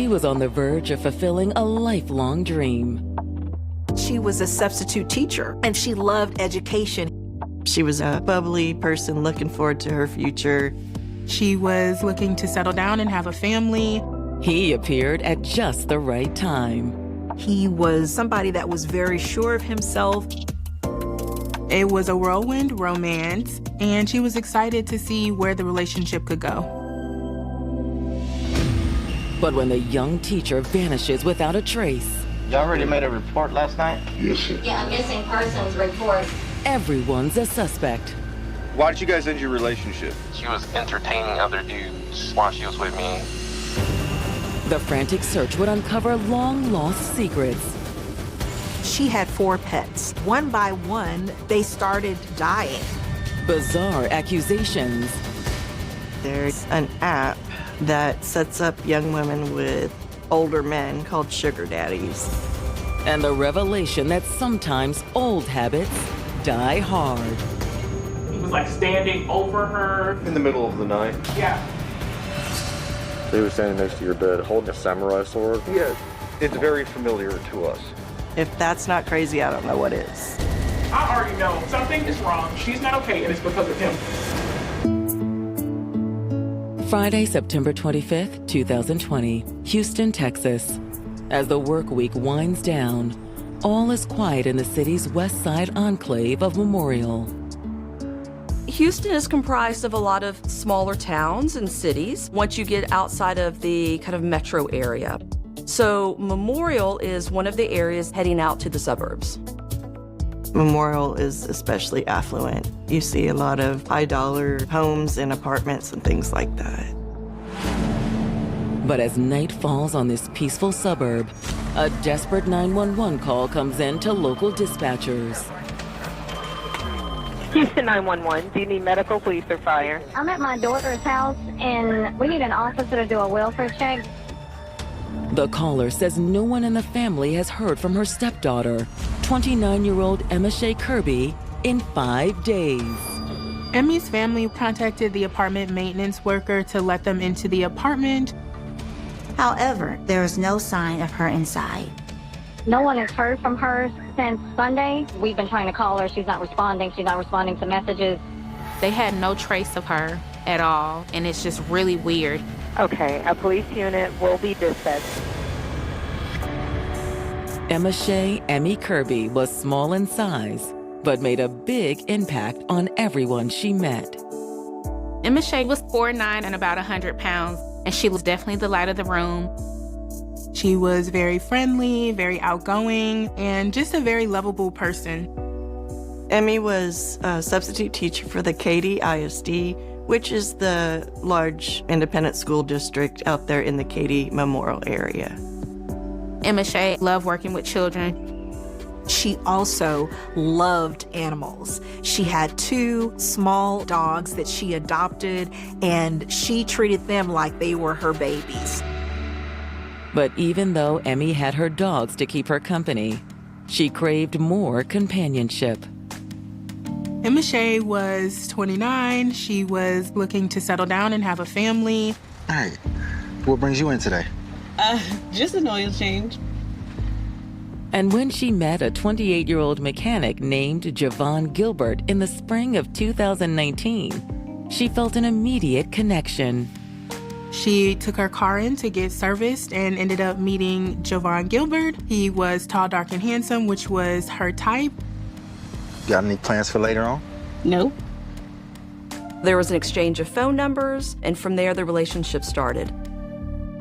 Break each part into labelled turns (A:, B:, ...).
A: was on the verge of fulfilling a lifelong dream.
B: She was a substitute teacher, and she loved education.
C: She was a bubbly person looking forward to her future.
D: She was looking to settle down and have a family.
A: He appeared at just the right time.
B: He was somebody that was very sure of himself.
D: It was a whirlwind romance, and she was excited to see where the relationship could go.
A: But when the young teacher vanishes without a trace,
E: Y'all already made a report last night?
F: Yes, sir.
G: Yeah, a missing persons report.
A: everyone's a suspect.
H: Why did you guys end your relationship?
I: She was entertaining other dudes while she was with me.
A: The frantic search would uncover long-lost secrets.
B: She had 4 pets. One by one, they started dying.
A: Bizarre accusations.
C: There's an app that sets up young women with older men called sugar daddies.
A: And the revelation that sometimes old habits die hard.
J: He was like standing over her.
H: In the middle of the night?
J: Yeah.
K: He was standing next to your bed holding a samurai sword?
H: Yeah, it's very familiar to us.
C: If that's not crazy, I don't know what is.
J: I already know something is wrong. She's not okay, and it's because of him.
A: Friday, September 25th, 2020, Houston, Texas. As the work week winds down, all is quiet in the city's west side enclave of Memorial.
L: Houston is comprised of a lot of smaller towns and cities once you get outside of the kind of metro area. So Memorial is one of the areas heading out to the suburbs.
C: Memorial is especially affluent. You see a lot of high-dollar homes and apartments and things like that.
A: But as night falls on this peaceful suburb, a desperate 911 call comes in to local dispatchers.
M: Houston 911, do you need medical, police, or fire?
G: I'm at my daughter's house, and we need an officer to do a welfare check.
A: The caller says no one in the family has heard from her stepdaughter, 29-year-old Emma Shea Kirby, in 5 days.
D: Emmy's family contacted the apartment maintenance worker to let them into the apartment.
N: However, there is no sign of her inside.
G: No one has heard from her since Sunday. We've been trying to call her. She's not responding. She's not responding to messages.
O: They had no trace of her at all, and it's just really weird.
M: Okay, a police unit will be dispatched.
A: Emma Shea Emmy Kirby was small in size, but made a big impact on everyone she met.
O: Emma Shea was 4'9" and about 100 pounds, and she was definitely the light of the room.
D: She was very friendly, very outgoing, and just a very lovable person.
C: Emmy was a substitute teacher for the Katy ISD, which is the large independent school district out there in the Katy Memorial area.
O: Emma Shea loved working with children.
B: She also loved animals. She had 2 small dogs that she adopted, and she treated them like they were her babies.
A: But even though Emmy had her dogs to keep her company, she craved more companionship.
D: Emma Shea was 29. She was looking to settle down and have a family.
E: Hey, what brings you in today?
P: Just an oil change.
A: And when she met a 28-year-old mechanic named Javon Gilbert in the spring of 2019, she felt an immediate connection.
D: She took her car in to get serviced and ended up meeting Javon Gilbert. He was tall, dark, and handsome, which was her type.
E: Got any plans for later on?
P: No.
L: There was an exchange of phone numbers, and from there the relationship started.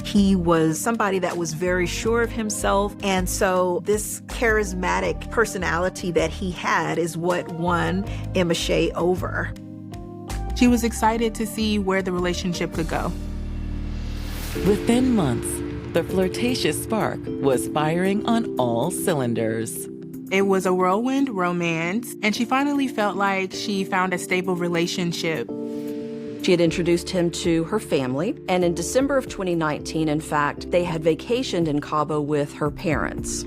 B: He was somebody that was very sure of himself, and so this charismatic personality that he had is what won Emma Shea over.
D: She was excited to see where the relationship could go.
A: Within months, the flirtatious spark was firing on all cylinders.
D: It was a whirlwind romance, and she finally felt like she found a stable relationship.
L: She had introduced him to her family, and in December of 2019, in fact, they had vacationed in Cabo with her parents.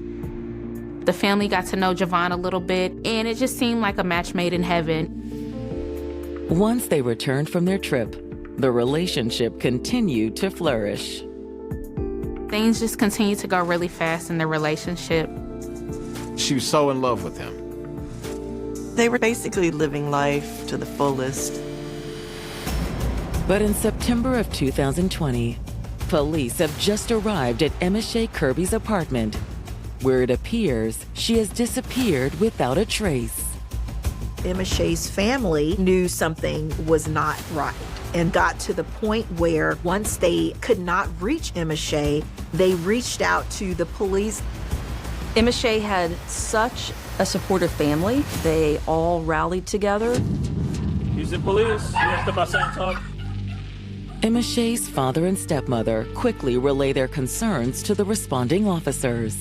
O: The family got to know Javon a little bit, and it just seemed like a match made in heaven.
A: Once they returned from their trip, the relationship continued to flourish.
O: Things just continued to go really fast in their relationship.
F: She was so in love with him.
C: They were basically living life to the fullest.
A: But in September of 2020, police have just arrived at Emma Shea Kirby's apartment, where it appears she has disappeared without a trace.
B: Emma Shea's family knew something was not right and got to the point where once they could not reach Emma Shea, they reached out to the police.
L: Emma Shea had such a supportive family. They all rallied together.
Q: Houston police, you want to step outside and talk?
A: Emma Shea's father and stepmother quickly relay their concerns to the responding officers.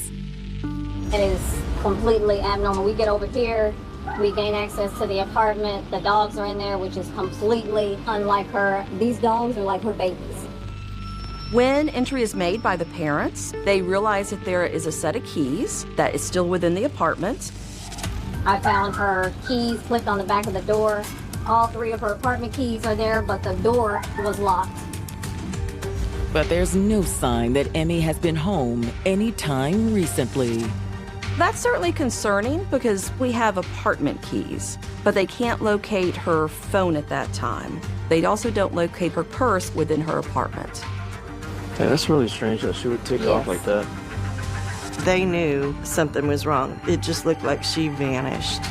G: It is completely abnormal. We get over here, we gain access to the apartment. The dogs are in there, which is completely unlike her. These dogs are like her babies.
L: When entry is made by the parents, they realize that there is a set of keys that is still within the apartment.
G: I found her keys clipped on the back of the door. All 3 of her apartment keys are there, but the door was locked.
A: But there's no sign that Emmy has been home anytime recently.
L: That's certainly concerning because we have apartment keys, but they can't locate her phone at that time. They also don't locate her purse within her apartment.
Q: Yeah, that's really strange that she would take off like that.
C: They knew something was wrong. It just looked like she vanished.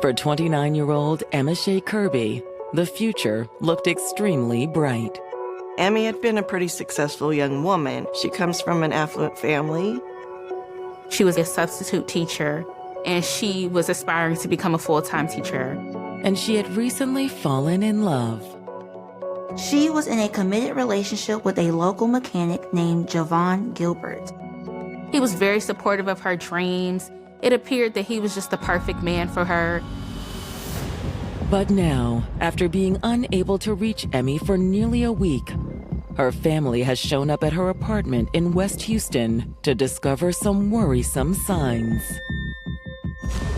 A: For 29-year-old Emma Shea Kirby, the future looked extremely bright.
C: Emmy had been a pretty successful young woman. She comes from an affluent family.
O: She was a substitute teacher, and she was aspiring to become a full-time teacher.
A: And she had recently fallen in love.
N: She was in a committed relationship with a local mechanic named Javon Gilbert.
O: He was very supportive of her dreams. It appeared that he was just the perfect man for her.
A: But now, after being unable to reach Emmy for nearly a week, her family has shown up at her apartment in West Houston to discover some worrisome signs.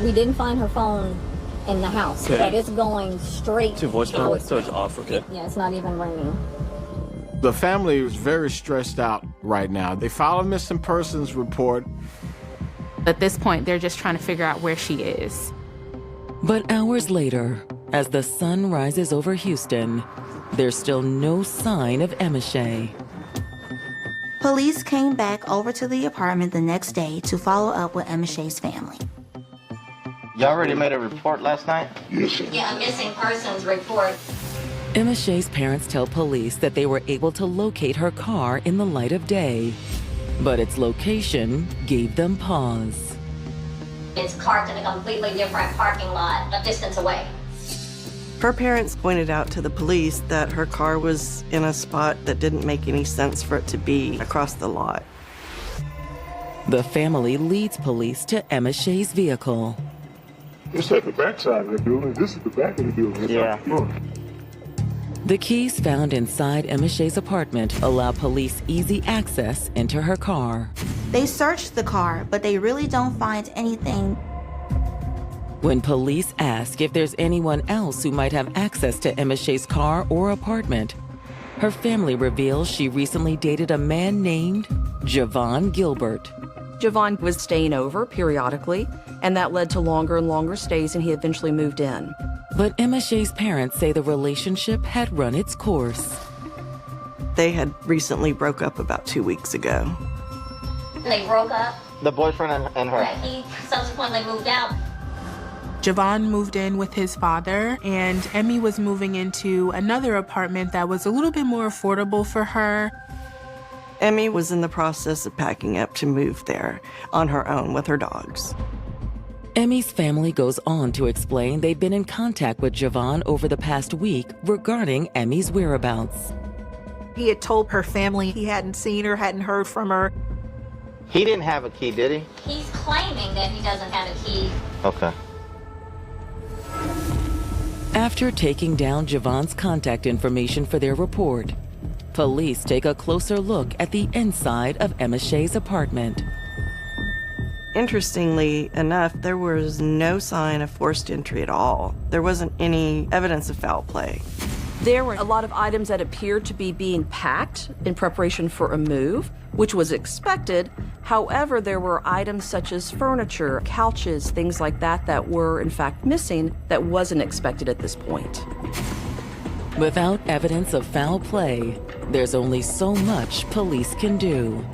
G: We didn't find her phone in the house, but it's going straight
Q: to voicemail, so it's off, okay?
G: Yeah, it's not even ringing.
F: The family is very stressed out right now. They filed a missing persons report.
O: At this point, they're just trying to figure out where she is.
A: But hours later, as the sun rises over Houston, there's still no sign of Emma Shea.
N: Police came back over to the apartment the next day to follow up with Emma Shea's family.
E: Y'all already made a report last night?
G: Yeah, a missing persons report.
A: Emma Shea's parents tell police that they were able to locate her car in the light of day, but its location gave them pause.
G: It's parked in a completely different parking lot, a distance away.
C: Her parents pointed out to the police that her car was in a spot that didn't make any sense for it to be across the lot.
A: The family leads police to Emma Shea's vehicle.
R: It's at the back side of the building. This is the back of the building.
E: Yeah.
A: The keys found inside Emma Shea's apartment allow police easy access into her car.
N: They searched the car, but they really don't find anything.
A: When police ask if there's anyone else who might have access to Emma Shea's car or apartment, her family reveals she recently dated a man named Javon Gilbert.
L: Javon was staying over periodically, and that led to longer and longer stays, and he eventually moved in.
A: But Emma Shea's parents say the relationship had run its course.
C: They had recently broke up about 2 weeks ago.
G: They broke up.
E: The boyfriend and her.
G: He subsequently moved out.
D: Javon moved in with his father, and Emmy was moving into another apartment that was a little bit more affordable for her.
C: Emmy was in the process of packing up to move there on her own with her dogs.
A: Emmy's family goes on to explain they've been in contact with Javon over the past week regarding Emmy's whereabouts.
B: He had told her family he hadn't seen her, hadn't heard from her.
E: He didn't have a key, did he?
G: He's claiming that he doesn't have a key.
E: Okay.
A: After taking down Javon's contact information for their report, police take a closer look at the inside of Emma Shea's apartment.
C: Interestingly enough, there was no sign of forced entry at all. There wasn't any evidence of foul play.
L: There were a lot of items that appeared to be being packed in preparation for a move, which was expected. However, there were items such as furniture, couches, things like that that were in fact missing that wasn't expected at this point.
A: Without evidence of foul play, there's only so much police can do.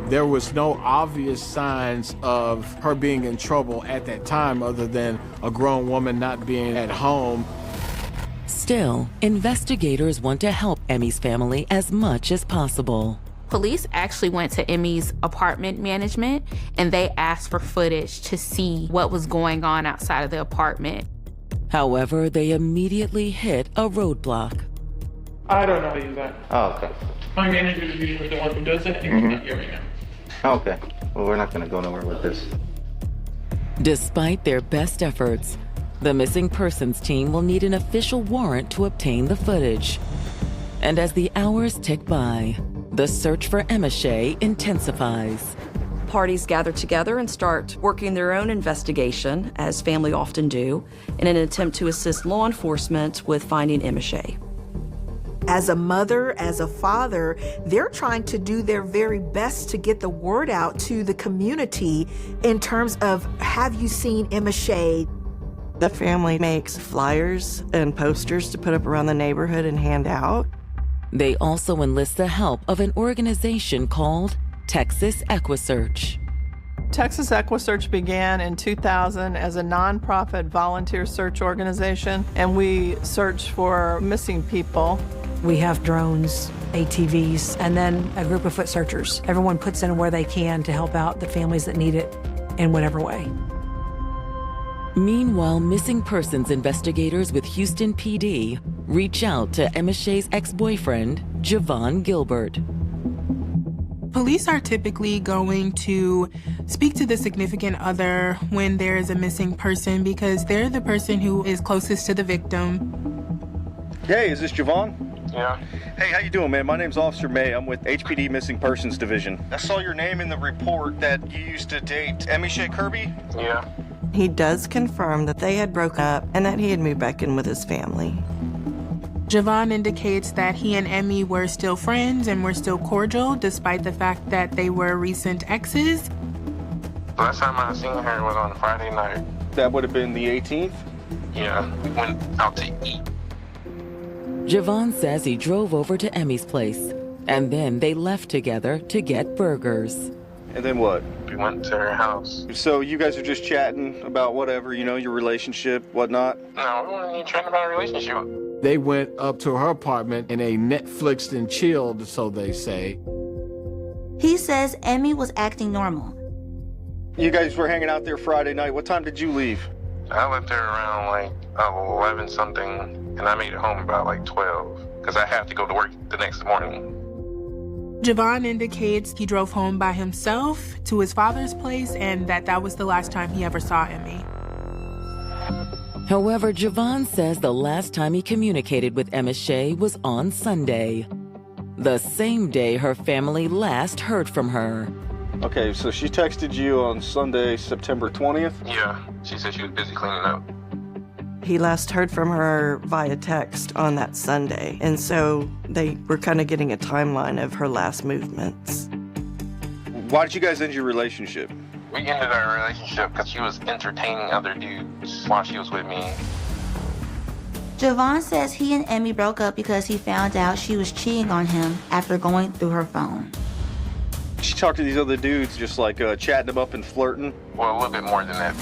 F: There was no obvious signs of her being in trouble at that time other than a grown woman not being at home.
A: Still, investigators want to help Emmy's family as much as possible.
O: Police actually went to Emmy's apartment management and they asked for footage to see what was going on outside of the apartment.
A: However, they immediately hit a roadblock.
J: I don't know how to use that.
E: Oh, okay.
J: My manager is usually the one who does it, and he's not here right now.
E: Okay. Well, we're not going to go nowhere with this.
A: Despite their best efforts, the missing persons team will need an official warrant to obtain the footage. And as the hours tick by, the search for Emma Shea intensifies.
L: Parties gather together and start working their own investigation, as family often do, in an attempt to assist law enforcement with finding Emma Shea.
B: As a mother, as a father, they're trying to do their very best to get the word out to the community in terms of, have you seen Emma Shea?
C: The family makes flyers and posters to put up around the neighborhood and hand out.
A: They also enlist the help of an organization called Texas EquiSearch.
S: Texas EquiSearch began in 2000 as a nonprofit volunteer search organization, and we search for missing people.
T: We have drones, ATVs, and then a group of foot searchers. Everyone puts in where they can to help out the families that need it in whatever way.
A: Meanwhile, missing persons investigators with Houston PD reach out to Emma Shea's ex-boyfriend, Javon Gilbert.
D: Police are typically going to speak to the significant other when there is a missing person because they're the person who is closest to the victim.
H: Hey, is this Javon?
I: Yeah.
H: Hey, how you doing, man? My name's Officer May. I'm with HPD Missing Persons Division. I saw your name in the report that you used to date Emmy Shea Kirby?
I: Yeah.
C: He does confirm that they had broken up and that he had moved back in with his family.
D: Javon indicates that he and Emmy were still friends and were still cordial despite the fact that they were recent exes.
I: Last time I seen her was on Friday night.
H: That would have been the 18th?
I: Yeah, we went out to eat.
A: Javon says he drove over to Emmy's place, and then they left together to get burgers.
H: And then what?
I: We went to her house.
H: So you guys are just chatting about whatever, you know, your relationship, whatnot?
I: No, we weren't even chatting about a relationship.
F: They went up to her apartment and they Netflixed and chilled, so they say.
N: He says Emmy was acting normal.
H: You guys were hanging out there Friday night. What time did you leave?
I: I left there around like 11 something, and I made it home about like 12 because I have to go to work the next morning.
D: Javon indicates he drove home by himself to his father's place and that was the last time he ever saw Emmy.
A: However, Javon says the last time he communicated with Emma Shea was on Sunday, the same day her family last heard from her.
H: Okay, so she texted you on Sunday, September 20th?
I: Yeah, she said she was busy cleaning up.
C: He last heard from her via text on that Sunday, and so they were kind of getting a timeline of her last movements.
H: Why did you guys end your relationship?
I: We ended our relationship because she was entertaining other dudes while she was with me.
N: Javon says he and Emmy broke up because he found out she was cheating on him after going through her phone.
H: She talked to these other dudes, just like chatting them up and flirting?
I: Well, a little bit more than that.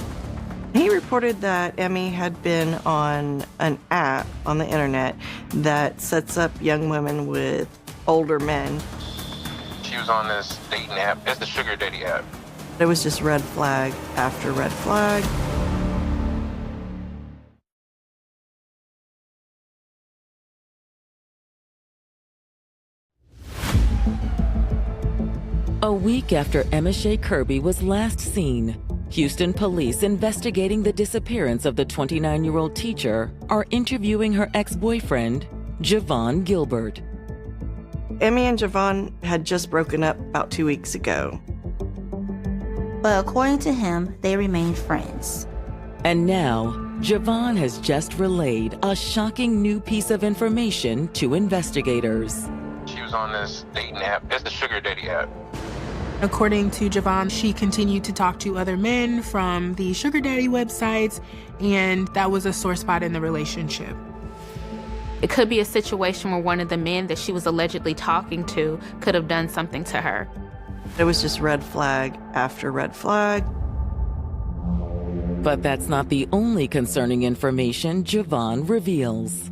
C: He reported that Emmy had been on an app on the internet that sets up young women with older men.
I: She was on this dating app. It's the sugar daddy app.
C: It was just red flag after red flag.
A: A week after Emma Shea Kirby was last seen, Houston police investigating the disappearance of the 29-year-old teacher are interviewing her ex-boyfriend, Javon Gilbert.
C: Emmy and Javon had just broken up about 2 weeks ago.
N: But according to him, they remained friends.
A: And now, Javon has just relayed a shocking new piece of information to investigators.
I: She was on this dating app. It's the Sugar Daddy app.
D: According to Javon, she continued to talk to other men from the sugar daddy websites, and that was a sore spot in the relationship.
O: It could be a situation where one of the men that she was allegedly talking to could have done something to her.
C: It was just red flag after red flag.
A: But that's not the only concerning information Javon reveals.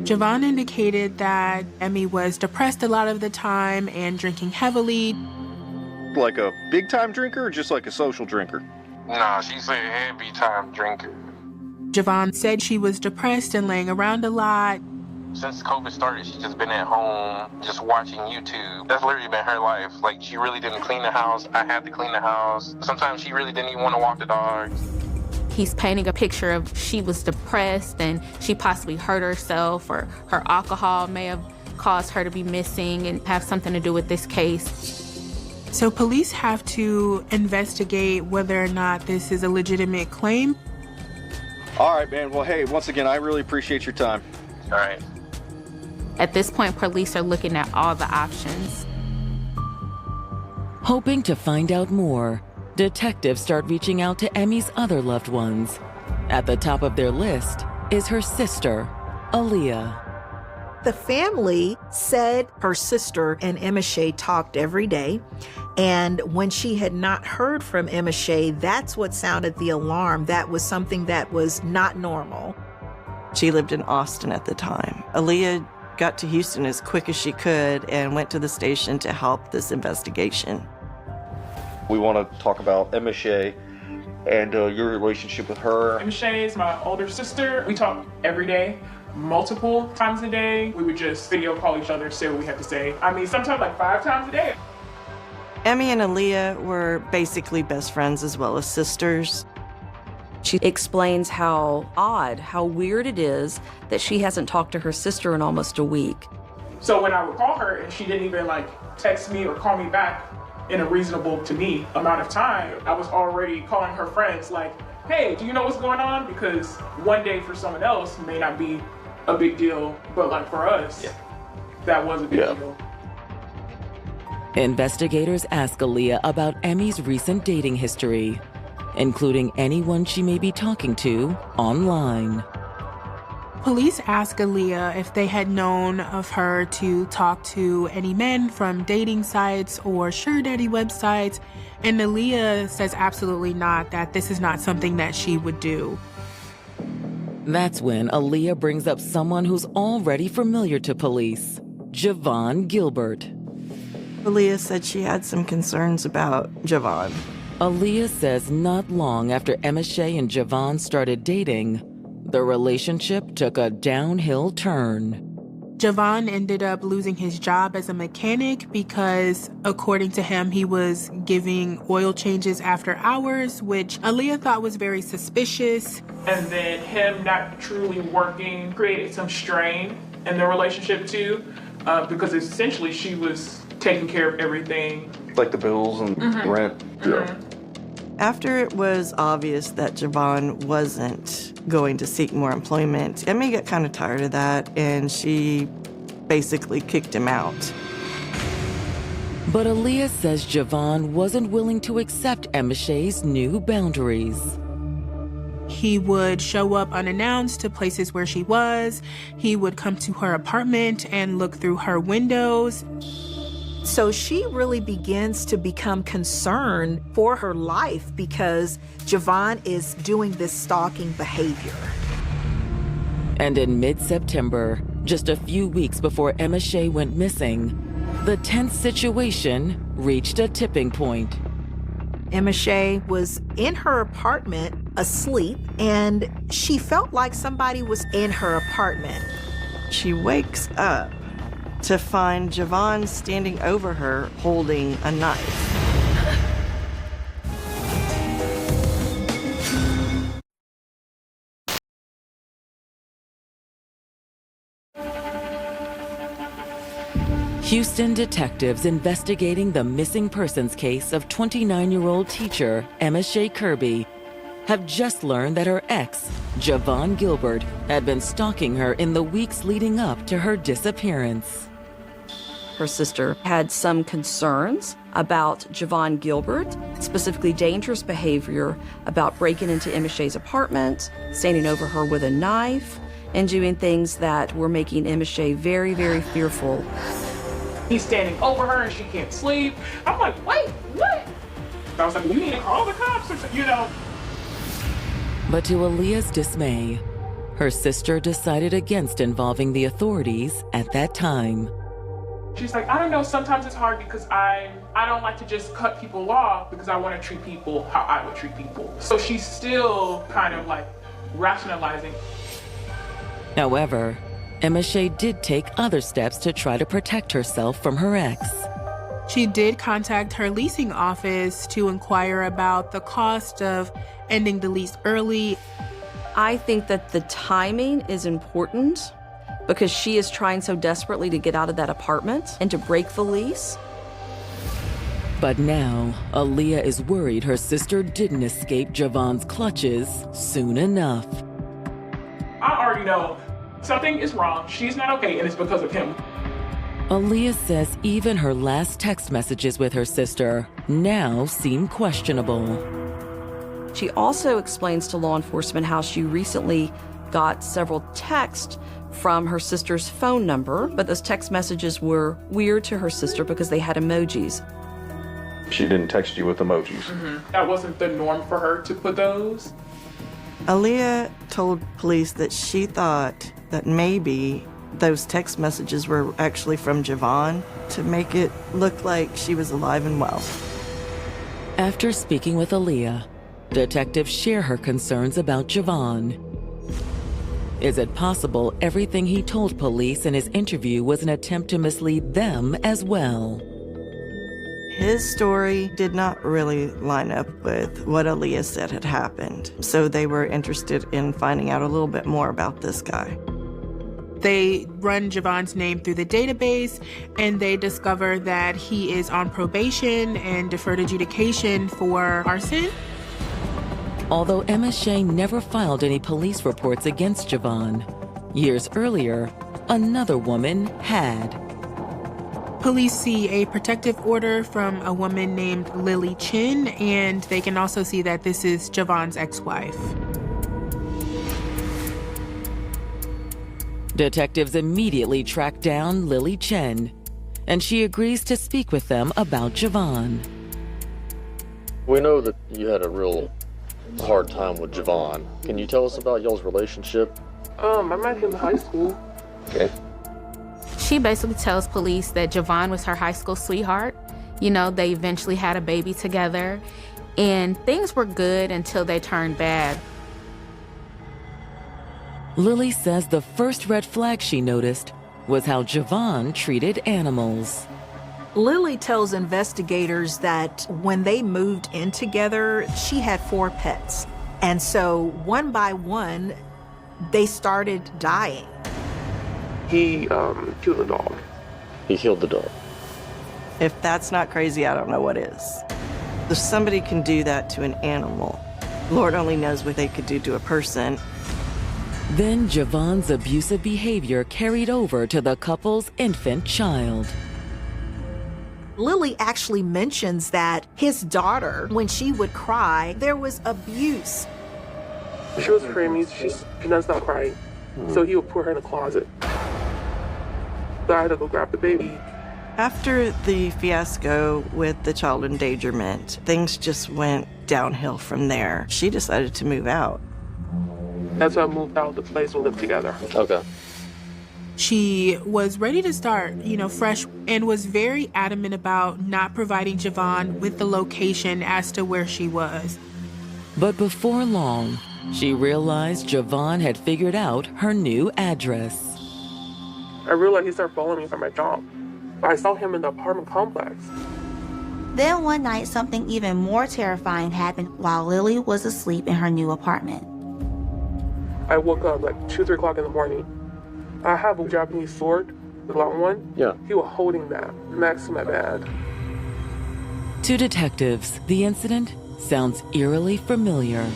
D: Javon indicated that Emmy was depressed a lot of the time and drinking heavily.
H: Like a big time drinker or just like a social drinker?
I: Nah, she's a heavy time drinker.
D: Javon said she was depressed and laying around a lot.
I: Since COVID started, she's just been at home, just watching YouTube. That's literally been her life. Like, she really didn't clean the house. I had to clean the house. Sometimes she really didn't even want to walk the dogs.
O: He's painting a picture of she was depressed and she possibly hurt herself, or her alcohol may have caused her to be missing and have something to do with this case.
D: So police have to investigate whether or not this is a legitimate claim.
H: All right, man. Well, hey, once again, I really appreciate your time.
I: All right.
O: At this point, police are looking at all the options.
A: Hoping to find out more, detectives start reaching out to Emmy's other loved ones. At the top of their list is her sister, Aaliyah.
B: The family said her sister and Emma Shea talked every day. And when she had not heard from Emma Shea, that's what sounded the alarm. That was something that was not normal.
C: She lived in Austin at the time. Aaliyah got to Houston as quick as she could and went to the station to help this investigation.
E: We want to talk about Emma Shea and your relationship with her.
J: Emma Shea is my older sister. We talk every day, multiple times a day. We would just video call each other, say what we had to say. I mean, sometimes like 5 times a day.
C: Emmy and Aaliyah were basically best friends as well as sisters.
L: She explains how odd, how weird it is that she hasn't talked to her sister in almost a week.
J: So when I would call her and she didn't even like text me or call me back in a reasonable to me amount of time, I was already calling her friends like, hey, do you know what's going on? Because one day for someone else may not be a big deal, but like for us, that was a big deal.
A: Investigators ask Aaliyah about Emmy's recent dating history, including anyone she may be talking to online.
D: Police ask Aaliyah if they had known of her to talk to any men from dating sites or sugar daddy websites, and Aaliyah says absolutely not, that this is not something that she would do.
A: That's when Aaliyah brings up someone who's already familiar to police, Javon Gilbert.
C: Aaliyah said she had some concerns about Javon.
A: Aaliyah says not long after Emma Shea and Javon started dating, the relationship took a downhill turn.
D: Javon ended up losing his job as a mechanic because, according to him, he was giving oil changes after hours, which Aaliyah thought was very suspicious.
J: And then him not truly working created some strain in the relationship too, because essentially she was taking care of everything.
E: Like the bills and rent. Yeah.
C: After it was obvious that Javon wasn't going to seek more employment, Emmy got kind of tired of that, and she basically kicked him out.
A: But Aaliyah says Javon wasn't willing to accept Emma Shea's new boundaries.
D: He would show up unannounced to places where she was. He would come to her apartment and look through her windows.
B: So she really begins to become concerned for her life because Javon is doing this stalking behavior.
A: And in mid-September, just a few weeks before Emma Shea went missing, the tense situation reached a tipping point.
B: Emma Shea was in her apartment asleep, and she felt like somebody was in her apartment.
C: She wakes up to find Javon standing over her holding a knife.
A: Houston detectives investigating the missing persons case of 29-year-old teacher Emma Shea Kirby have just learned that her ex, Javon Gilbert, had been stalking her in the weeks leading up to her disappearance.
L: Her sister had some concerns about Javon Gilbert, specifically dangerous behavior about breaking into Emma Shea's apartment, standing over her with a knife, and doing things that were making Emma Shea very, very fearful.
J: He's standing over her and she can't sleep. I'm like, wait, what? I was like, you need to call the cops or something, you know?
A: But to Aaliyah's dismay, her sister decided against involving the authorities at that time.
J: She's like, I don't know, sometimes it's hard because I don't like to just cut people off because I want to treat people how I would treat people. So she's still kind of like rationalizing.
A: However, Emma Shea did take other steps to try to protect herself from her ex.
D: She did contact her leasing office to inquire about the cost of ending the lease early.
L: I think that the timing is important because she is trying so desperately to get out of that apartment and to break the lease.
A: But now, Aaliyah is worried her sister didn't escape Javon's clutches soon enough.
J: I already know something is wrong. She's not okay, and it's because of him.
A: Aaliyah says even her last text messages with her sister now seem questionable.
L: She also explains to law enforcement how she recently got several texts from her sister's phone number, but those text messages were weird to her sister because they had emojis.
K: She didn't text you with emojis.
J: Mm-hmm. That wasn't the norm for her to put those.
C: Aaliyah told police that she thought that maybe those text messages were actually from Javon to make it look like she was alive and well.
A: After speaking with Aaliyah, detectives share her concerns about Javon. Is it possible everything he told police in his interview was an attempt to mislead them as well?
C: His story did not really line up with what Aaliyah said had happened, so they were interested in finding out a little bit more about this guy.
D: They run Javon's name through the database, and they discover that he is on probation and deferred adjudication for arson.
A: Although Emma Shea never filed any police reports against Javon, years earlier, another woman had.
D: Police see a protective order from a woman named Lily Chin, and they can also see that this is Javon's ex-wife.
A: Detectives immediately track down Lily Chen, and she agrees to speak with them about Javon.
Q: We know that you had a real hard time with Javon. Can you tell us about y'all's relationship?
J: I met him in high school.
Q: Okay.
O: She basically tells police that Javon was her high school sweetheart. You know, they eventually had a baby together, and things were good until they turned bad.
A: Lily says the first red flag she noticed was how Javon treated animals.
B: Lily tells investigators that when they moved in together, she had 4 pets. And so one by one, they started dying.
J: He killed a dog.
Q: He killed the dog.
C: If that's not crazy, I don't know what is. If somebody can do that to an animal, Lord only knows what they could do to a person.
A: Then Javon's abusive behavior carried over to the couple's infant child.
B: Lily actually mentions that his daughter, when she would cry, there was abuse.
J: She was afraid of me. She does not cry. So he would put her in a closet. So I had to go grab the baby.
C: After the fiasco with the child endangerment, things just went downhill from there. She decided to move out.
J: That's why I moved out of the place we lived together.
Q: Okay.
D: She was ready to start, fresh, and was very adamant about not providing Javon with the location as to where she was.
A: But before long, she realized Javon had figured out her new address.
J: I realized he started following me from my job. I saw him in the apartment complex.
N: Then one night, something even more terrifying happened while Lily was asleep in her new apartment.
J: I woke up like 2, 3 o'clock in the morning. I have a Japanese sword, the long one.
Q: Yeah.
J: He was holding that next to my bed.
A: To detectives, the incident sounds eerily familiar.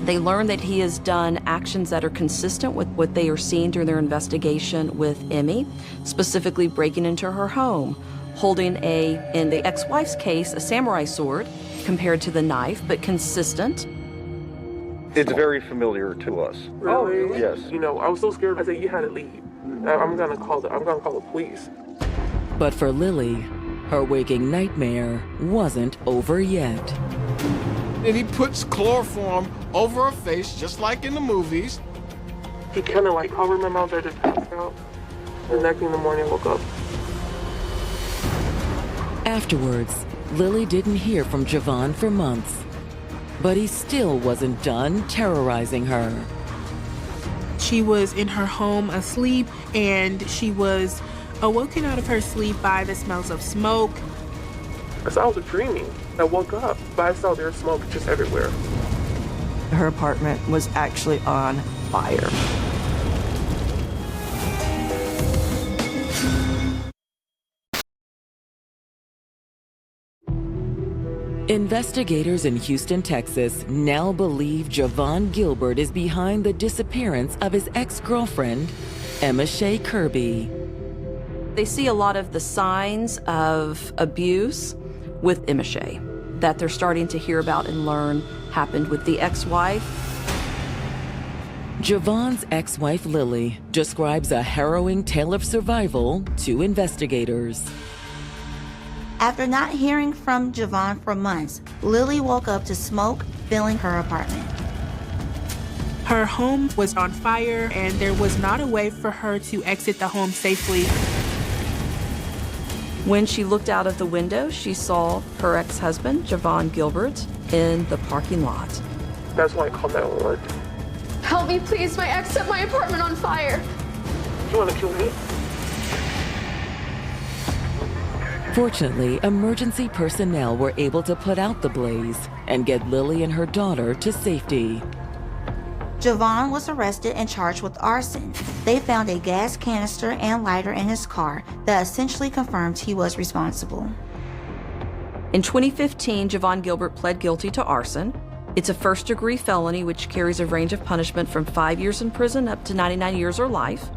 L: They learn that he has done actions that are consistent with what they are seeing during their investigation with Emmy, specifically breaking into her home, holding in the ex-wife's case, a samurai sword compared to the knife, but consistent.
E: It's very familiar to us.
J: Really?
E: Yes.
J: You know, I was so scared. I said, you had to leave. I'm gonna call the police.
A: But for Lily, her waking nightmare wasn't over yet.
F: And he puts chloroform over her face, just like in the movies.
J: He kind of like covered my mouth. I just passed out. The next thing in the morning, I woke up.
A: Afterwards, Lily didn't hear from Javon for months. But he still wasn't done terrorizing her.
D: She was in her home asleep, and she was awoken out of her sleep by the smells of smoke.
J: I was dreaming. I woke up, but I saw there was smoke just everywhere.
C: Her apartment was actually on fire.
A: Investigators in Houston, Texas now believe Javon Gilbert is behind the disappearance of his ex-girlfriend, Emma Shea Kirby.
L: They see a lot of the signs of abuse with Emma Shea that they're starting to hear about and learn happened with the ex-wife.
A: Javon's ex-wife Lily describes a harrowing tale of survival to investigators.
N: After not hearing from Javon for months, Lily woke up to smoke filling her apartment.
D: Her home was on fire, and there was not a way for her to exit the home safely.
L: When she looked out of the window, she saw her ex-husband, Javon Gilbert, in the parking lot.
J: That's why I called 911.
U: Help me, please. My ex set my apartment on fire.
J: You want to kill me?
A: Fortunately, emergency personnel were able to put out the blaze and get Lily and her daughter to safety.
N: Javon was arrested and charged with arson. They found a gas canister and lighter in his car that essentially confirmed he was responsible.
L: In 2015, Javon Gilbert pled guilty to arson. It's a first-degree felony which carries a range of punishment from 5 years in prison up to 99 years or life.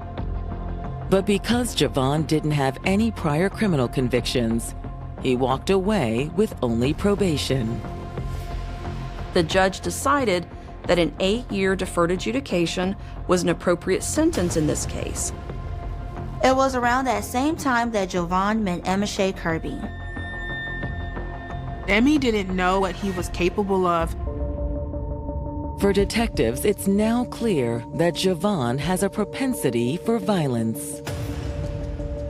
A: But because Javon didn't have any prior criminal convictions, he walked away with only probation.
L: The judge decided that an 8-year deferred adjudication was an appropriate sentence in this case.
N: It was around that same time that Javon met Emma Shea Kirby.
D: Emmy didn't know what he was capable of.
A: For detectives, it's now clear that Javon has a propensity for violence.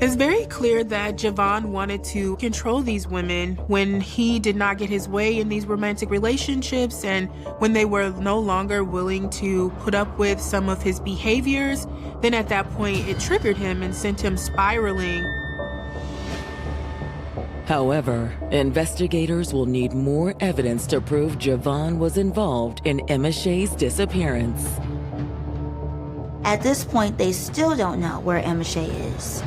D: It's very clear that Javon wanted to control these women when he did not get his way in these romantic relationships, and when they were no longer willing to put up with some of his behaviors. Then at that point, it triggered him and sent him spiraling.
A: However, investigators will need more evidence to prove Javon was involved in Emma Shea's disappearance.
N: At this point, they still don't know where Emma Shea is.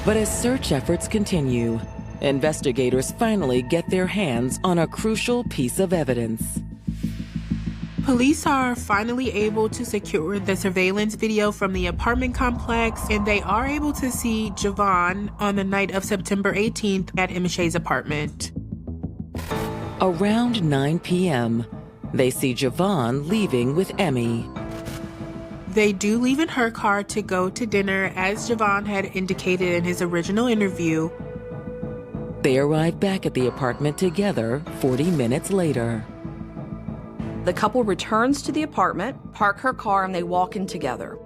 A: But as search efforts continue, investigators finally get their hands on a crucial piece of evidence.
D: Police are finally able to secure the surveillance video from the apartment complex, and they are able to see Javon on the night of September 18th at Emma Shea's apartment.
A: Around 9 p.m., they see Javon leaving with Emmy.
D: They do leave in her car to go to dinner, as Javon had indicated in his original interview.
A: They arrive back at the apartment together 40 minutes later.
L: The couple returns to the apartment, park her car, and they walk in together.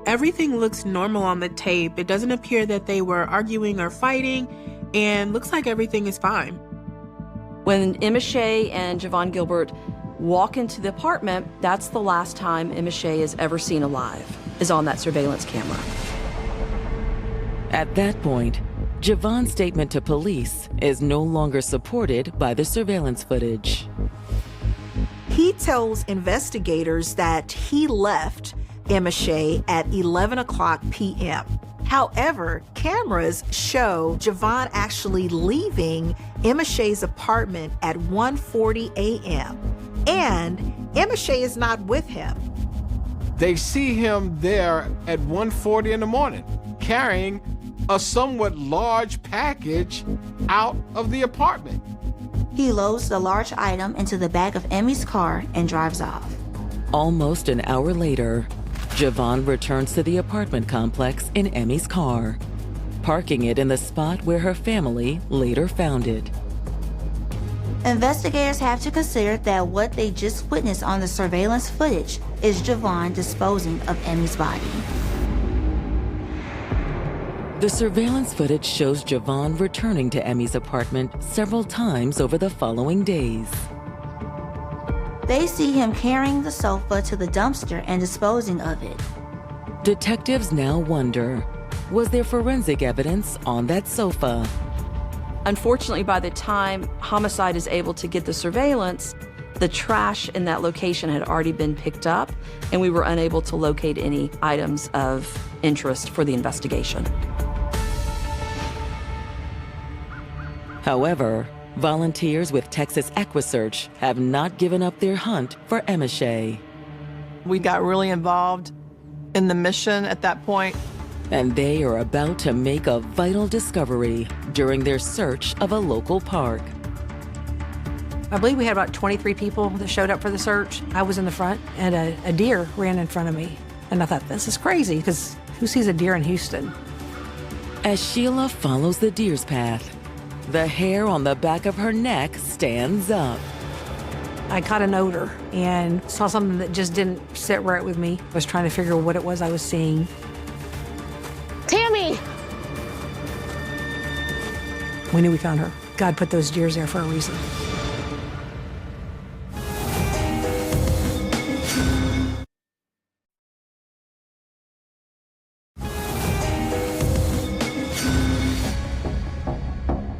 D: Everything looks normal on the tape. It doesn't appear that they were arguing or fighting, and looks like everything is fine.
L: When Emma Shea and Javon Gilbert walk into the apartment, that's the last time Emma Shea is ever seen alive, is on that surveillance camera.
A: At that point, Javon's statement to police is no longer supported by the surveillance footage.
B: He tells investigators that he left Emma Shea at 11 o'clock p.m. However, cameras show Javon actually leaving Emma Shea's apartment at 1:40 a.m. And Emma Shea is not with him.
F: They see him there at 1:40 in the morning, carrying a somewhat large package out of the apartment.
N: He loads the large item into the back of Emmy's car and drives off.
A: Almost an hour later, Javon returns to the apartment complex in Emmy's car, parking it in the spot where her family later found it.
N: Investigators have to consider that what they just witnessed on the surveillance footage is Javon disposing of Emmy's body.
A: The surveillance footage shows Javon returning to Emmy's apartment several times over the following days.
N: They see him carrying the sofa to the dumpster and disposing of it.
A: Detectives now wonder, was there forensic evidence on that sofa?
L: Unfortunately, by the time homicide is able to get the surveillance, the trash in that location had already been picked up, and we were unable to locate any items of interest for the investigation.
A: However, volunteers with Texas EquiSearch have not given up their hunt for Emma Shea.
S: We got really involved in the mission at that point.
A: And they are about to make a vital discovery during their search of a local park.
T: I believe we had about 23 people that showed up for the search. I was in the front, and a deer ran in front of me. And I thought, this is crazy, because who sees a deer in Houston?
A: As Sheila follows the deer's path, the hair on the back of her neck stands up.
T: I caught an odor and saw something that just didn't sit right with me. I was trying to figure out what it was I was seeing.
U: Tammy!
T: We knew we found her. God put those deers there for a reason.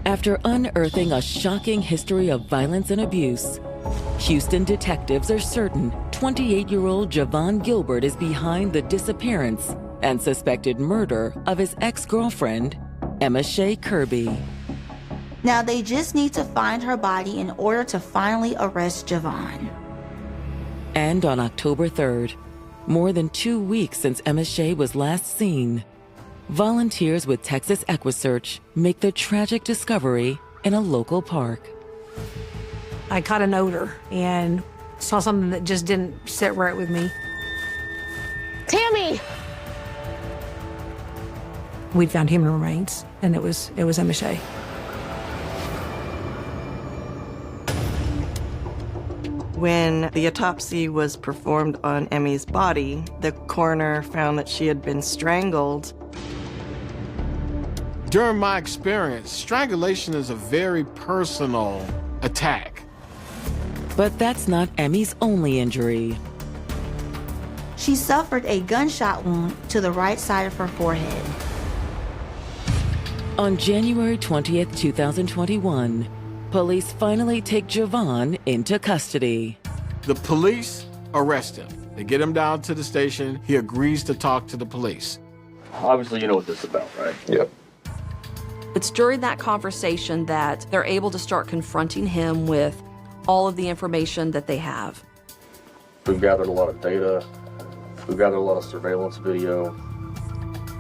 A: After unearthing a shocking history of violence and abuse, Houston detectives are certain 28-year-old Javon Gilbert is behind the disappearance and suspected murder of his ex-girlfriend, Emma Shea Kirby.
N: Now they just need to find her body in order to finally arrest Javon.
A: And on October 3rd, more than 2 weeks since Emma Shea was last seen, volunteers with Texas EquiSearch make the tragic discovery in a local park.
T: I caught an odor and saw something that just didn't sit right with me.
U: Tammy!
T: We'd found human remains, and it was Emma Shea.
C: When the autopsy was performed on Emmy's body, the coroner found that she had been strangled.
F: During my experience, strangulation is a very personal attack.
A: But that's not Emmy's only injury.
N: She suffered a gunshot wound to the right side of her forehead.
A: On January 20th, 2021, police finally take Javon into custody.
F: The police arrest him. They get him down to the station. He agrees to talk to the police.
Q: Obviously, you know what this is about, right?
K: Yep.
L: It's during that conversation that they're able to start confronting him with all of the information that they have.
Q: We've gathered a lot of data. We've gathered a lot of surveillance video.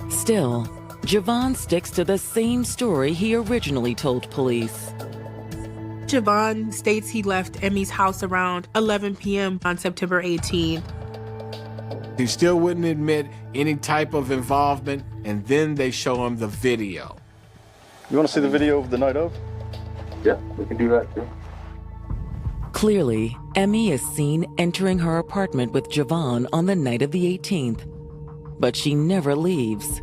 A: Still, Javon sticks to the same story he originally told police.
D: Javon states he left Emmy's house around 11 p.m. on September 18th.
F: He still wouldn't admit any type of involvement, and then they show him the video.
H: You want to see the video of the night of?
Q: Yeah, we can do that too.
A: Clearly, Emmy is seen entering her apartment with Javon on the night of the 18th, but she never leaves.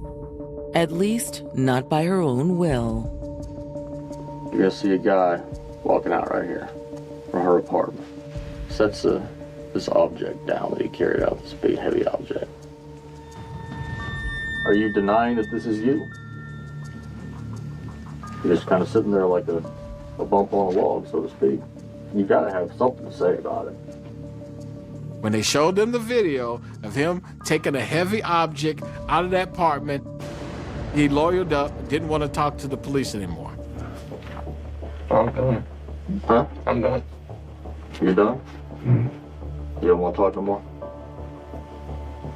A: At least, not by her own will.
Q: You're gonna see a guy walking out right here from her apartment. Sets this object down that he carried out, this big heavy object. Are you denying that this is you? You're just kind of sitting there like a bump on a log, so to speak. You gotta have something to say about it.
F: When they showed them the video of him taking a heavy object out of that apartment, he lawyered up and didn't want to talk to the police anymore.
K: I'm done.
Q: Huh?
K: I'm done.
Q: You're done? You don't want to talk no more?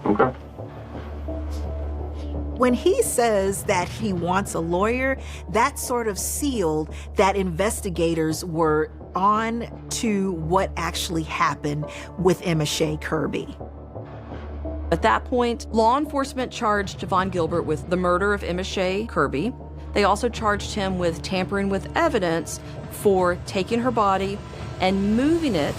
Q: Okay.
B: When he says that he wants a lawyer, that sort of sealed that investigators were on to what actually happened with Emma Shea Kirby.
L: At that point, law enforcement charged Javon Gilbert with the murder of Emma Shea Kirby. They also charged him with tampering with evidence for taking her body and moving it.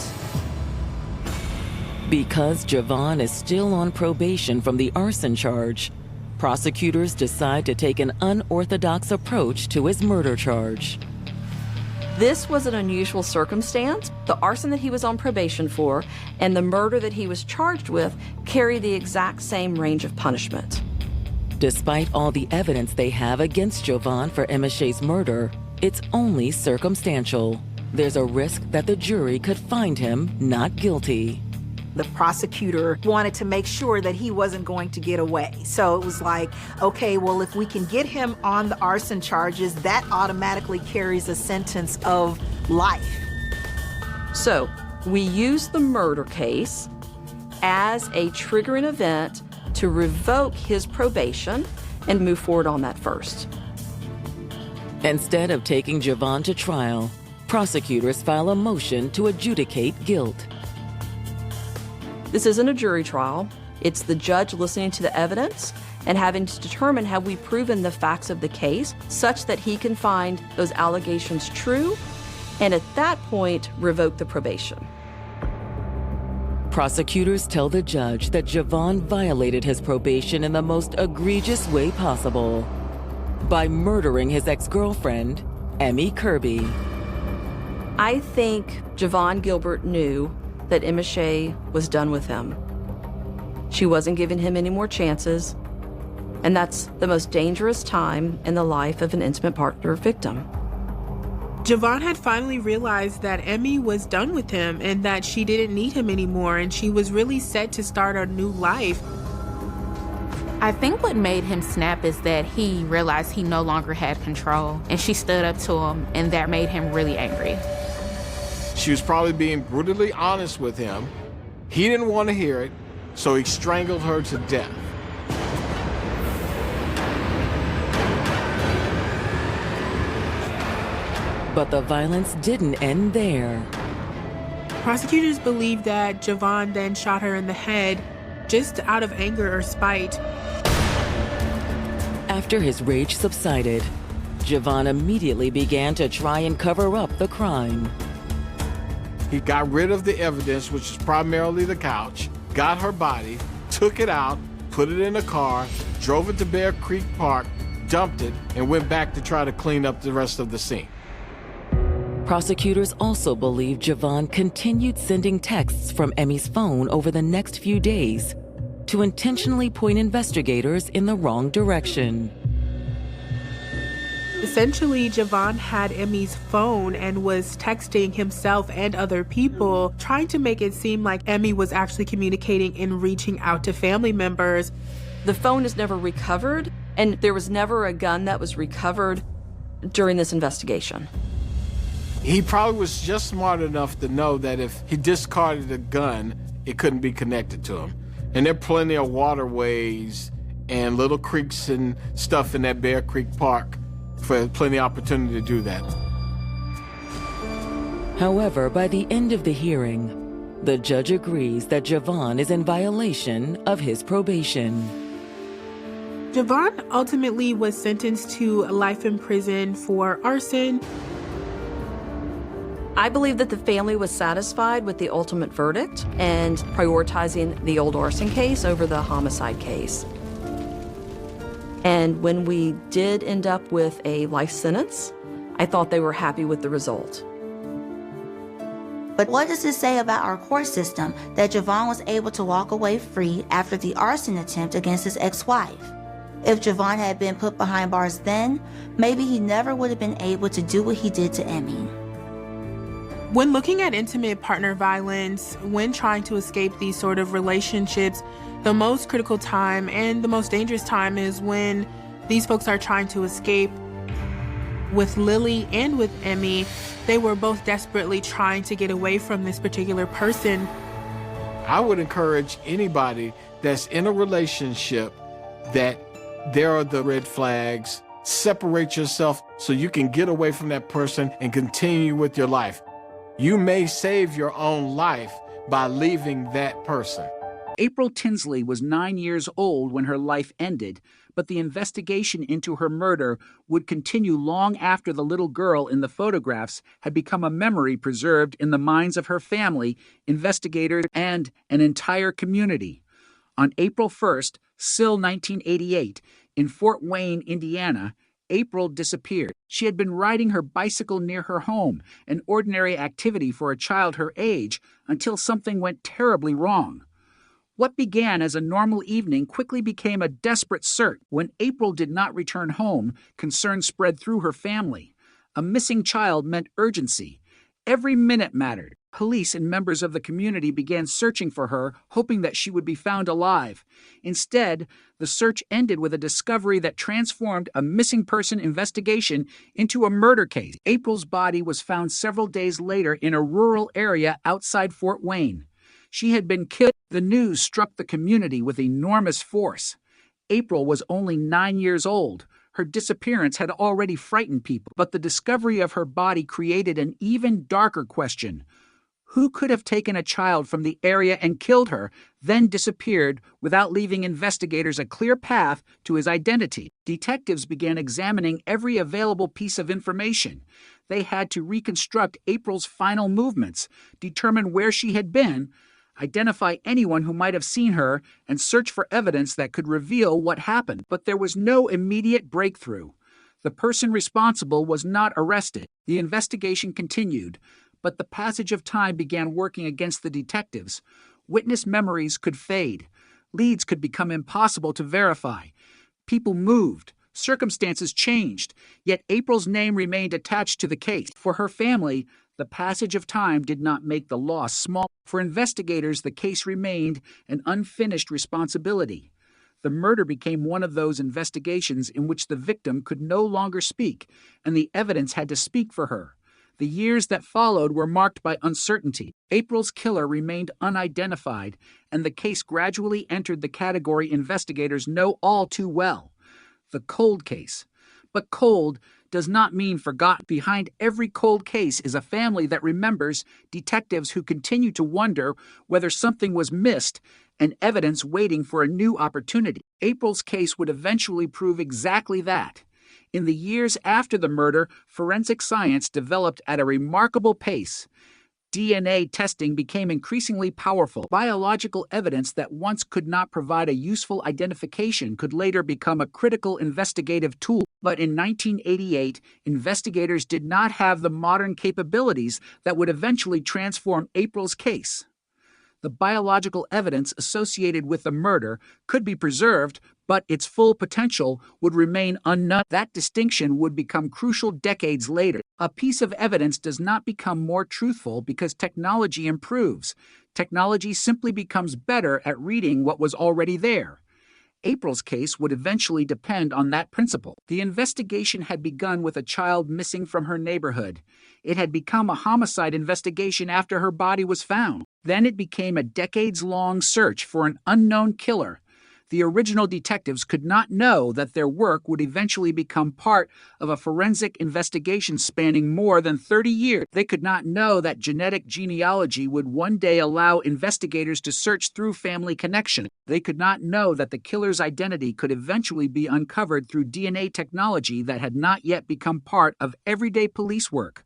A: Because Javon is still on probation from the arson charge, prosecutors decide to take an unorthodox approach to his murder charge.
L: This was an unusual circumstance. The arson that he was on probation for and the murder that he was charged with carry the exact same range of punishment.
A: Despite all the evidence they have against Javon for Emma Shea's murder, it's only circumstantial. There's a risk that the jury could find him not guilty.
B: The prosecutor wanted to make sure that he wasn't going to get away. So it was like, okay, well, if we can get him on the arson charges, that automatically carries a sentence of life.
L: So we used the murder case as a triggering event to revoke his probation and move forward on that first.
A: Instead of taking Javon to trial, prosecutors file a motion to adjudicate guilt.
L: This isn't a jury trial. It's the judge listening to the evidence and having to determine, have we proven the facts of the case such that he can find those allegations true, and at that point, revoke the probation.
A: Prosecutors tell the judge that Javon violated his probation in the most egregious way possible by murdering his ex-girlfriend, Emmy Kirby.
L: I think Javon Gilbert knew that Emma Shea was done with him. She wasn't giving him any more chances, and that's the most dangerous time in the life of an intimate partner victim.
D: Javon had finally realized that Emmy was done with him and that she didn't need him anymore, and she was really set to start a new life.
O: I think what made him snap is that he realized he no longer had control, and she stood up to him, and that made him really angry.
F: She was probably being brutally honest with him. He didn't want to hear it, so he strangled her to death.
A: But the violence didn't end there.
D: Prosecutors believe that Javon then shot her in the head just out of anger or spite.
A: After his rage subsided, Javon immediately began to try and cover up the crime.
F: He got rid of the evidence, which was primarily the couch, got her body, took it out, put it in a car, drove it to Bear Creek Park, dumped it, and went back to try to clean up the rest of the scene.
A: Prosecutors also believe Javon continued sending texts from Emmy's phone over the next few days to intentionally point investigators in the wrong direction.
D: Essentially, Javon had Emmy's phone and was texting himself and other people, trying to make it seem like Emmy was actually communicating and reaching out to family members.
L: The phone is never recovered, and there was never a gun that was recovered during this investigation.
F: He probably was just smart enough to know that if he discarded a gun, it couldn't be connected to him. And there are plenty of waterways and little creeks and stuff in that Bear Creek Park for plenty of opportunity to do that.
A: However, by the end of the hearing, the judge agrees that Javon is in violation of his probation.
D: Javon ultimately was sentenced to life in prison for arson.
L: I believe that the family was satisfied with the ultimate verdict and prioritizing the old arson case over the homicide case. And when we did end up with a life sentence, I thought they were happy with the result.
N: But what does it say about our court system that Javon was able to walk away free after the arson attempt against his ex-wife? If Javon had been put behind bars then, maybe he never would have been able to do what he did to Emmy.
D: When looking at intimate partner violence, when trying to escape these sort of relationships, the most critical time and the most dangerous time is when these folks are trying to escape. With Lily and with Emmy, they were both desperately trying to get away from this particular person.
F: I would encourage anybody that's in a relationship that there are the red flags. Separate yourself so you can get away from that person and continue with your life. You may save your own life by leaving that person.
M: April Tinsley was 9 years old when her life ended, but the investigation into her murder would continue long after the little girl in the photographs had become a memory preserved in the minds of her family, investigators, and an entire community. On April 1st, still 1988, in Fort Wayne, Indiana, April disappeared. She had been riding her bicycle near her home, an ordinary activity for a child her age, until something went terribly wrong. What began as a normal evening quickly became a desperate search. When April did not return home, concern spread through her family. A missing child meant urgency. Every minute mattered. Police and members of the community began searching for her, hoping that she would be found alive. Instead, the search ended with a discovery that transformed a missing person investigation into a murder case. April's body was found several days later in a rural area outside Fort Wayne. She had been killed. The news struck the community with enormous force. April was only 9 years old. Her disappearance had already frightened people, but the discovery of her body created an even darker question. Who could have taken a child from the area and killed her, then disappeared without leaving investigators a clear path to his identity? Detectives began examining every available piece of information. They had to reconstruct April's final movements, determine where she had been, identify anyone who might have seen her, and search for evidence that could reveal what happened. But there was no immediate breakthrough. The person responsible was not arrested. The investigation continued, but the passage of time began working against the detectives. Witness memories could fade. Leads could become impossible to verify. People moved. Circumstances changed. Yet April's name remained attached to the case. For her family, the passage of time did not make the loss small. For investigators, the case remained an unfinished responsibility. The murder became one of those investigations in which the victim could no longer speak, and the evidence had to speak for her. The years that followed were marked by uncertainty. April's killer remained unidentified, and the case gradually entered the category investigators know all too well: the cold case. But cold does not mean forgotten. Behind every cold case is a family that remembers, detectives who continue to wonder whether something was missed, and evidence waiting for a new opportunity. April's case would eventually prove exactly that. In the years after the murder, forensic science developed at a remarkable pace. DNA testing became increasingly powerful. Biological evidence that once could not provide a useful identification could later become a critical investigative tool. But in 1988, investigators did not have the modern capabilities that would eventually transform April's case. The biological evidence associated with the murder could be preserved, but its full potential would remain unknown. That distinction would become crucial decades later. A piece of evidence does not become more truthful because technology improves. Technology simply becomes better at reading what was already there. April's case would eventually depend on that principle. The investigation had begun with a child missing from her neighborhood. It had become a homicide investigation after her body was found. Then it became a decades-long search for an unknown killer. The original detectives could not know that their work would eventually become part of a forensic investigation spanning more than 30 years. They could not know that genetic genealogy would one day allow investigators to search through family connection. They could not know that the killer's identity could eventually be uncovered through DNA technology that had not yet become part of everyday police work.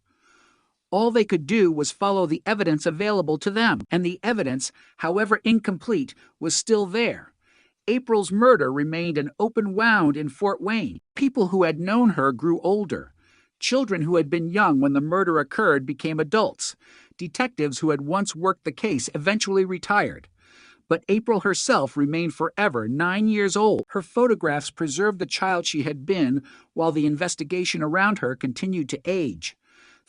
M: All they could do was follow the evidence available to them, and the evidence, however incomplete, was still there. April's murder remained an open wound in Fort Wayne. People who had known her grew older. Children who had been young when the murder occurred became adults. Detectives who had once worked the case eventually retired. But April herself remained forever 9 years old. Her photographs preserved the child she had been, while the investigation around her continued to age.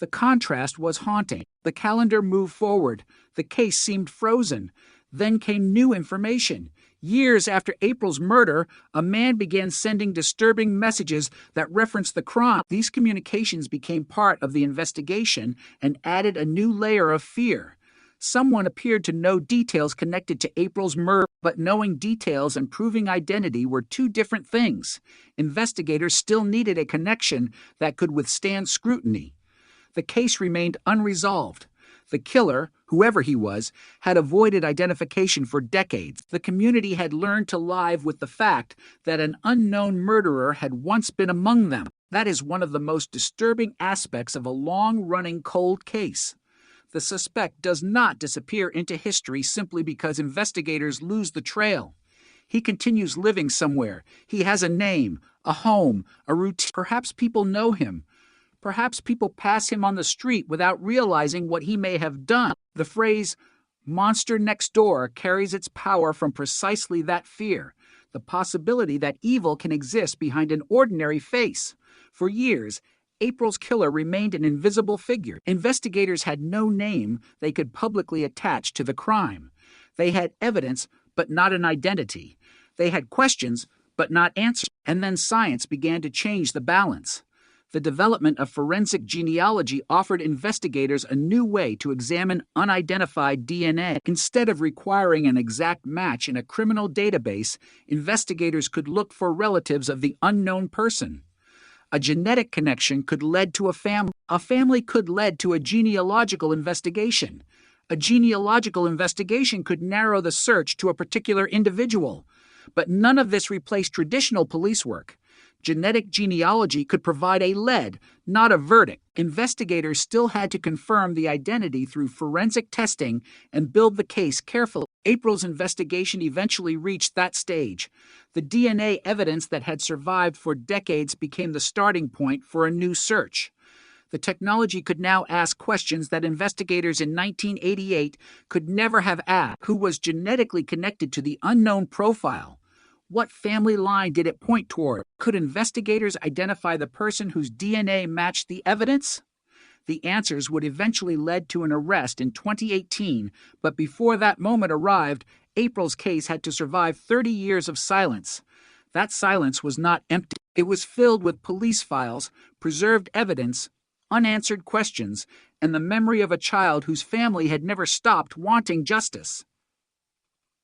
M: The contrast was haunting. The calendar moved forward. The case seemed frozen. Then came new information. Years after April's murder, a man began sending disturbing messages that referenced the crime. These communications became part of the investigation and added a new layer of fear. Someone appeared to know details connected to April's murder, but knowing details and proving identity were two different things. Investigators still needed a connection that could withstand scrutiny. The case remained unresolved. The killer, whoever he was, had avoided identification for decades. The community had learned to live with the fact that an unknown murderer had once been among them. That is one of the most disturbing aspects of a long-running cold case. The suspect does not disappear into history simply because investigators lose the trail. He continues living somewhere. He has a name, a home, a routine. Perhaps people know him. Perhaps people pass him on the street without realizing what he may have done. The phrase, "monster next door," carries its power from precisely that fear, the possibility that evil can exist behind an ordinary face. For years, April's killer remained an invisible figure. Investigators had no name they could publicly attach to the crime. They had evidence, but not an identity. They had questions, but not answers. And then science began to change the balance. The development of forensic genealogy offered investigators a new way to examine unidentified DNA. Instead of requiring an exact match in a criminal database, investigators could look for relatives of the unknown person. A genetic connection could lead to a family. A family could lead to a genealogical investigation. A genealogical investigation could narrow the search to a particular individual. But none of this replaced traditional police work. Genetic genealogy could provide a lead, not a verdict. Investigators still had to confirm the identity through forensic testing and build the case carefully. April's investigation eventually reached that stage. The DNA evidence that had survived for decades became the starting point for a new search. The technology could now ask questions that investigators in 1988 could never have asked. Who was genetically connected to the unknown profile? What family line did it point toward? Could investigators identify the person whose DNA matched the evidence? The answers would eventually lead to an arrest in 2018, but before that moment arrived, April's case had to survive 30 years of silence. That silence was not empty. It was filled with police files, preserved evidence, unanswered questions, and the memory of a child whose family had never stopped wanting justice.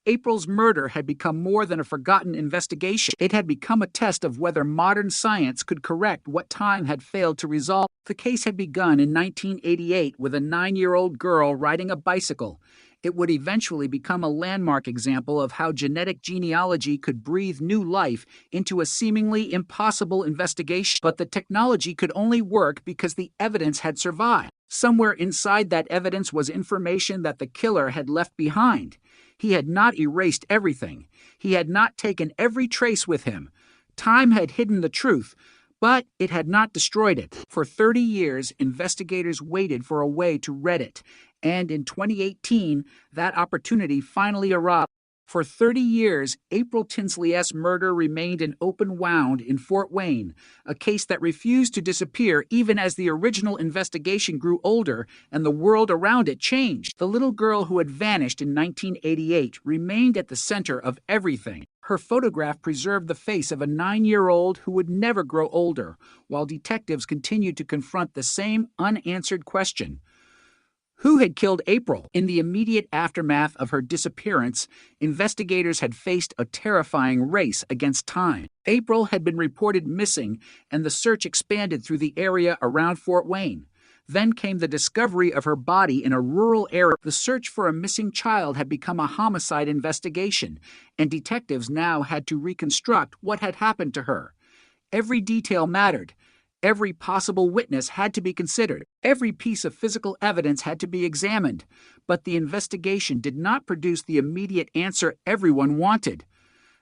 M: April's murder had become more than a forgotten investigation. It had become a test of whether modern science could correct what time had failed to resolve. The case had begun in 1988 with a 9-year-old girl riding a bicycle. It would eventually become a landmark example of how genetic genealogy could breathe new life into a seemingly impossible investigation. But the technology could only work because the evidence had survived. Somewhere inside that evidence was information that the killer had left behind. He had not erased everything. He had not taken every trace with him. Time had hidden the truth, but it had not destroyed it. For 30 years, investigators waited for a way to read it, and in 2018, that opportunity finally arrived. For 30 years, April Tinsley's murder remained an open wound in Fort Wayne, a case that refused to disappear even as the original investigation grew older and the world around it changed. The little girl who had vanished in 1988 remained at the center of everything. Her photograph preserved the face of a 9-year-old who would never grow older, while detectives continued to confront the same unanswered question. Who had killed April? In the immediate aftermath of her disappearance, investigators had faced a terrifying race against time. April had been reported missing, and the search expanded through the area around Fort Wayne. Then came the discovery of her body in a rural area. The search for a missing child had become a homicide investigation, and detectives now had to reconstruct what had happened to her. Every detail mattered. Every possible witness had to be considered. Every piece of physical evidence had to be examined. But the investigation did not produce the immediate answer everyone wanted.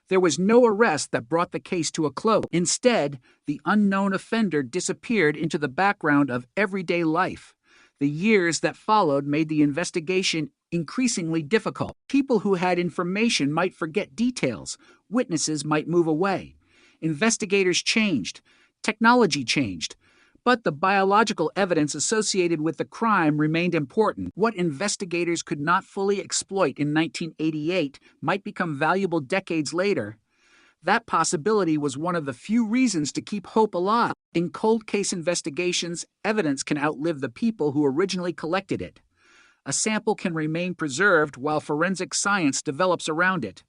M: There was no arrest that brought the case to a close. Instead, the unknown offender disappeared into the background of everyday life. The years that followed made the investigation increasingly difficult. People who had information might forget details. Witnesses might move away. Investigators changed. Technology changed, But the biological evidence associated with the crime remained important. What investigators could not fully exploit in 1988 might become valuable decades later. That possibility was one of the few reasons to keep hope alive. In cold case investigations, evidence can outlive the people who originally collected it. A sample can remain preserved while forensic science develops around it.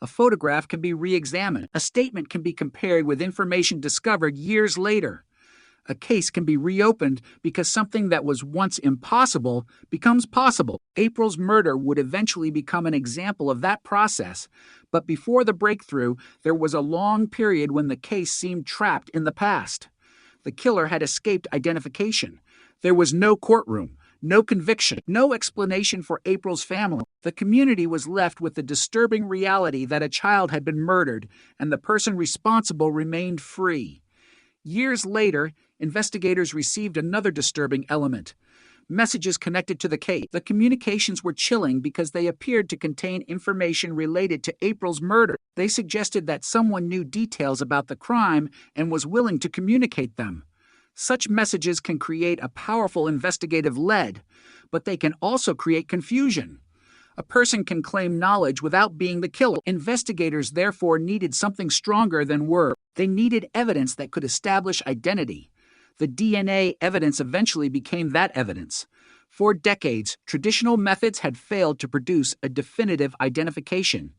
M: A photograph can be re-examined. A statement can be compared with information discovered years later. A case can be reopened because something that was once impossible becomes possible. April's murder would eventually become an example of that process, but before the breakthrough, there was a long period when the case seemed trapped in the past. The killer had escaped identification. There was no courtroom, no conviction, no explanation for April's family. The community was left with the disturbing reality that a child had been murdered and the person responsible remained free. Years later, investigators received another disturbing element: messages connected to the case. The communications were chilling because they appeared to contain information related to April's murder. They suggested that someone knew details about the crime and was willing to communicate them. Such messages can create a powerful investigative lead, but they can also create confusion. A person can claim knowledge without being the killer. Investigators therefore needed something stronger than words. They needed evidence that could establish identity. The DNA evidence eventually became that evidence. For decades, traditional methods had failed to produce a definitive identification.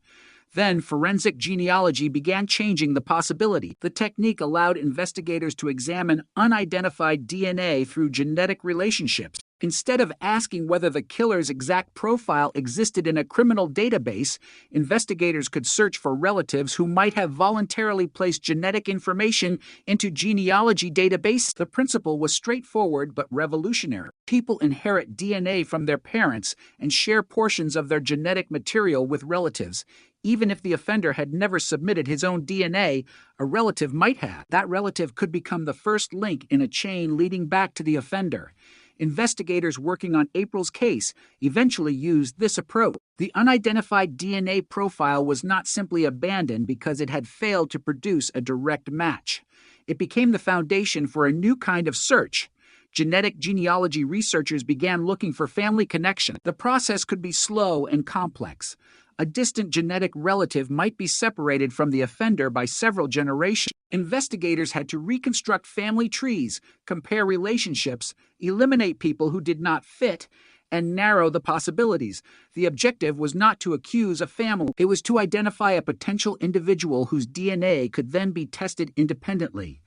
M: Then forensic genealogy began changing the possibility. The technique allowed investigators to examine unidentified DNA through genetic relationships. Instead of asking whether the killer's exact profile existed in a criminal database, investigators could search for relatives who might have voluntarily placed genetic information into genealogy databases. The principle was straightforward but revolutionary. People inherit DNA from their parents and share portions of their genetic material with relatives. Even if the offender had never submitted his own DNA, a relative might have. That relative could become the first link in a chain leading back to the offender. Investigators working on April's case eventually used this approach. The unidentified DNA profile was not simply abandoned because it had failed to produce a direct match. It became the foundation for a new kind of search. Genetic genealogy researchers began looking for family connection. The process could be slow and complex. A distant genetic relative might be separated from the offender by several generations. Investigators had to reconstruct family trees, compare relationships, eliminate people who did not fit, and narrow the possibilities. The objective was not to accuse a family. It was to identify a potential individual whose DNA could then be tested independently.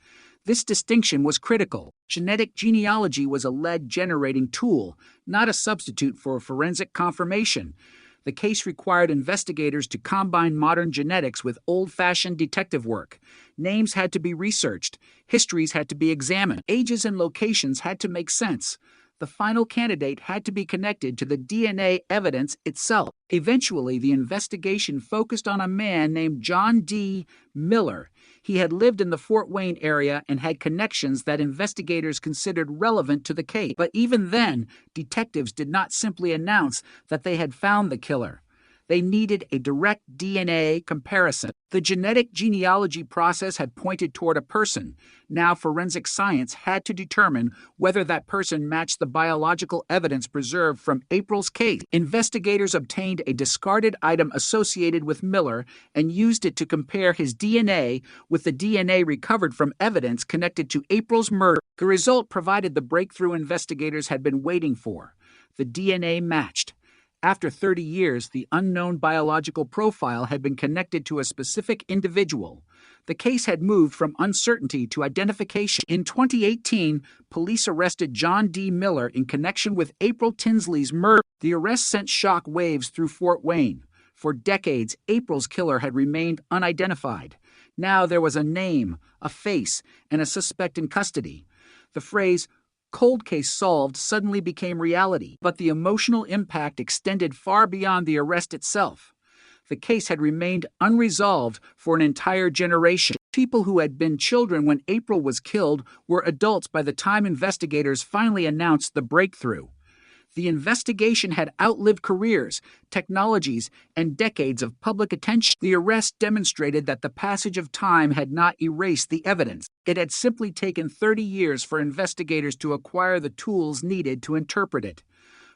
M: This distinction was critical. Genetic genealogy was a lead-generating tool, not a substitute for forensic confirmation. The case required investigators to combine modern genetics with old-fashioned detective work. Names had to be researched. Histories had to be examined. Ages and locations had to make sense. The final candidate had to be connected to the DNA evidence itself. Eventually, the investigation focused on a man named John D. Miller. He had lived in the Fort Wayne area and had connections that investigators considered relevant to the case. But even then, detectives did not simply announce that they had found the killer. They needed a direct DNA comparison. The genetic genealogy process had pointed toward a person. Now forensic science had to determine whether that person matched the biological evidence preserved from April's case. Investigators obtained a discarded item associated with Miller and used it to compare his DNA with the DNA recovered from evidence connected to April's murder. The result provided the breakthrough investigators had been waiting for. The DNA matched. After 30 years, the unknown biological profile had been connected to a specific individual. The case had moved from uncertainty to identification. In 2018, police arrested John D. Miller in connection with April Tinsley's murder. The arrest sent shock waves through Fort Wayne. For decades, April's killer had remained unidentified. Now there was a name, a face, and a suspect in custody. The phrase, "cold case solved," suddenly became reality, but the emotional impact extended far beyond the arrest itself. The case had remained unresolved for an entire generation. People who had been children when April was killed were adults by the time investigators finally announced the breakthrough. The investigation had outlived careers, technologies, and decades of public attention. The arrest demonstrated that the passage of time had not erased the evidence. It had simply taken 30 years for investigators to acquire the tools needed to interpret it.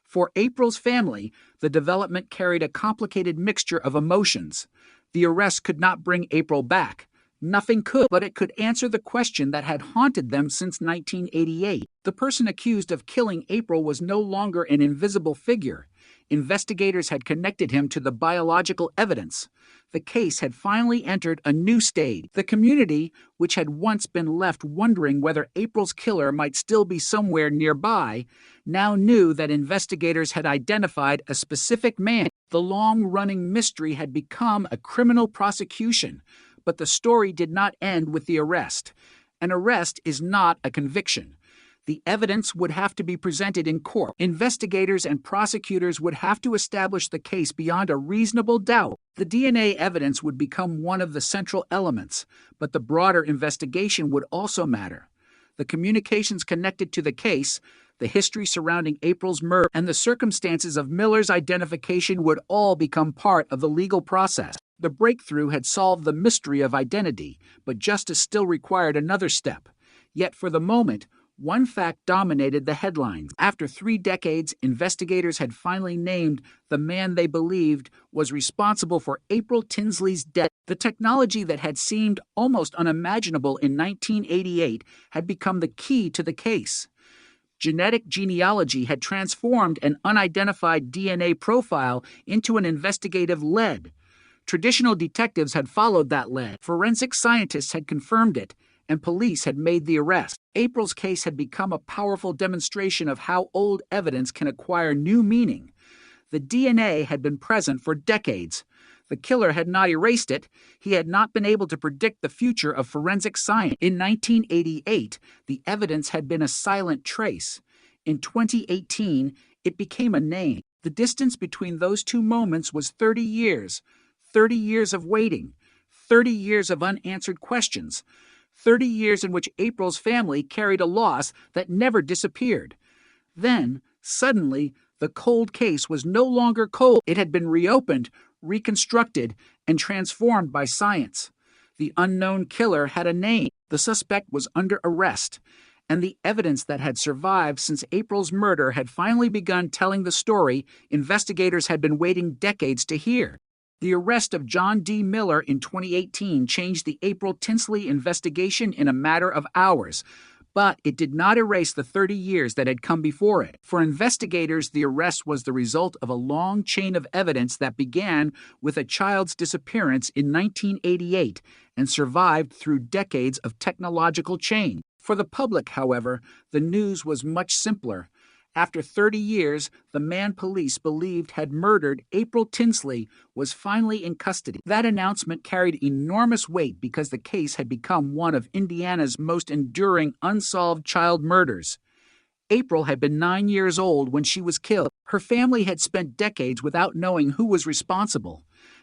M: For April's family, the development carried a complicated mixture of emotions. The arrest could not bring April back. Nothing could, but it could answer the question that had haunted them since 1988. The person accused of killing April was no longer an invisible figure. Investigators had connected him to the biological evidence. The case had finally entered a new stage. The community, which had once been left wondering whether April's killer might still be somewhere nearby, now knew that investigators had identified a specific man. The long-running mystery had become a criminal prosecution. But the story did not end with the arrest. An arrest is not a conviction. The evidence would have to be presented in court. Investigators and prosecutors would have to establish the case beyond a reasonable doubt. The DNA evidence would become one of the central elements, but the broader investigation would also matter. The communications connected to the case, the history surrounding April's murder, and the circumstances of Miller's identification would all become part of the legal process. The breakthrough had solved the mystery of identity, but justice still required another step. Yet for the moment, one fact dominated the headlines. After 3 decades, investigators had finally named the man they believed was responsible for April Tinsley's death. The technology that had seemed almost unimaginable in 1988 had become the key to the case. Genetic genealogy had transformed an unidentified DNA profile into an investigative lead. Traditional detectives had followed that lead. Forensic scientists had confirmed it, and police had made the arrest. April's case had become a powerful demonstration of how old evidence can acquire new meaning. The DNA had been present for decades. The killer had not erased it. He had not been able to predict the future of forensic science. In 1988, the evidence had been a silent trace. In 2018, it became a name. The distance between those two moments was 30 years. 30 years of waiting, 30 years of unanswered questions, 30 years in which April's family carried a loss that never disappeared. Then, suddenly, the cold case was no longer cold. It had been reopened, reconstructed, and transformed by science. The unknown killer had a name. The suspect was under arrest, and the evidence that had survived since April's murder had finally begun telling the story investigators had been waiting decades to hear. The arrest of John D. Miller in 2018 changed the April Tinsley investigation in a matter of hours, but it did not erase the 30 years that had come before it. For investigators, the arrest was the result of a long chain of evidence that began with a child's disappearance in 1988 and survived through decades of technological change. For the public, however, the news was much simpler. After 30 years, the man police believed had murdered April Tinsley was finally in custody. That announcement carried enormous weight because the case had become one of Indiana's most enduring unsolved child murders. April had been 9 years old when she was killed. Her family had spent decades without knowing who was responsible.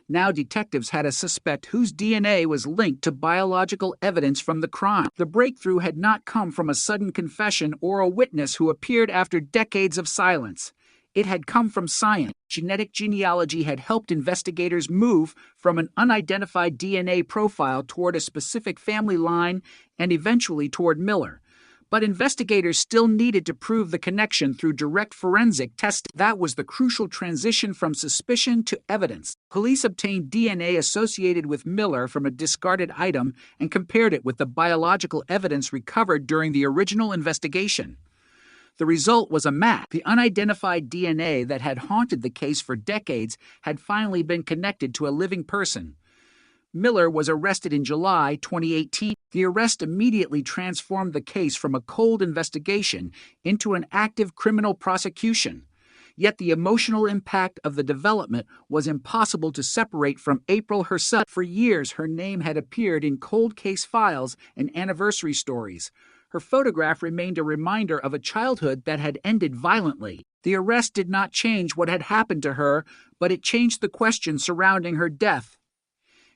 M: Now detectives had a suspect whose DNA was linked to biological evidence from the crime. The breakthrough had not come from a sudden confession or a witness who appeared after decades of silence. It had come from science. Genetic genealogy had helped investigators move from an unidentified DNA profile toward a specific family line and eventually toward Miller. But investigators still needed to prove the connection through direct forensic testing. That was the crucial transition from suspicion to evidence. Police obtained DNA associated with Miller from a discarded item and compared it with the biological evidence recovered during the original investigation. The result was a match. The unidentified DNA that had haunted the case for decades had finally been connected to a living person. Miller was arrested in July 2018. The arrest immediately transformed the case from a cold investigation into an active criminal prosecution. Yet the emotional impact of the development was impossible to separate from April herself. For years, her name had appeared in cold case files and anniversary stories. Her photograph remained a reminder of a childhood that had ended violently. The arrest did not change what had happened to her, but it changed the question surrounding her death.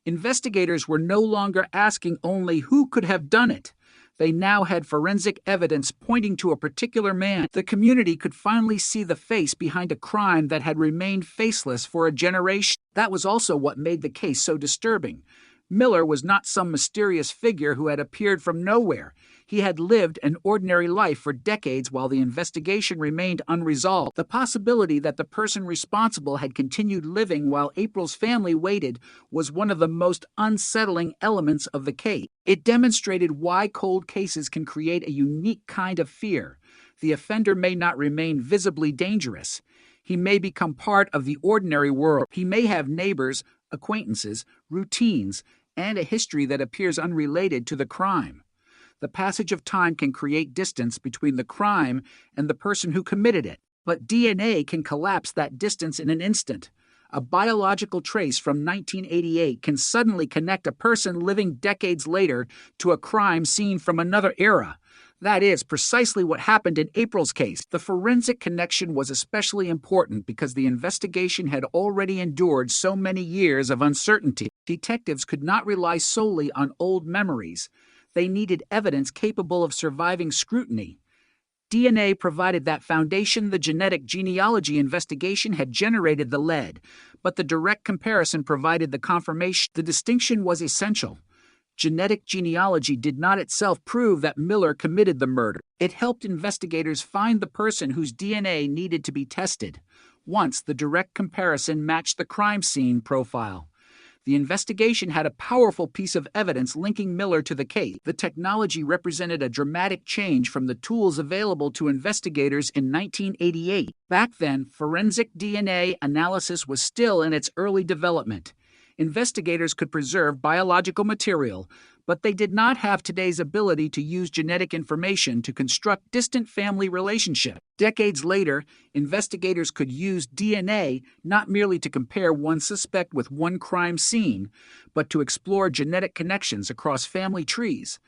M: Investigators were no longer asking only who could have done it. They now had forensic evidence pointing to a particular man. The community could finally see the face behind a crime that had remained faceless for a generation. That was also what made the case so disturbing. Miller was not some mysterious figure who had appeared from nowhere. He had lived an ordinary life for decades while the investigation remained unresolved. The possibility that the person responsible had continued living while April's family waited was one of the most unsettling elements of the case. It demonstrated why cold cases can create a unique kind of fear. The offender may not remain visibly dangerous. He may become part of the ordinary world. He may have neighbors, acquaintances, routines, and a history that appears unrelated to the crime. The passage of time can create distance between the crime and the person who committed it, but DNA can collapse that distance in an instant. A biological trace from 1988 can suddenly connect a person living decades later to a crime seen from another era. That is precisely what happened in April's case. The forensic connection was especially important because the investigation had already endured so many years of uncertainty. Detectives could not rely solely on old memories. They needed evidence capable of surviving scrutiny. DNA provided that foundation. The genetic genealogy investigation had generated the lead, but the direct comparison provided the confirmation. The distinction was essential. Genetic genealogy did not itself prove that Miller committed the murder. It helped investigators find the person whose DNA needed to be tested. Once the direct comparison matched the crime scene profile, the investigation had a powerful piece of evidence linking Miller to the case. The technology represented a dramatic change from the tools available to investigators in 1988. Back then, forensic DNA analysis was still in its early development. Investigators could preserve biological material, but they did not have today's ability to use genetic information to construct distant family relationships. Decades later, investigators could use DNA not merely to compare one suspect with one crime scene, but to explore genetic connections across family trees.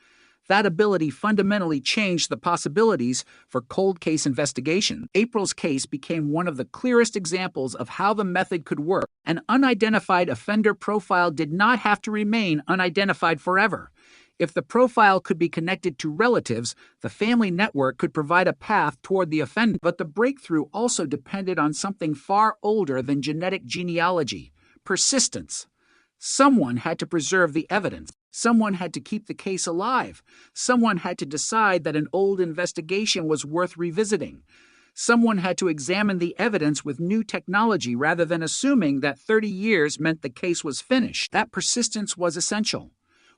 M: That ability fundamentally changed the possibilities for cold case investigation. April's case became one of the clearest examples of how the method could work. An unidentified offender profile did not have to remain unidentified forever. If the profile could be connected to relatives, the family network could provide a path toward the offender. But the breakthrough also depended on something far older than genetic genealogy: persistence. Someone had to preserve the evidence. Someone had to keep the case alive. Someone had to decide that an old investigation was worth revisiting. Someone had to examine the evidence with new technology rather than assuming that 30 years meant the case was finished. That persistence was essential.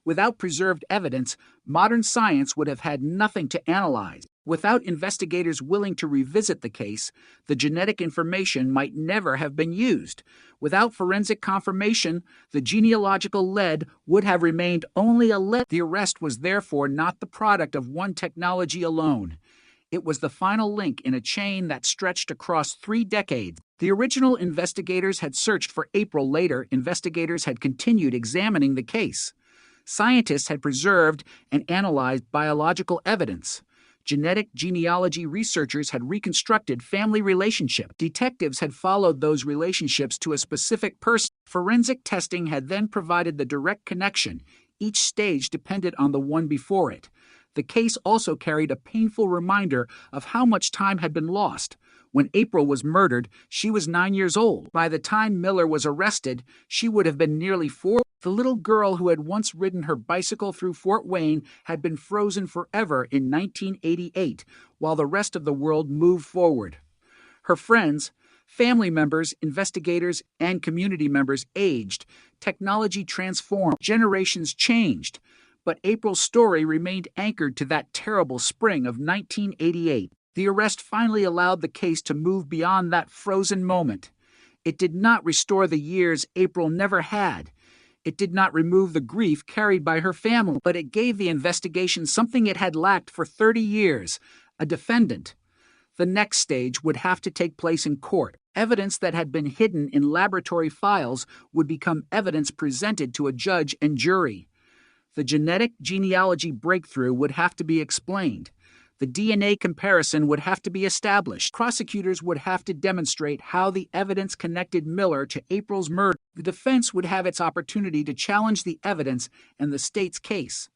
M: Without preserved evidence, modern science would have had nothing to analyze. Without investigators willing to revisit the case, the genetic information might never have been used. Without forensic confirmation, the genealogical lead would have remained only a lead. The arrest was therefore not the product of one technology alone. It was the final link in a chain that stretched across 3 decades. The original investigators had searched for April. Later, investigators had continued examining the case. Scientists had preserved and analyzed biological evidence. Genetic genealogy researchers had reconstructed family relationships. Detectives had followed those relationships to a specific person. Forensic testing had then provided the direct connection. Each stage depended on the one before it. The case also carried a painful reminder of how much time had been lost. When April was murdered, she was 9 years old. By the time Miller was arrested, she would have been nearly 4. The little girl who had once ridden her bicycle through Fort Wayne had been frozen forever in 1988, while the rest of the world moved forward. Her friends, family members, investigators, and community members aged. Technology transformed. Generations changed. But April's story remained anchored to that terrible spring of 1988. The arrest finally allowed the case to move beyond that frozen moment. It did not restore the years April never had. It did not remove the grief carried by her family, but it gave the investigation something it had lacked for 30 years: a defendant. The next stage would have to take place in court. Evidence that had been hidden in laboratory files would become evidence presented to a judge and jury. The genetic genealogy breakthrough would have to be explained. The DNA comparison would have to be established. Prosecutors would have to demonstrate how the evidence connected Miller to April's murder. The defense would have its opportunity to challenge the evidence and the state's case.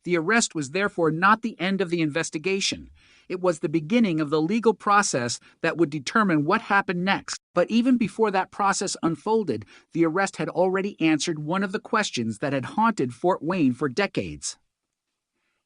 M: The arrest was therefore not the end of the investigation. It was the beginning of the legal process that would determine what happened next. But even before that process unfolded, the arrest had already answered one of the questions that had haunted Fort Wayne for decades.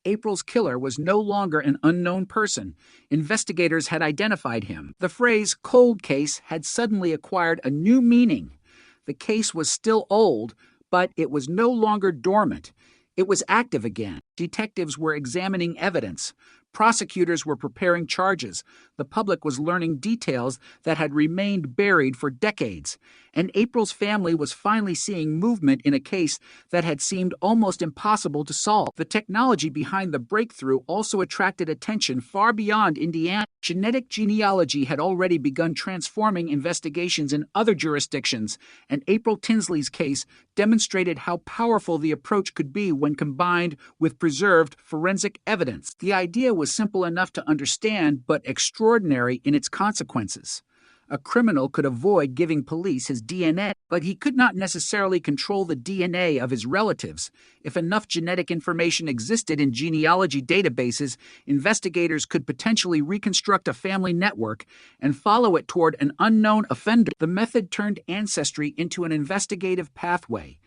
M: April's killer was no longer an unknown person. Investigators had identified him. The phrase cold case had suddenly acquired a new meaning. The case was still old, but it was no longer dormant. It was active again. Detectives were examining evidence. Prosecutors were preparing charges. The public was learning details that had remained buried for decades. And April's family was finally seeing movement in a case that had seemed almost impossible to solve. The technology behind the breakthrough also attracted attention far beyond Indiana. Genetic genealogy had already begun transforming investigations in other jurisdictions, and April Tinsley's case demonstrated how powerful the approach could be when combined with preserved forensic evidence. The idea was simple enough to understand, but extraordinary in its consequences. A criminal could avoid giving police his DNA, but he could not necessarily control the DNA of his relatives. If enough genetic information existed in genealogy databases, investigators could potentially reconstruct a family network and follow it toward an unknown offender. The method turned ancestry into an investigative pathway.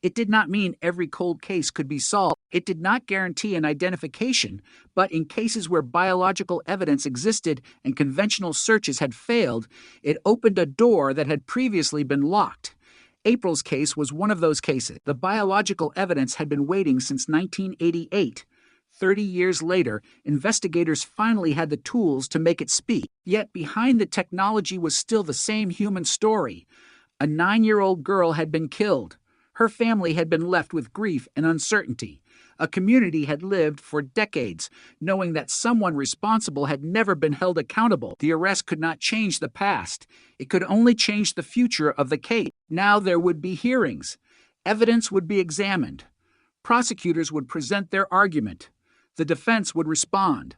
M: It did not mean every cold case could be solved. It did not guarantee an identification, but in cases where biological evidence existed and conventional searches had failed, it opened a door that had previously been locked. April's case was one of those cases. The biological evidence had been waiting since 1988. 30 years later, investigators finally had the tools to make it speak. Yet behind the technology was still the same human story. A 9-year-old girl had been killed. Her family had been left with grief and uncertainty. A community had lived for decades, knowing that someone responsible had never been held accountable. The arrest could not change the past. It could only change the future of the case. Now there would be hearings. Evidence would be examined. Prosecutors would present their argument. The defense would respond.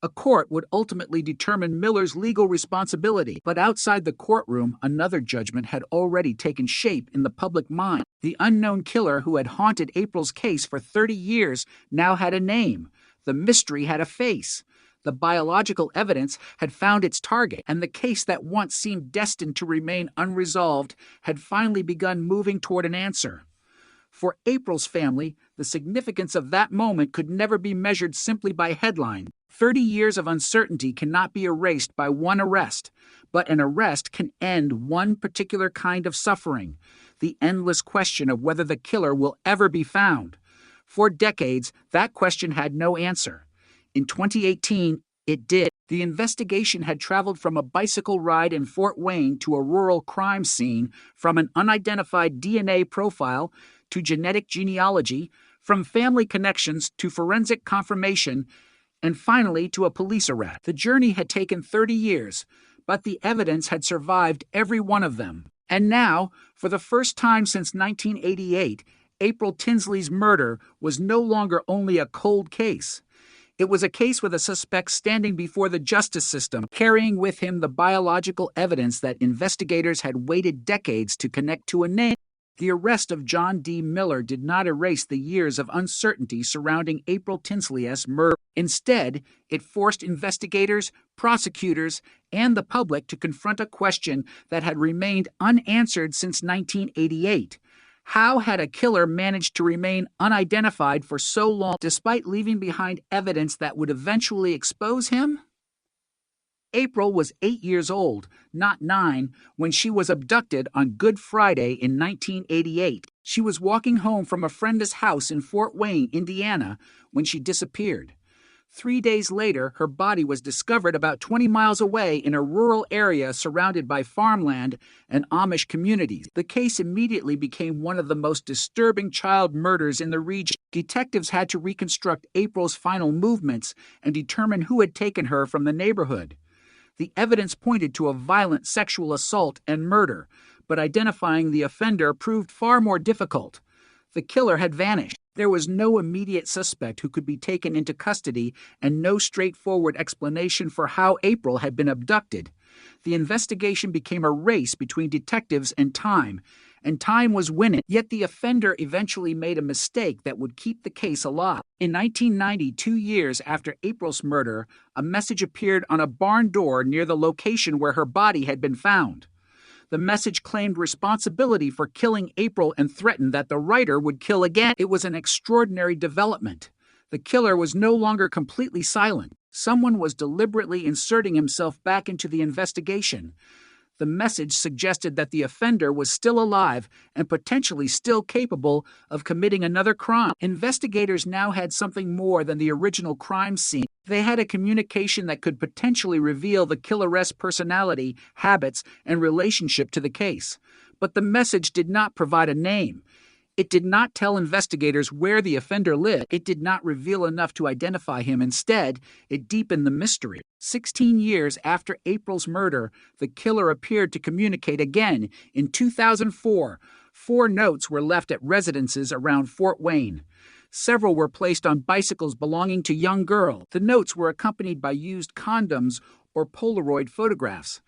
M: A court would ultimately determine Miller's legal responsibility, but outside the courtroom, another judgment had already taken shape in the public mind. The unknown killer who had haunted April's case for 30 years now had a name. The mystery had a face. The biological evidence had found its target, and the case that once seemed destined to remain unresolved had finally begun moving toward an answer. For April's family, the significance of that moment could never be measured simply by headline. 30 years of uncertainty cannot be erased by one arrest, but an arrest can end one particular kind of suffering, the endless question of whether the killer will ever be found. For decades, that question had no answer. In 2018, it did. The investigation had traveled from a bicycle ride in Fort Wayne to a rural crime scene, from an unidentified DNA profile to genetic genealogy, from family connections to forensic confirmation, and finally to a police arrest. The journey had taken 30 years, but the evidence had survived every one of them. And now, for the first time since 1988, April Tinsley's murder was no longer only a cold case. It was a case with a suspect standing before the justice system, carrying with him the biological evidence that investigators had waited decades to connect to a name. The arrest of John D. Miller did not erase the years of uncertainty surrounding April Tinsley's murder. Instead, it forced investigators, prosecutors, and the public to confront a question that had remained unanswered since 1988. How had a killer managed to remain unidentified for so long, despite leaving behind evidence that would eventually expose him? April was 8 years old, not 9, when she was abducted on Good Friday in 1988. She was walking home from a friend's house in Fort Wayne, Indiana, when she disappeared. 3 days later, her body was discovered about 20 miles away in a rural area surrounded by farmland and Amish communities. The case immediately became one of the most disturbing child murders in the region. Detectives had to reconstruct April's final movements and determine who had taken her from the neighborhood. The evidence pointed to a violent sexual assault and murder, but identifying the offender proved far more difficult. The killer had vanished. There was no immediate suspect who could be taken into custody and no straightforward explanation for how April had been abducted. The investigation became a race between detectives and time, and time was winning. Yet the offender eventually made a mistake that would keep the case alive. In 1990, 2 years after April's murder, a message appeared on a barn door near the location where her body had been found. The message claimed responsibility for killing April and threatened that the writer would kill again. It was an extraordinary development. The killer was no longer completely silent. Someone was deliberately inserting himself back into the investigation. The message suggested that the offender was still alive and potentially still capable of committing another crime. Investigators now had something more than the original crime scene. They had a communication that could potentially reveal the killer's personality, habits, and relationship to the case. But the message did not provide a name. It did not tell investigators where the offender lived. It did not reveal enough to identify him. Instead, it deepened the mystery. 16 years after April's murder, the killer appeared to communicate again. In 2004, 4 notes were left at residences around Fort Wayne. Several were placed on bicycles belonging to young girls. The notes were accompanied by used condoms or Polaroid photographs.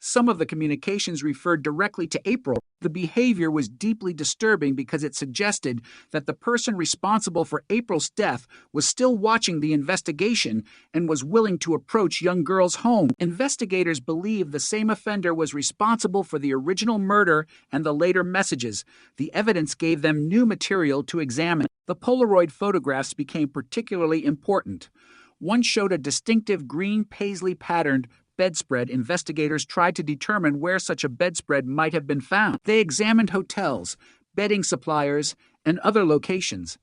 M: Some of the communications referred directly to April. The behavior was deeply disturbing because it suggested that the person responsible for April's death was still watching the investigation and was willing to approach young girls' home. Investigators believe the same offender was responsible for the original murder and the later messages. The evidence gave them new material to examine. The Polaroid photographs became particularly important. One showed a distinctive green paisley-patterned bedspread. Investigators tried to determine where such a bedspread might have been found. They examined hotels, bedding suppliers, and other locations.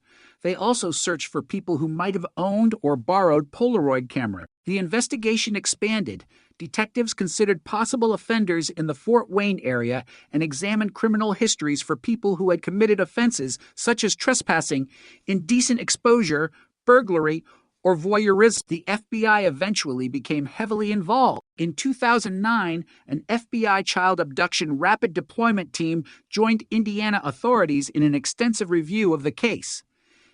M: They also searched for people who might have owned or borrowed Polaroid cameras. The investigation expanded. Detectives considered possible offenders in the Fort Wayne area and examined criminal histories for people who had committed offenses such as trespassing, indecent exposure, burglary, or voyeurism. The FBI eventually became heavily involved. In 2009, an FBI child abduction rapid deployment team joined Indiana authorities in an extensive review of the case.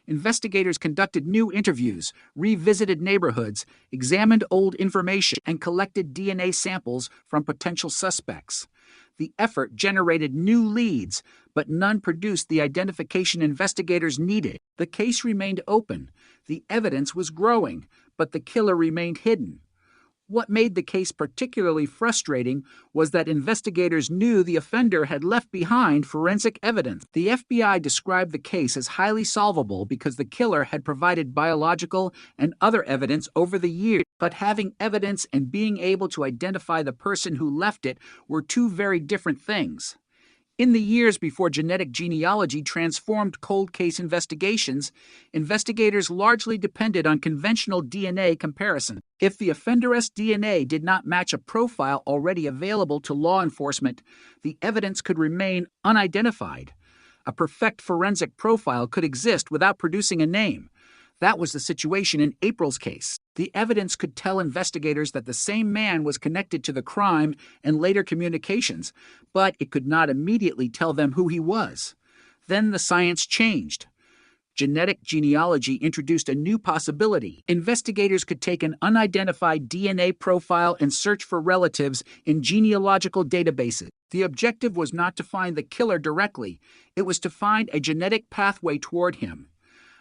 M: Investigators conducted new interviews, revisited neighborhoods, examined old information, and collected DNA samples from potential suspects. The effort generated new leads, but none produced the identification investigators needed. The case remained open. The evidence was growing, but the killer remained hidden. What made the case particularly frustrating was that investigators knew the offender had left behind forensic evidence. The FBI described the case as highly solvable because the killer had provided biological and other evidence over the years. But having evidence and being able to identify the person who left it were two very different things. In the years before genetic genealogy transformed cold case investigations, investigators largely depended on conventional DNA comparison. If the offender's DNA did not match a profile already available to law enforcement, the evidence could remain unidentified. A perfect forensic profile could exist without producing a name. That was the situation in April's case. The evidence could tell investigators that the same man was connected to the crime and later communications, but it could not immediately tell them who he was. Then the science changed. Genetic genealogy introduced a new possibility. Investigators could take an unidentified DNA profile and search for relatives in genealogical databases. The objective was not to find the killer directly. It was to find a genetic pathway toward him.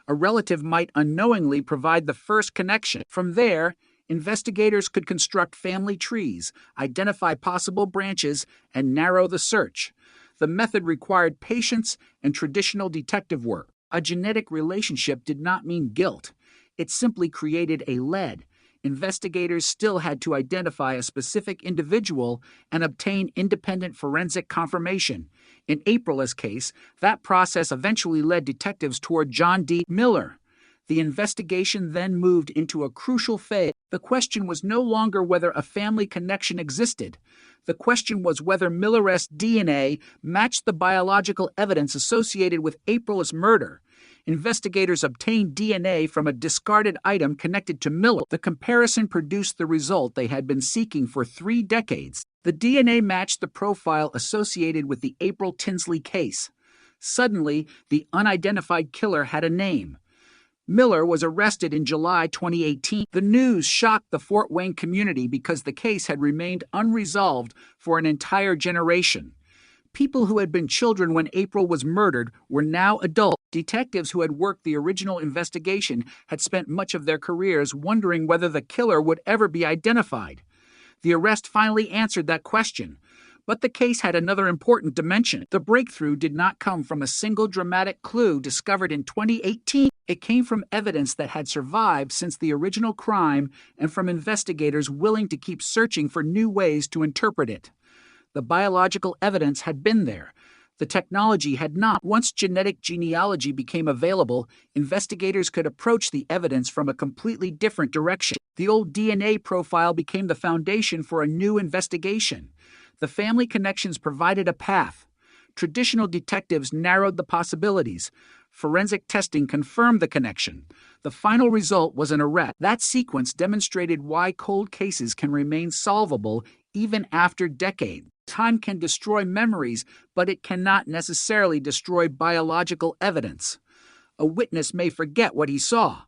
M: A relative might unknowingly provide the first connection. From there, investigators could construct family trees, identify possible branches, and narrow the search. The method required patience and traditional detective work. A genetic relationship did not mean guilt. It simply created a lead. Investigators still had to identify a specific individual and obtain independent forensic confirmation. In April's case, that process eventually led detectives toward John D. Miller. The investigation then moved into a crucial phase. The question was no longer whether a family connection existed. The question was whether Miller's DNA matched the biological evidence associated with April's murder. Investigators obtained DNA from a discarded item connected to Miller. The comparison produced the result they had been seeking for 3 decades. The DNA matched the profile associated with the April Tinsley case. Suddenly, the unidentified killer had a name. Miller was arrested in July 2018. The news shocked the Fort Wayne community because the case had remained unresolved for an entire generation. People who had been children when April was murdered were now adults. Detectives who had worked the original investigation had spent much of their careers wondering whether the killer would ever be identified. The arrest finally answered that question. But the case had another important dimension. The breakthrough did not come from a single dramatic clue discovered in 2018. It came from evidence that had survived since the original crime and from investigators willing to keep searching for new ways to interpret it. The biological evidence had been there. The technology had not. Once genetic genealogy became available, investigators could approach the evidence from a completely different direction. The old DNA profile became the foundation for a new investigation. The family connections provided a path. Traditional detectives narrowed the possibilities. Forensic testing confirmed the connection. The final result was an arrest. That sequence demonstrated why cold cases can remain solvable even after decades. Time can destroy memories, but it cannot necessarily destroy biological evidence. A witness may forget what he saw.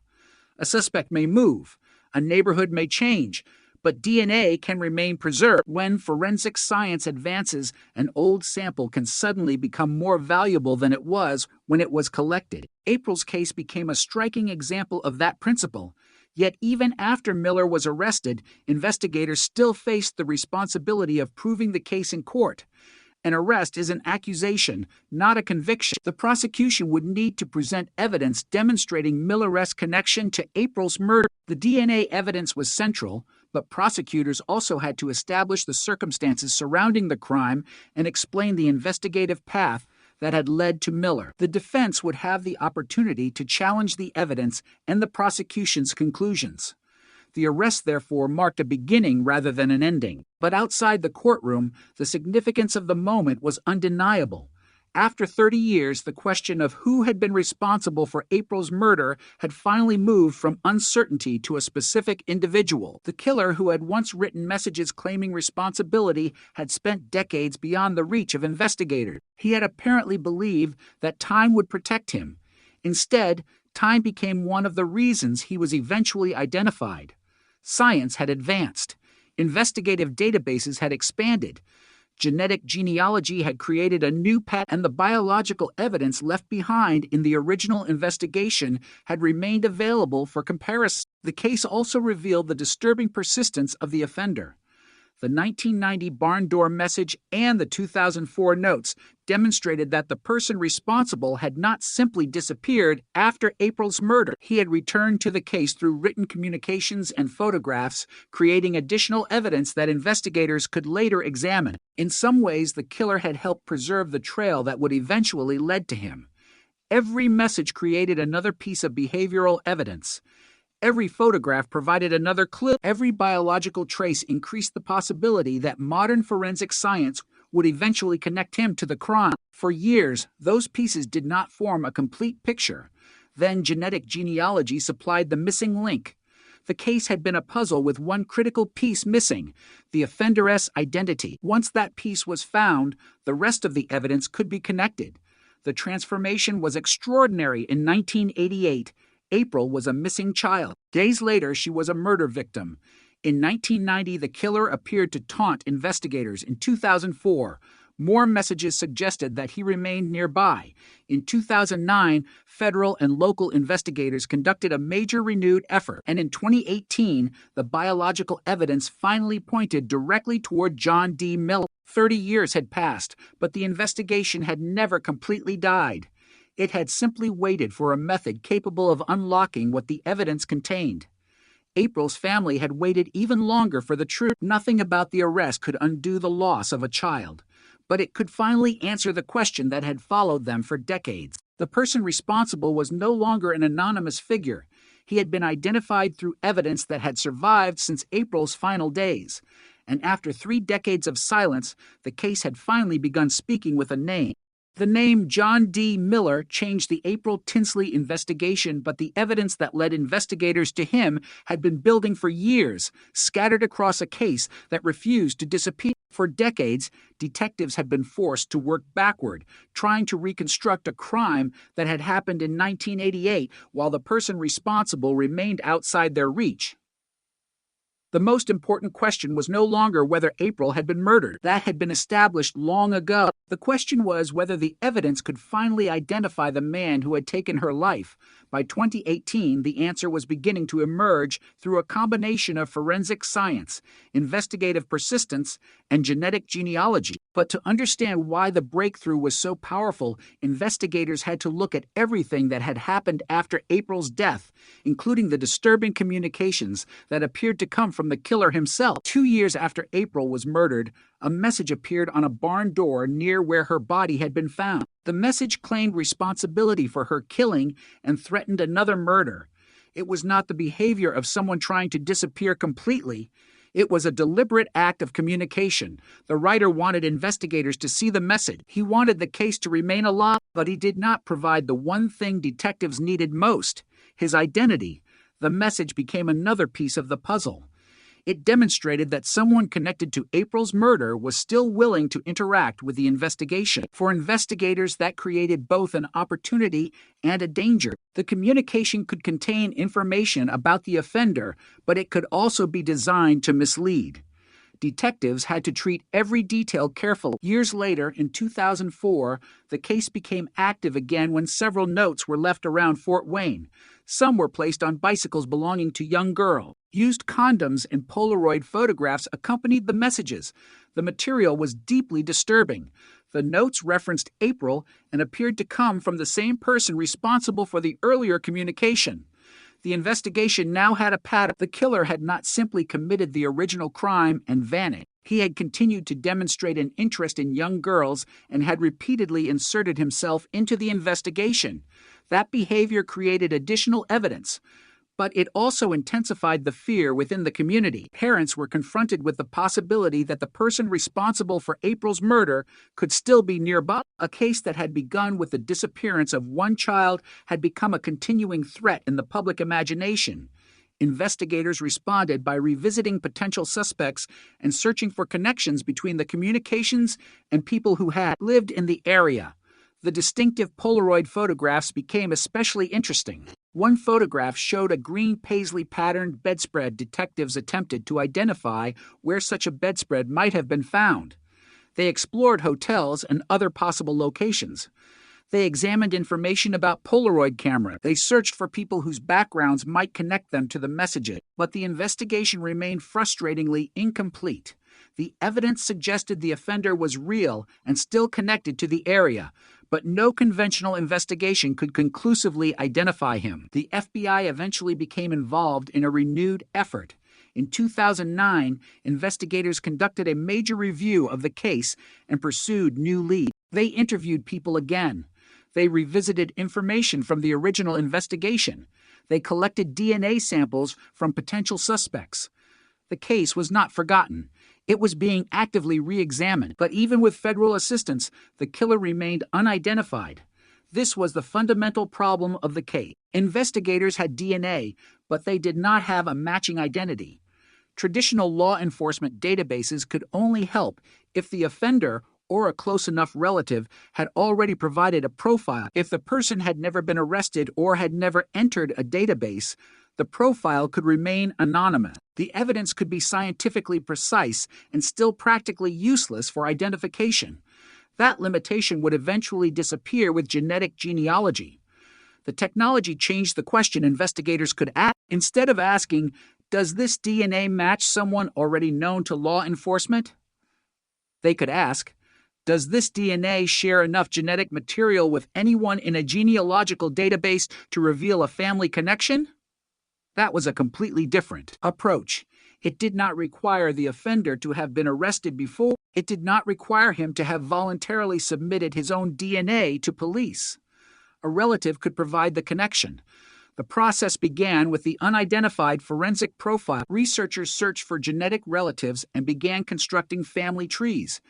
M: A suspect may move. A neighborhood may change. But DNA can remain preserved. When forensic science advances, an old sample can suddenly become more valuable than it was when it was collected. April's case became a striking example of that principle. Yet even after Miller was arrested, investigators still faced the responsibility of proving the case in court. An arrest is an accusation, not a conviction. The prosecution would need to present evidence demonstrating Miller's connection to April's murder. The DNA evidence was central, but prosecutors also had to establish the circumstances surrounding the crime and explain the investigative path that had led to Miller. The defense would have the opportunity to challenge the evidence and the prosecution's conclusions. The arrest, therefore, marked a beginning rather than an ending. But outside the courtroom, the significance of the moment was undeniable. After 30 years, the question of who had been responsible for April's murder had finally moved from uncertainty to a specific individual. The killer, who had once written messages claiming responsibility, had spent decades beyond the reach of investigators. He had apparently believed that time would protect him. Instead, time became one of the reasons he was eventually identified. Science had advanced. Investigative databases had expanded. Genetic genealogy had created a new path, and the biological evidence left behind in the original investigation had remained available for comparison. The case also revealed the disturbing persistence of the offender. The 1990 barn door message and the 2004 notes demonstrated that the person responsible had not simply disappeared after April's murder. He had returned to the case through written communications and photographs, creating additional evidence that investigators could later examine. In some ways, the killer had helped preserve the trail that would eventually lead to him. Every message created another piece of behavioral evidence. Every photograph provided another clue. Every biological trace increased the possibility that modern forensic science would eventually connect him to the crime. For years, those pieces did not form a complete picture. Then genetic genealogy supplied the missing link. The case had been a puzzle with one critical piece missing, the offender's identity. Once that piece was found, the rest of the evidence could be connected. The transformation was extraordinary. In 1988, April was a missing child. Days later, she was a murder victim. In 1990, the killer appeared to taunt investigators. In 2004, more messages suggested that he remained nearby. In 2009, federal and local investigators conducted a major renewed effort. And in 2018, the biological evidence finally pointed directly toward John D. Miller. 30 years had passed, but the investigation had never completely died. It had simply waited for a method capable of unlocking what the evidence contained. April's family had waited even longer for the truth. Nothing about the arrest could undo the loss of a child, but it could finally answer the question that had followed them for decades. The person responsible was no longer an anonymous figure. He had been identified through evidence that had survived since April's final days. And after 3 decades of silence, the case had finally begun speaking with a name. The name John D. Miller changed the April Tinsley investigation, but the evidence that led investigators to him had been building for years, scattered across a case that refused to disappear. For decades, detectives had been forced to work backward, trying to reconstruct a crime that had happened in 1988 while the person responsible remained outside their reach. The most important question was no longer whether April had been murdered. That had been established long ago. The question was whether the evidence could finally identify the man who had taken her life. By 2018, the answer was beginning to emerge through a combination of forensic science, investigative persistence, and genetic genealogy. But to understand why the breakthrough was so powerful, investigators had to look at everything that had happened after April's death, including the disturbing communications that appeared to come from the killer himself. 2 years after April was murdered, a message appeared on a barn door near where her body had been found. The message claimed responsibility for her killing and threatened another murder. It was not the behavior of someone trying to disappear completely. It was a deliberate act of communication. The writer wanted investigators to see the message. He wanted the case to remain alive, but he did not provide the one thing detectives needed most: his identity. The message became another piece of the puzzle. It demonstrated that someone connected to April's murder was still willing to interact with the investigation. For investigators, that created both an opportunity and a danger. The communication could contain information about the offender, but it could also be designed to mislead. Detectives had to treat every detail carefully. Years later, in 2004, the case became active again when several notes were left around Fort Wayne. Some were placed on bicycles belonging to young girls. Used condoms and Polaroid photographs accompanied the messages. The material was deeply disturbing. The notes referenced April and appeared to come from the same person responsible for the earlier communication. The investigation now had a pattern. The killer had not simply committed the original crime and vanished. He had continued to demonstrate an interest in young girls and had repeatedly inserted himself into the investigation. That behavior created additional evidence, but it also intensified the fear within the community. Parents were confronted with the possibility that the person responsible for April's murder could still be nearby. A case that had begun with the disappearance of one child had become a continuing threat in the public imagination. Investigators responded by revisiting potential suspects and searching for connections between the communications and people who had lived in the area. The distinctive Polaroid photographs became especially interesting. One photograph showed a green paisley-patterned bedspread. Detectives attempted to identify where such a bedspread might have been found. They explored hotels and other possible locations. They examined information about Polaroid cameras. They searched for people whose backgrounds might connect them to the messages. But the investigation remained frustratingly incomplete. The evidence suggested the offender was real and still connected to the area, but no conventional investigation could conclusively identify him. The FBI eventually became involved in a renewed effort. In 2009, investigators conducted a major review of the case and pursued new leads. They interviewed people again. They revisited information from the original investigation. They collected DNA samples from potential suspects. The case was not forgotten. It was being actively re-examined, but even with federal assistance, the killer remained unidentified. This was the fundamental problem of the case. Investigators had DNA, but they did not have a matching identity. Traditional law enforcement databases could only help if the offender or a close enough relative had already provided a profile. If the person had never been arrested or had never entered a database, the profile could remain anonymous. The evidence could be scientifically precise and still practically useless for identification. That limitation would eventually disappear with genetic genealogy. The technology changed the question investigators could ask. Instead of asking, "Does this DNA match someone already known to law enforcement?" they could ask, "Does this DNA share enough genetic material with anyone in a genealogical database to reveal a family connection?" That was a completely different approach. It did not require the offender to have been arrested before. It did not require him to have voluntarily submitted his own DNA to police. A relative could provide the connection. The process began with the unidentified forensic profile. Researchers searched for genetic relatives and began constructing family trees.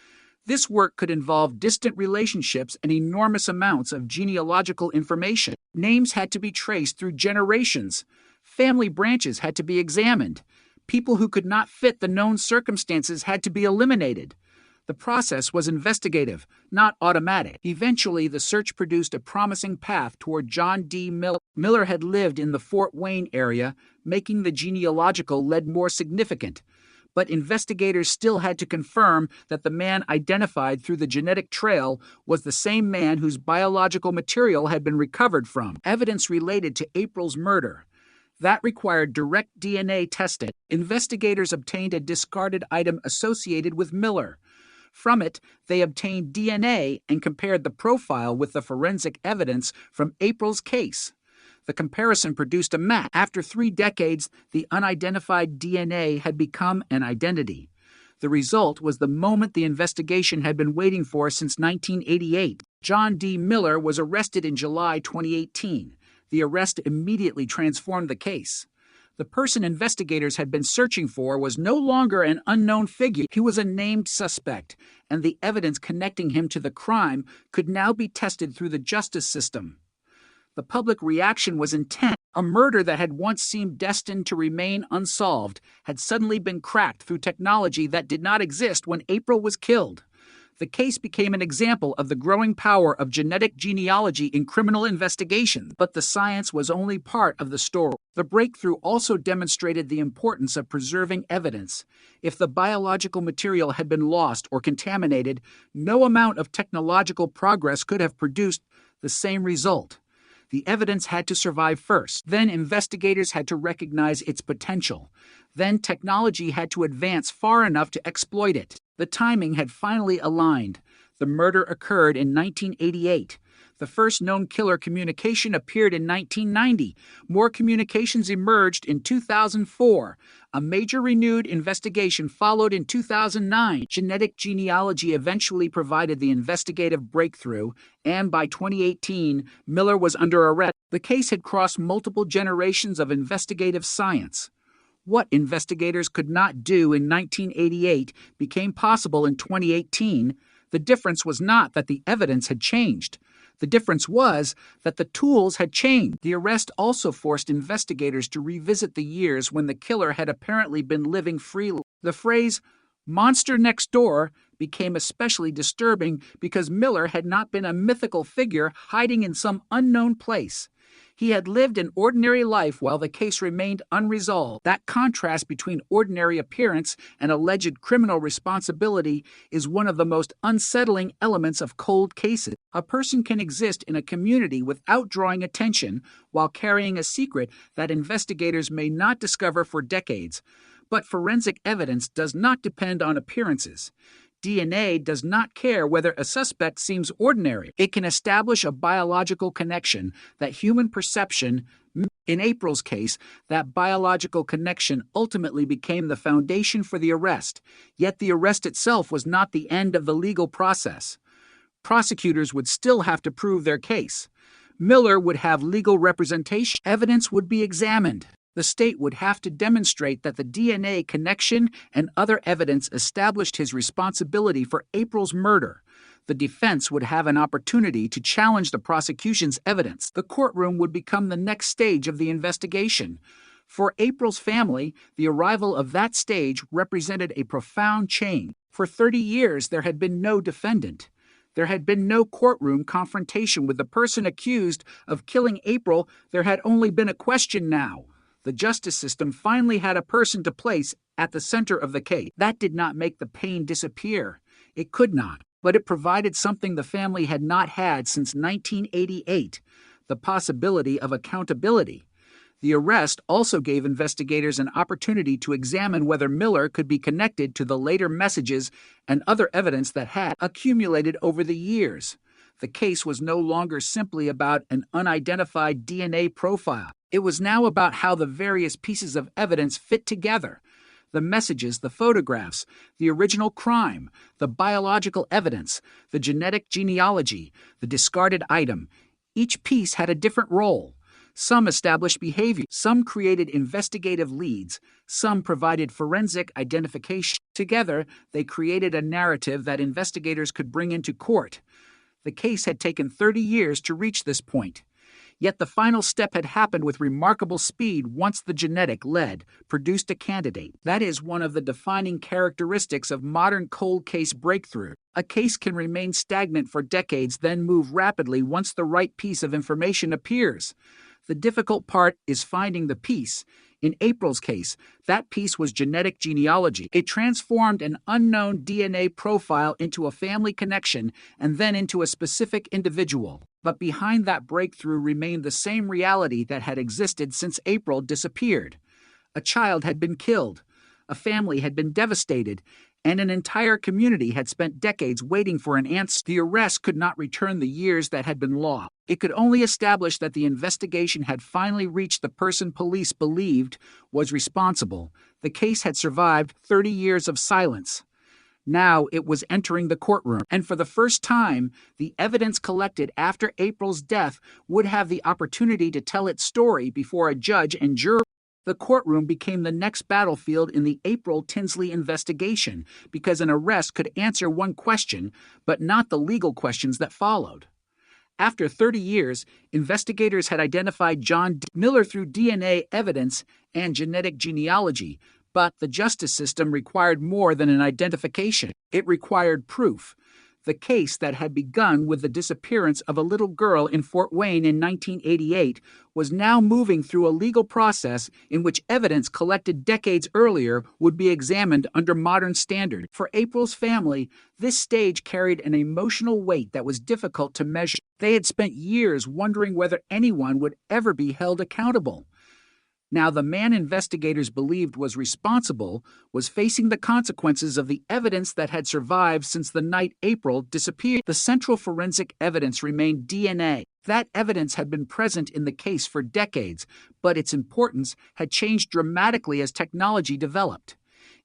M: This work could involve distant relationships and enormous amounts of genealogical information. Names had to be traced through generations. Family branches had to be examined. People who could not fit the known circumstances had to be eliminated. The process was investigative, not automatic. Eventually, the search produced a promising path toward John D. Miller. Miller had lived in the Fort Wayne area, making the genealogical lead more significant. But investigators still had to confirm that the man identified through the genetic trail was the same man whose biological material had been recovered from. Evidence related to April's murder. That required direct DNA testing. Investigators obtained a discarded item associated with Miller. From it, they obtained DNA and compared the profile with the forensic evidence from April's case. The comparison produced a match. After 3 decades, the unidentified DNA had become an identity. The result was the moment the investigation had been waiting for since 1988. John D. Miller was arrested in July 2018. The arrest immediately transformed the case. The person investigators had been searching for was no longer an unknown figure. He was a named suspect, and the evidence connecting him to the crime could now be tested through the justice system. The public reaction was intense. A murder that had once seemed destined to remain unsolved had suddenly been cracked through technology that did not exist when April was killed. The case became an example of the growing power of genetic genealogy in criminal investigations. But the science was only part of the story. The breakthrough also demonstrated the importance of preserving evidence. If the biological material had been lost or contaminated, no amount of technological progress could have produced the same result. The evidence had to survive first. Then investigators had to recognize its potential. Then technology had to advance far enough to exploit it. The timing had finally aligned. The murder occurred in 1988. The first known killer communication appeared in 1990. More communications emerged in 2004. A major renewed investigation followed in 2009. Genetic genealogy eventually provided the investigative breakthrough, and by 2018, Miller was under arrest. The case had crossed multiple generations of investigative science. What investigators could not do in 1988 became possible in 2018. The difference was not that the evidence had changed. The difference was that the tools had changed. The arrest also forced investigators to revisit the years when the killer had apparently been living freely. The phrase, "monster next door," became especially disturbing because Miller had not been a mythical figure hiding in some unknown place. He had lived an ordinary life while the case remained unresolved. That contrast between ordinary appearance and alleged criminal responsibility is one of the most unsettling elements of cold cases. A person can exist in a community without drawing attention while carrying a secret that investigators may not discover for decades. But forensic evidence does not depend on appearances. DNA does not care whether a suspect seems ordinary. It can establish a biological connection that human perception. In April's case, that biological connection ultimately became the foundation for the arrest. Yet the arrest itself was not the end of the legal process. Prosecutors would still have to prove their case. Miller would have legal representation. Evidence would be examined. The state would have to demonstrate that the DNA connection and other evidence established his responsibility for April's murder. The defense would have an opportunity to challenge the prosecution's evidence. The courtroom would become the next stage of the investigation. For April's family, the arrival of that stage represented a profound change. For 30 years, there had been no defendant. There had been no courtroom confrontation with the person accused of killing April. There had only been a question now. The justice system finally had a person to place at the center of the case. That did not make the pain disappear. It could not, but it provided something the family had not had since 1988, the possibility of accountability. The arrest also gave investigators an opportunity to examine whether Miller could be connected to the later messages and other evidence that had accumulated over the years. The case was no longer simply about an unidentified DNA profile. It was now about how the various pieces of evidence fit together. The messages, the photographs, the original crime, the biological evidence, the genetic genealogy, the discarded item. Each piece had a different role. Some established behavior, some created investigative leads, some provided forensic identification. Together, they created a narrative that investigators could bring into court. The case had taken 30 years to reach this point. Yet the final step had happened with remarkable speed once the genetic lead produced a candidate. That is one of the defining characteristics of modern cold case breakthrough. A case can remain stagnant for decades, then move rapidly once the right piece of information appears. The difficult part is finding the piece. In April's case, that piece was genetic genealogy. It transformed an unknown DNA profile into a family connection and then into a specific individual. But behind that breakthrough remained the same reality that had existed since April disappeared. A child had been killed, a family had been devastated, and an entire community had spent decades waiting for an answer. The arrest could not return the years that had been lost. It could only establish that the investigation had finally reached the person police believed was responsible. The case had survived 30 years of silence. Now it was entering the courtroom, and for the first time, the evidence collected after April's death would have the opportunity to tell its story before a judge and jury. The courtroom became the next battlefield in the April Tinsley investigation because an arrest could answer one question, but not the legal questions that followed. After 30 years, investigators had identified John Miller through DNA evidence and genetic genealogy, but the justice system required more than an identification. It required proof. The case that had begun with the disappearance of a little girl in Fort Wayne in 1988 was now moving through a legal process in which evidence collected decades earlier would be examined under modern standards. For April's family, this stage carried an emotional weight that was difficult to measure. They had spent years wondering whether anyone would ever be held accountable. Now, the man investigators believed was responsible was facing the consequences of the evidence that had survived since the night April disappeared. The central forensic evidence remained DNA. That evidence had been present in the case for decades, but its importance had changed dramatically as technology developed.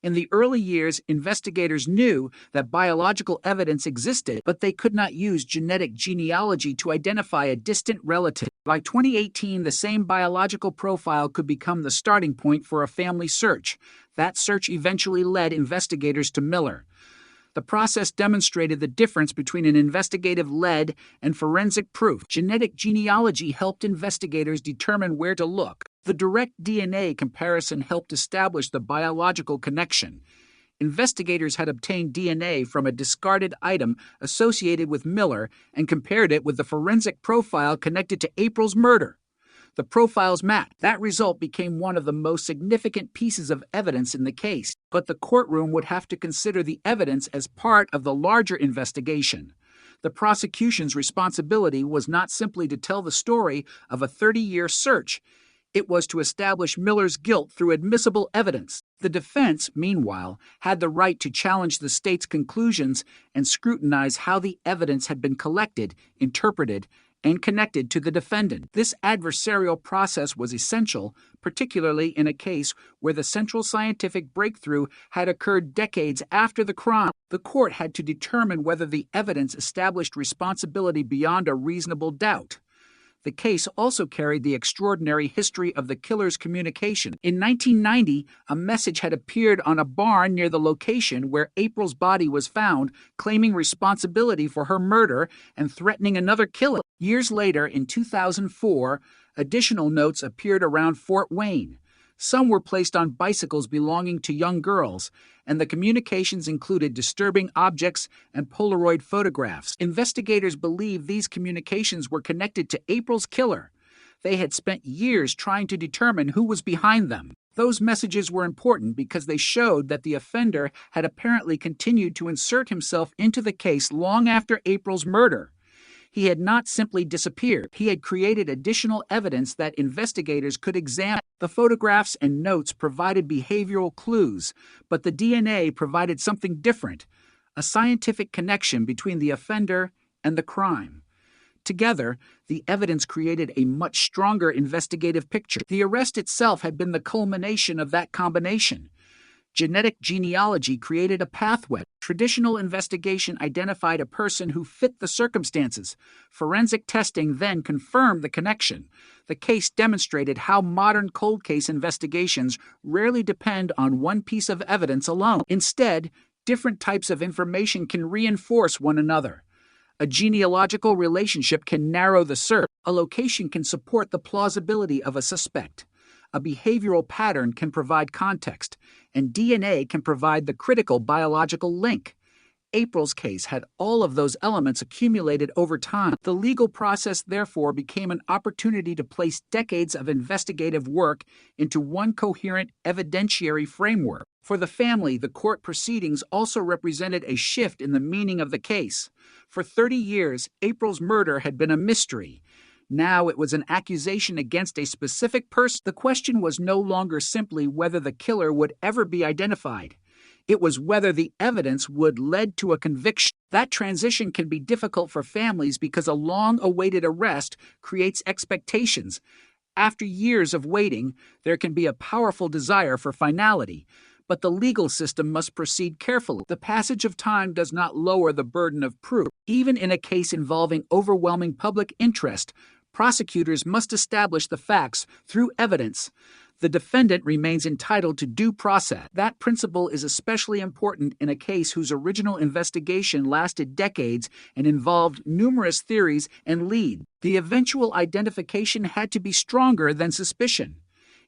M: In the early years, investigators knew that biological evidence existed, but they could not use genetic genealogy to identify a distant relative. By 2018, the same biological profile could become the starting point for a family search. That search eventually led investigators to Miller. The process demonstrated the difference between an investigative lead and forensic proof. Genetic genealogy helped investigators determine where to look. The direct DNA comparison helped establish the biological connection. Investigators had obtained DNA from a discarded item associated with Miller and compared it with the forensic profile connected to April's murder. The profiles matched. That result became one of the most significant pieces of evidence in the case, but the courtroom would have to consider the evidence as part of the larger investigation. The prosecution's responsibility was not simply to tell the story of a 30-year search. It was to establish Miller's guilt through admissible evidence. The defense, meanwhile, had the right to challenge the state's conclusions and scrutinize how the evidence had been collected, interpreted, and connected to the defendant. This adversarial process was essential, particularly in a case where the central scientific breakthrough had occurred decades after the crime. The court had to determine whether the evidence established responsibility beyond a reasonable doubt. The case also carried the extraordinary history of the killer's communication. In 1990, a message had appeared on a barn near the location where April's body was found, claiming responsibility for her murder and threatening another killer. Years later, in 2004, additional notes appeared around Fort Wayne. Some were placed on bicycles belonging to young girls, and the communications included disturbing objects and Polaroid photographs. Investigators believe these communications were connected to April's killer. They had spent years trying to determine who was behind them. Those messages were important because they showed that the offender had apparently continued to insert himself into the case long after April's murder. He had not simply disappeared. He had created additional evidence that investigators could examine. The photographs and notes provided behavioral clues, but the DNA provided something different, a scientific connection between the offender and the crime. Together, the evidence created a much stronger investigative picture. The arrest itself had been the culmination of that combination. Genetic genealogy created a pathway. Traditional investigation identified a person who fit the circumstances. Forensic testing then confirmed the connection. The case demonstrated how modern cold case investigations rarely depend on one piece of evidence alone. Instead, different types of information can reinforce one another. A genealogical relationship can narrow the search. A location can support the plausibility of a suspect. A behavioral pattern can provide context, and DNA can provide the critical biological link. April's case had all of those elements accumulated over time. The legal process, therefore, became an opportunity to place decades of investigative work into one coherent evidentiary framework. For the family, the court proceedings also represented a shift in the meaning of the case. For 30 years, April's murder had been a mystery. Now it was an accusation against a specific person. The question was no longer simply whether the killer would ever be identified. It was whether the evidence would lead to a conviction. That transition can be difficult for families because a long-awaited arrest creates expectations. After years of waiting, there can be a powerful desire for finality. But the legal system must proceed carefully. The passage of time does not lower the burden of proof. Even in a case involving overwhelming public interest, prosecutors must establish the facts through evidence. The defendant remains entitled to due process. That principle is especially important in a case whose original investigation lasted decades and involved numerous theories and leads. The eventual identification had to be stronger than suspicion.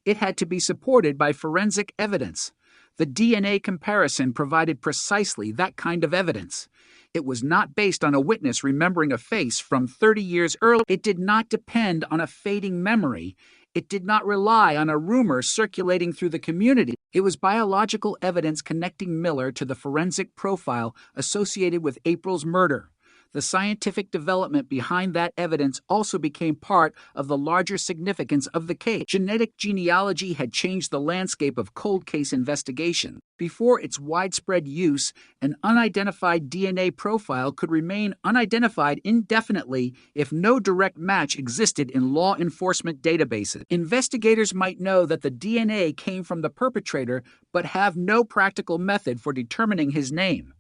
M: It had to be supported by forensic evidence. The DNA comparison provided precisely that kind of evidence. It was not based on a witness remembering a face from 30 years earlier. It did not depend on a fading memory. It did not rely on a rumor circulating through the community. It was biological evidence connecting Miller to the forensic profile associated with April's murder. The scientific development behind that evidence also became part of the larger significance of the case. Genetic genealogy had changed the landscape of cold case investigation. Before its widespread use, an unidentified DNA profile could remain unidentified indefinitely if no direct match existed in law enforcement databases. Investigators might know that the DNA came from the perpetrator, but have no practical method for determining his name.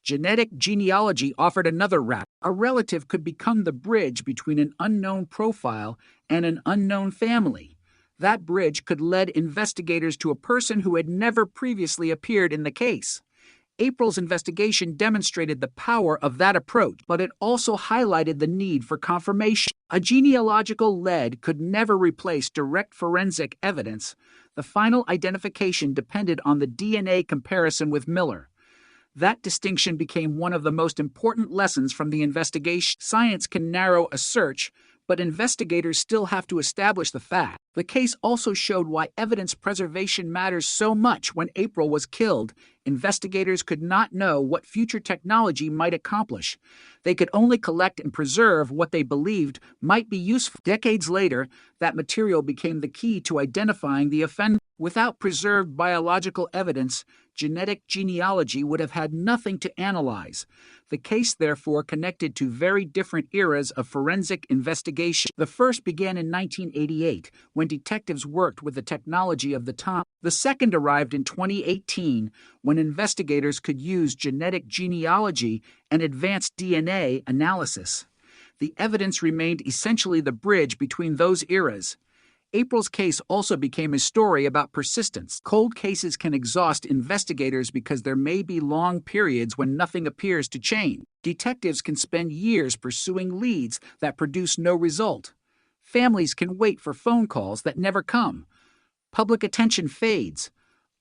M: Genetic genealogy offered another route. A relative could become the bridge between an unknown profile and an unknown family. That bridge could lead investigators to a person who had never previously appeared in the case. April's investigation demonstrated the power of that approach, but it also highlighted the need for confirmation. A genealogical lead could never replace direct forensic evidence. The final identification depended on the DNA comparison with Miller. That distinction became one of the most important lessons from the investigation. Science can narrow a search, but investigators still have to establish the fact. The case also showed why evidence preservation matters so much. When April was killed, investigators could not know what future technology might accomplish. They could only collect and preserve what they believed might be useful. Decades later, that material became the key to identifying the offender. Without preserved biological evidence, genetic genealogy would have had nothing to analyze. The case, therefore, connected to very different eras of forensic investigation. The first began in 1988, when detectives worked with the technology of the time. The second arrived in 2018, when investigators could use genetic genealogy and advanced DNA analysis. The evidence remained essentially the bridge between those eras. April's case also became a story about persistence. Cold cases can exhaust investigators because there may be long periods when nothing appears to change. Detectives can spend years pursuing leads that produce no result. Families can wait for phone calls that never come. Public attention fades.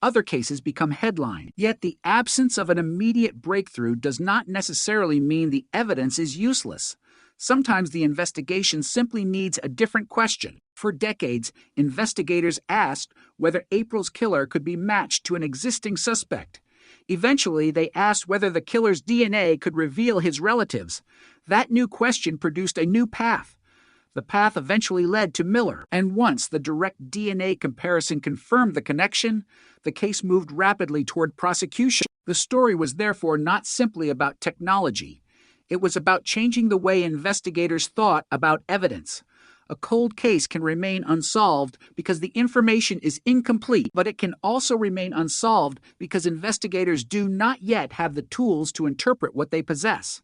M: Other cases become headline. Yet the absence of an immediate breakthrough does not necessarily mean the evidence is useless. Sometimes the investigation simply needs a different question. For decades, investigators asked whether April's killer could be matched to an existing suspect. Eventually, they asked whether the killer's DNA could reveal his relatives. That new question produced a new path. The path eventually led to Miller, and once the direct DNA comparison confirmed the connection, the case moved rapidly toward prosecution. The story was therefore not simply about technology. It was about changing the way investigators thought about evidence. A cold case can remain unsolved because the information is incomplete, but it can also remain unsolved because investigators do not yet have the tools to interpret what they possess.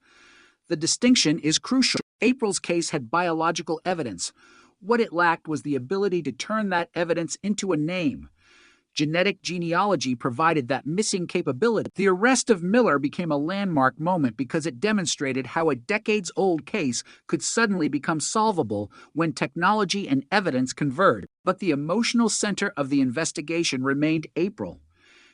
M: The distinction is crucial. April's case had biological evidence. What it lacked was the ability to turn that evidence into a name. Genetic genealogy provided that missing capability. The arrest of Miller became a landmark moment because it demonstrated how a decades-old case could suddenly become solvable when technology and evidence converged. But the emotional center of the investigation remained April.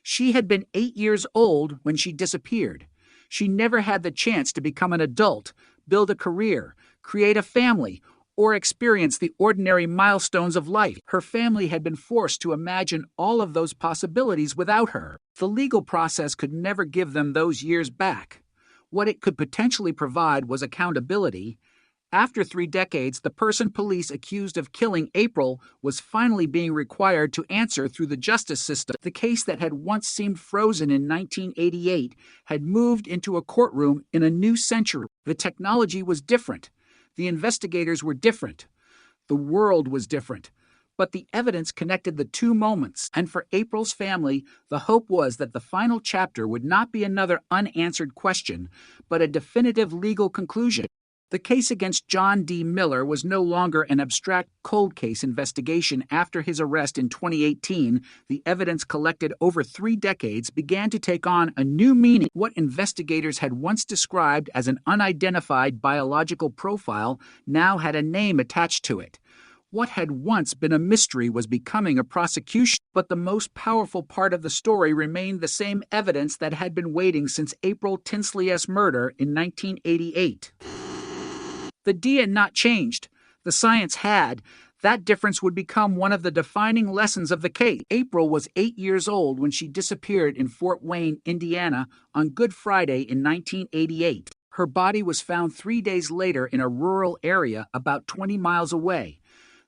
M: She had been 8 years old when she disappeared. She never had the chance to become an adult, build a career, create a family, or experience the ordinary milestones of life. Her family had been forced to imagine all of those possibilities without her. The legal process could never give them those years back. What it could potentially provide was accountability. After 3 decades, the person police accused of killing April was finally being required to answer through the justice system. The case that had once seemed frozen in 1988 had moved into a courtroom in a new century. The technology was different. The investigators were different. The world was different. But the evidence connected the two moments, and for April's family, the hope was that the final chapter would not be another unanswered question, but a definitive legal conclusion. The case against John D. Miller was no longer an abstract cold case investigation. After his arrest in 2018, the evidence collected over 3 decades began to take on a new meaning. What investigators had once described as an unidentified biological profile now had a name attached to it. What had once been a mystery was becoming a prosecution, but the most powerful part of the story remained the same evidence that had been waiting since April Tinsley's murder in 1988. The D had not changed. The science had. That difference would become one of the defining lessons of the case. April was 8 years old when she disappeared in Fort Wayne, Indiana, on Good Friday in 1988. Her body was found 3 days later in a rural area about 20 miles away.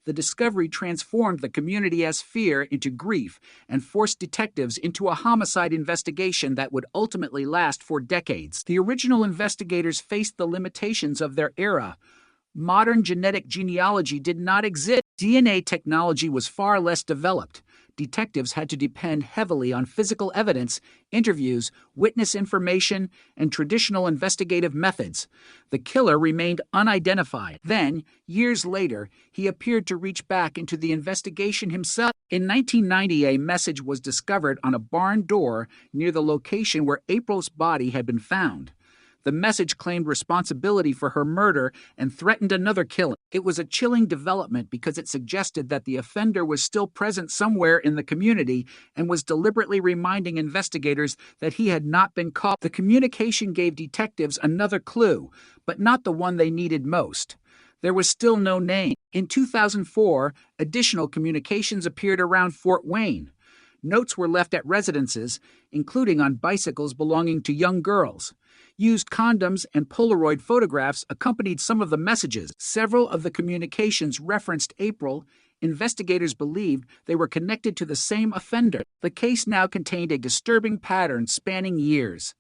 M: The discovery transformed the community as fear into grief and forced detectives into a homicide investigation that would ultimately last for decades. The original investigators faced the limitations of their era. Modern genetic genealogy did not exist. DNA technology was far less developed. Detectives had to depend heavily on physical evidence, interviews, witness information, and traditional investigative methods. The killer remained unidentified. Then, years later, he appeared to reach back into the investigation himself. In 1990, a message was discovered on a barn door near the location where April's body had been found. The message claimed responsibility for her murder and threatened another killing. It was a chilling development because it suggested that the offender was still present somewhere in the community and was deliberately reminding investigators that he had not been caught. The communication gave detectives another clue, but not the one they needed most. There was still no name. In 2004, additional communications appeared around Fort Wayne. Notes were left at residences, including on bicycles belonging to young girls. Used condoms and Polaroid photographs accompanied some of the messages. Several of the communications referenced April. Investigators believed they were connected to the same offender. The case now contained a disturbing pattern spanning years.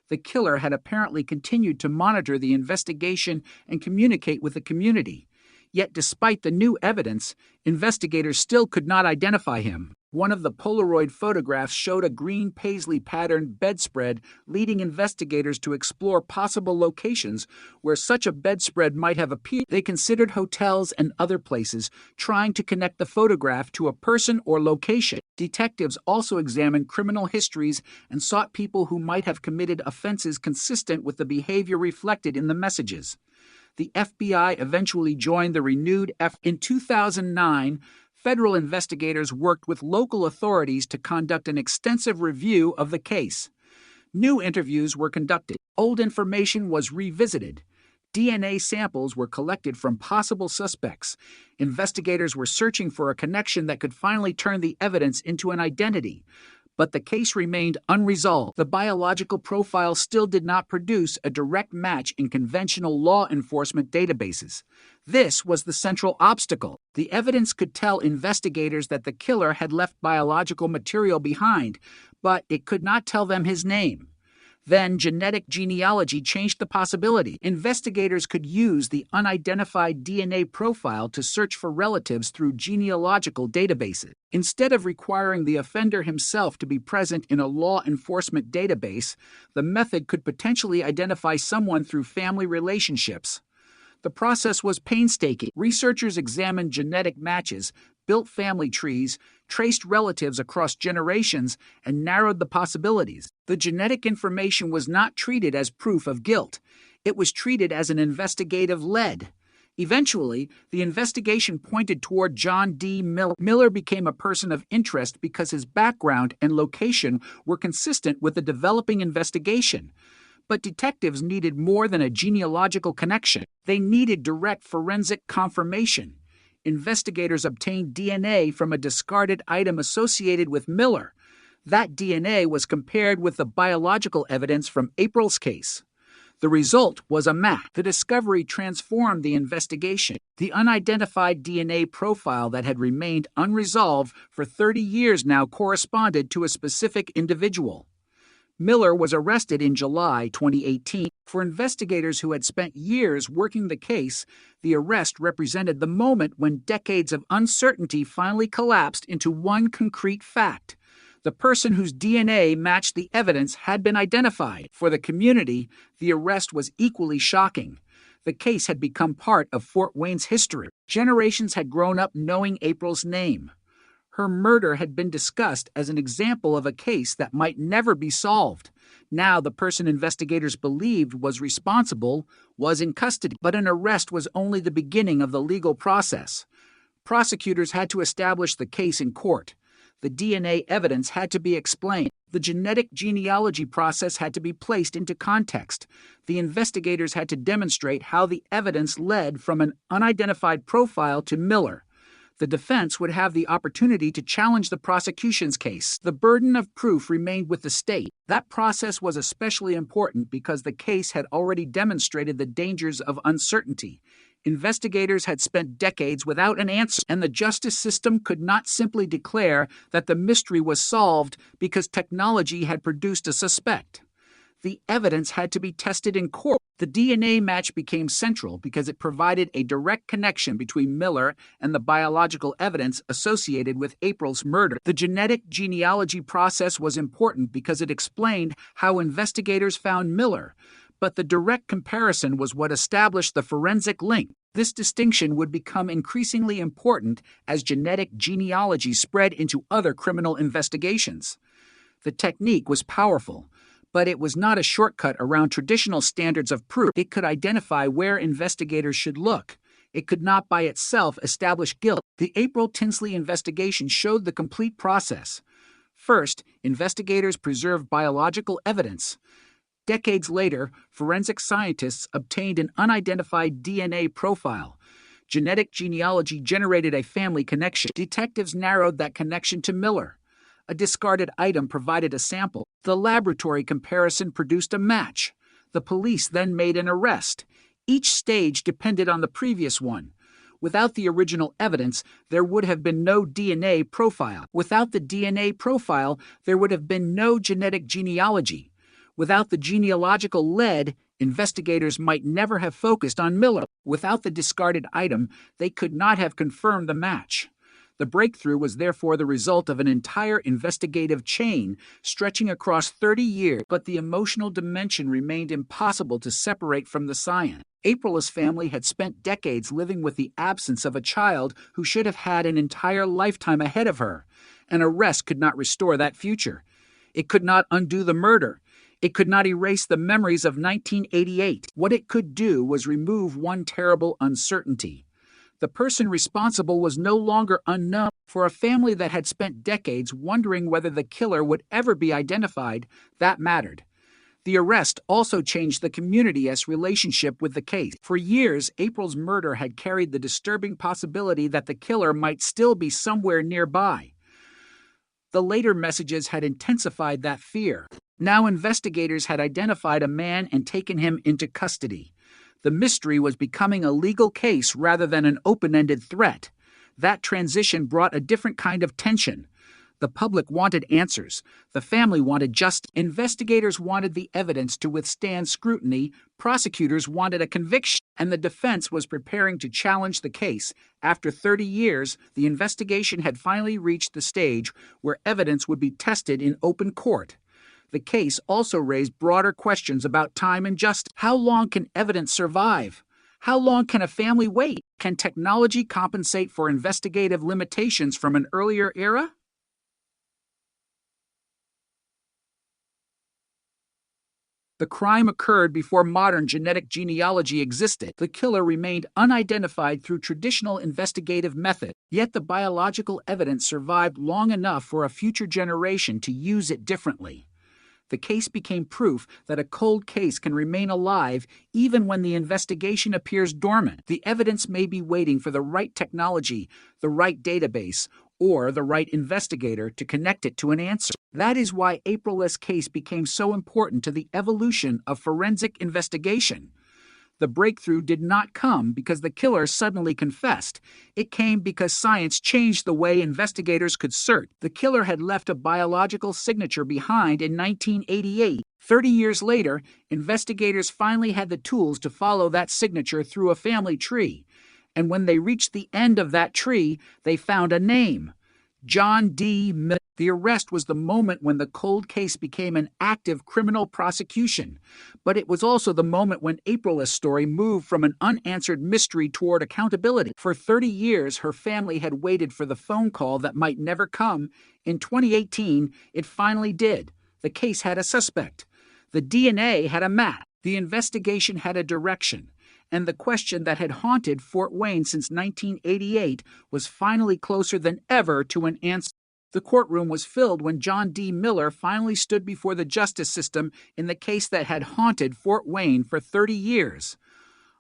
M: The killer had apparently continued to monitor the investigation and communicate with the community. Yet despite the new evidence, investigators still could not identify him. One of the Polaroid photographs showed a green paisley-patterned bedspread, leading investigators to explore possible locations where such a bedspread might have appeared. They considered hotels and other places, trying to connect the photograph to a person or location. Detectives also examined criminal histories and sought people who might have committed offenses consistent with the behavior reflected in the messages. The FBI eventually joined the renewed effort. In 2009, federal investigators worked with local authorities to conduct an extensive review of the case. New interviews were conducted. Old information was revisited. DNA samples were collected from possible suspects. Investigators were searching for a connection that could finally turn the evidence into an identity. But the case remained unresolved. The biological profile still did not produce a direct match in conventional law enforcement databases. This was the central obstacle. The evidence could tell investigators that the killer had left biological material behind, but it could not tell them his name. Then genetic genealogy changed the possibility. Investigators could use the unidentified DNA profile to search for relatives through genealogical databases. Instead of requiring the offender himself to be present in a law enforcement database, the method could potentially identify someone through family relationships. The process was painstaking. Researchers examined genetic matches, built family trees, traced relatives across generations, and narrowed the possibilities. The genetic information was not treated as proof of guilt. It was treated as an investigative lead. Eventually, the investigation pointed toward John D. Miller. Miller became a person of interest because his background and location were consistent with the developing investigation. But detectives needed more than a genealogical connection. They needed direct forensic confirmation. Investigators obtained DNA from a discarded item associated with Miller. That DNA was compared with the biological evidence from April's case. The result was a match. The discovery transformed the investigation. The unidentified DNA profile that had remained unresolved for 30 years now corresponded to a specific individual. Miller was arrested in July 2018. For investigators who had spent years working the case, the arrest represented the moment when decades of uncertainty finally collapsed into one concrete fact. The person whose DNA matched the evidence had been identified. For the community, the arrest was equally shocking. The case had become part of Fort Wayne's history. Generations had grown up knowing April's name. Her murder had been discussed as an example of a case that might never be solved. Now, the person investigators believed was responsible was in custody, but an arrest was only the beginning of the legal process. Prosecutors had to establish the case in court. The DNA evidence had to be explained. The genetic genealogy process had to be placed into context. The investigators had to demonstrate how the evidence led from an unidentified profile to Miller. The defense would have the opportunity to challenge the prosecution's case. The burden of proof remained with the state. That process was especially important because the case had already demonstrated the dangers of uncertainty. Investigators had spent decades without an answer, and the justice system could not simply declare that the mystery was solved because technology had produced a suspect. The evidence had to be tested in court. The DNA match became central because it provided a direct connection between Miller and the biological evidence associated with April's murder. The genetic genealogy process was important because it explained how investigators found Miller. But the direct comparison was what established the forensic link. This distinction would become increasingly important as genetic genealogy spread into other criminal investigations. The technique was powerful, but it was not a shortcut around traditional standards of proof. It could identify where investigators should look. It could not by itself establish guilt. The April Tinsley investigation showed the complete process. First, investigators preserved biological evidence. Decades later, forensic scientists obtained an unidentified DNA profile. Genetic genealogy generated a family connection. Detectives narrowed that connection to Miller. A discarded item provided a sample. The laboratory comparison produced a match. The police then made an arrest. Each stage depended on the previous one. Without the original evidence, there would have been no DNA profile. Without the DNA profile, there would have been no genetic genealogy. Without the genealogical lead, investigators might never have focused on Miller. Without the discarded item, they could not have confirmed the match. The breakthrough was therefore the result of an entire investigative chain stretching across 30 years, but the emotional dimension remained impossible to separate from the science. April's family had spent decades living with the absence of a child who should have had an entire lifetime ahead of her. An arrest could not restore that future. It could not undo the murder. It could not erase the memories of 1988. What it could do was remove one terrible uncertainty. The person responsible was no longer unknown. For a family that had spent decades wondering whether the killer would ever be identified, that mattered. The arrest also changed the community's relationship with the case. For years, April's murder had carried the disturbing possibility that the killer might still be somewhere nearby. The later messages had intensified that fear. Now investigators had identified a man and taken him into custody. The mystery was becoming a legal case rather than an open-ended threat. That transition brought a different kind of tension. The public wanted answers. The family wanted justice. Investigators wanted the evidence to withstand scrutiny. Prosecutors wanted a conviction. And the defense was preparing to challenge the case. After 30 years, the investigation had finally reached the stage where evidence would be tested in open court. The case also raised broader questions about time and justice. How long can evidence survive? How long can a family wait? Can technology compensate for investigative limitations from an earlier era? The crime occurred before modern genetic genealogy existed. The killer remained unidentified through traditional investigative methods, yet the biological evidence survived long enough for a future generation to use it differently. The case became proof that a cold case can remain alive even when the investigation appears dormant. The evidence may be waiting for the right technology, the right database, or the right investigator to connect it to an answer. That is why April's case became so important to the evolution of forensic investigation. The breakthrough did not come because the killer suddenly confessed. It came because science changed the way investigators could search. The killer had left a biological signature behind in 1988. 30 years later, investigators finally had the tools to follow that signature through a family tree. And when they reached the end of that tree, they found a name: John D. Miller. The arrest was the moment when the cold case became an active criminal prosecution. But it was also the moment when April's story moved from an unanswered mystery toward accountability. For 30 years, her family had waited for the phone call that might never come. In 2018, it finally did. The case had a suspect. The DNA had a match. The investigation had a direction. And the question that had haunted Fort Wayne since 1988 was finally closer than ever to an answer. The courtroom was filled when John D. Miller finally stood before the justice system in the case that had haunted Fort Wayne for 30 years.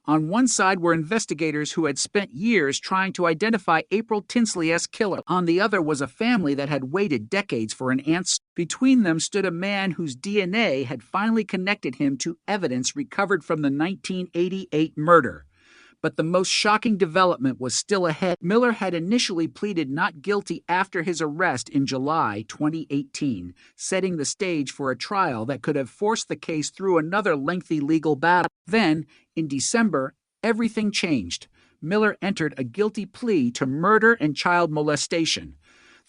M: On one side were investigators who had spent years trying to identify April Tinsley's killer. On the other was a family that had waited decades for an answer. Between them stood a man whose DNA had finally connected him to evidence recovered from the 1988 murder. But the most shocking development was still ahead. Miller had initially pleaded not guilty after his arrest in July 2018, setting the stage for a trial that could have forced the case through another lengthy legal battle. Then, in December, everything changed. Miller entered a guilty plea to murder and child molestation.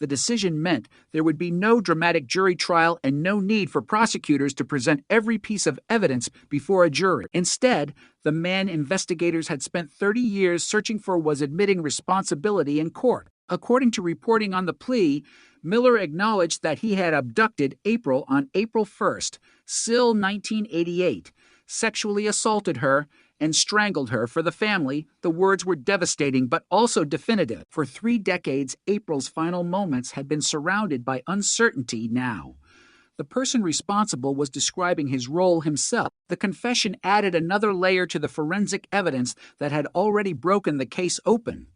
M: The decision meant there would be no dramatic jury trial and no need for prosecutors to present every piece of evidence before a jury. Instead, the man investigators had spent 30 years searching for was admitting responsibility in court. According to reporting on the plea, Miller acknowledged that he had abducted April on April 1st, still 1988, sexually assaulted her, and strangled her. For the family, the words were devastating but also definitive. For 3 decades, April's final moments had been surrounded by uncertainty now. The person responsible was describing his role himself. The confession added another layer to the forensic evidence that had already broken the case open.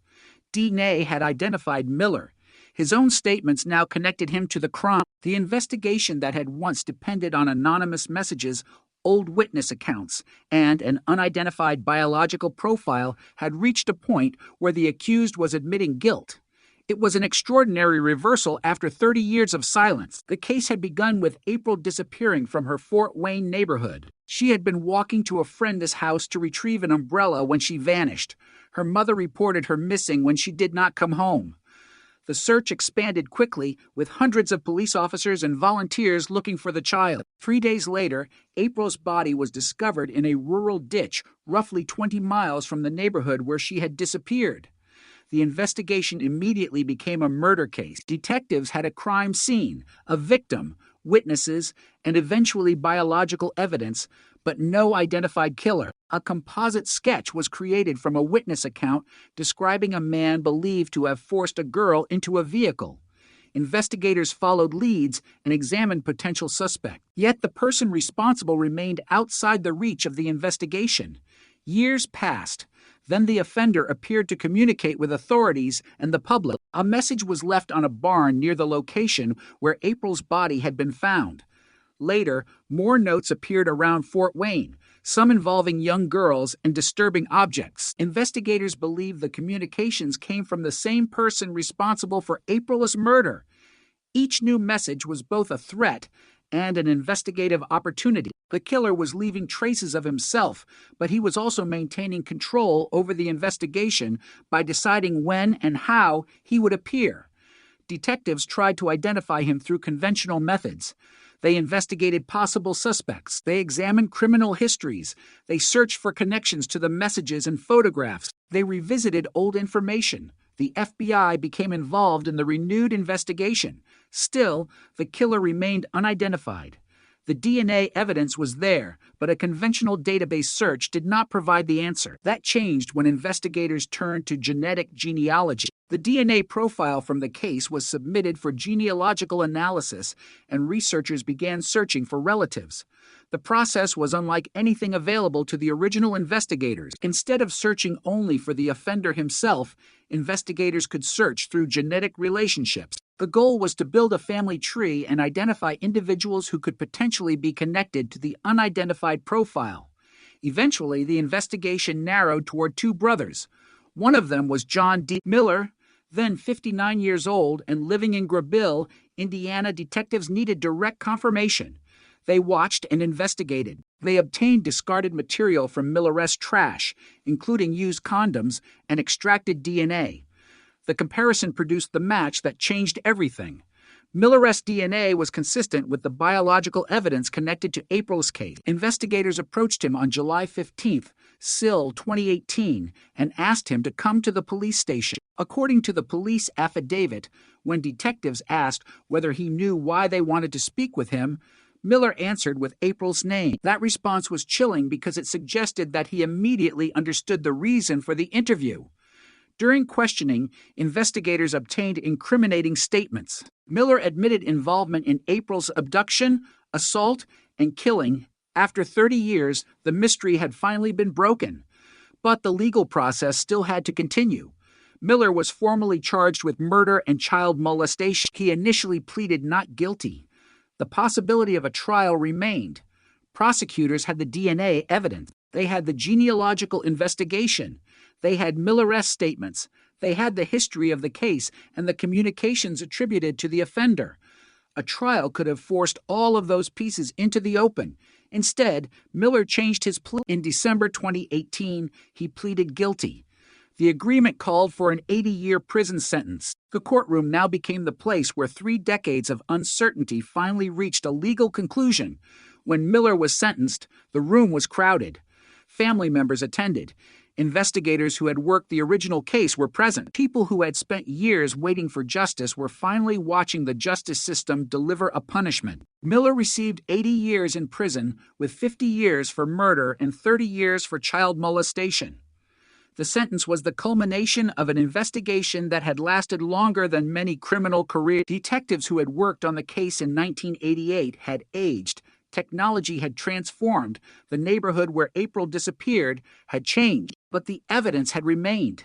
M: DNA had identified Miller. His own statements now connected him to the crime. The investigation that had once depended on anonymous messages, old witness accounts, and an unidentified biological profile had reached a point where the accused was admitting guilt. It was an extraordinary reversal after 30 years of silence. The case had begun with April disappearing from her Fort Wayne neighborhood. She had been walking to a friend's house to retrieve an umbrella when she vanished. Her mother reported her missing when she did not come home. The search expanded quickly, with hundreds of police officers and volunteers looking for the child. 3 days later, April's body was discovered in a rural ditch roughly 20 miles from the neighborhood where she had disappeared. The investigation immediately became a murder case. Detectives had a crime scene, a victim, witnesses, and eventually biological evidence, but no identified killer. A composite sketch was created from a witness account describing a man believed to have forced a girl into a vehicle. Investigators followed leads and examined potential suspects. Yet the person responsible remained outside the reach of the investigation. Years passed. Then the offender appeared to communicate with authorities and the public. A message was left on a barn near the location where April's body had been found. Later, more notes appeared around Fort Wayne, some involving young girls and disturbing objects. Investigators believe the communications came from the same person responsible for April's murder. Each new message was both a threat and an investigative opportunity. The killer was leaving traces of himself, but he was also maintaining control over the investigation by deciding when and how he would appear. Detectives tried to identify him through conventional methods. They investigated possible suspects. They examined criminal histories. They searched for connections to the messages and photographs. They revisited old information. The FBI became involved in the renewed investigation. Still, the killer remained unidentified. The DNA evidence was there, but a conventional database search did not provide the answer. That changed when investigators turned to genetic genealogy. The DNA profile from the case was submitted for genealogical analysis, and researchers began searching for relatives. The process was unlike anything available to the original investigators. Instead of searching only for the offender himself, investigators could search through genetic relationships. The goal was to build a family tree and identify individuals who could potentially be connected to the unidentified profile. Eventually, the investigation narrowed toward two brothers. One of them was John D. Miller, then 59 years old and living in Grabille, Indiana. Detectives needed direct confirmation. They watched and investigated. They obtained discarded material from Miller's trash, including used condoms, and extracted DNA. The comparison produced the match that changed everything. Miller's DNA was consistent with the biological evidence connected to April's case. Investigators approached him on July 15, 2018, and asked him to come to the police station. According to the police affidavit, when detectives asked whether he knew why they wanted to speak with him, Miller answered with April's name. That response was chilling because it suggested that he immediately understood the reason for the interview. During questioning, investigators obtained incriminating statements. Miller admitted involvement in April's abduction, assault, and killing. After 30 years, the mystery had finally been broken. But the legal process still had to continue. Miller was formally charged with murder and child molestation. He initially pleaded not guilty. The possibility of a trial remained. Prosecutors had the DNA evidence. They had the genealogical investigation. They had Miller's statements. They had the history of the case and the communications attributed to the offender. A trial could have forced all of those pieces into the open. Instead, Miller changed his plea. In December 2018, he pleaded guilty. The agreement called for an 80-year prison sentence. The courtroom now became the place where 3 decades of uncertainty finally reached a legal conclusion. When Miller was sentenced, the room was crowded. Family members attended. Investigators who had worked the original case were present. People who had spent years waiting for justice were finally watching the justice system deliver a punishment. Miller received 80 years in prison, with 50 years for murder and 30 years for child molestation. The sentence was the culmination of an investigation that had lasted longer than many criminal careers. Detectives who had worked on the case in 1988 had aged. Technology had transformed. The neighborhood where April disappeared had changed, but the evidence had remained.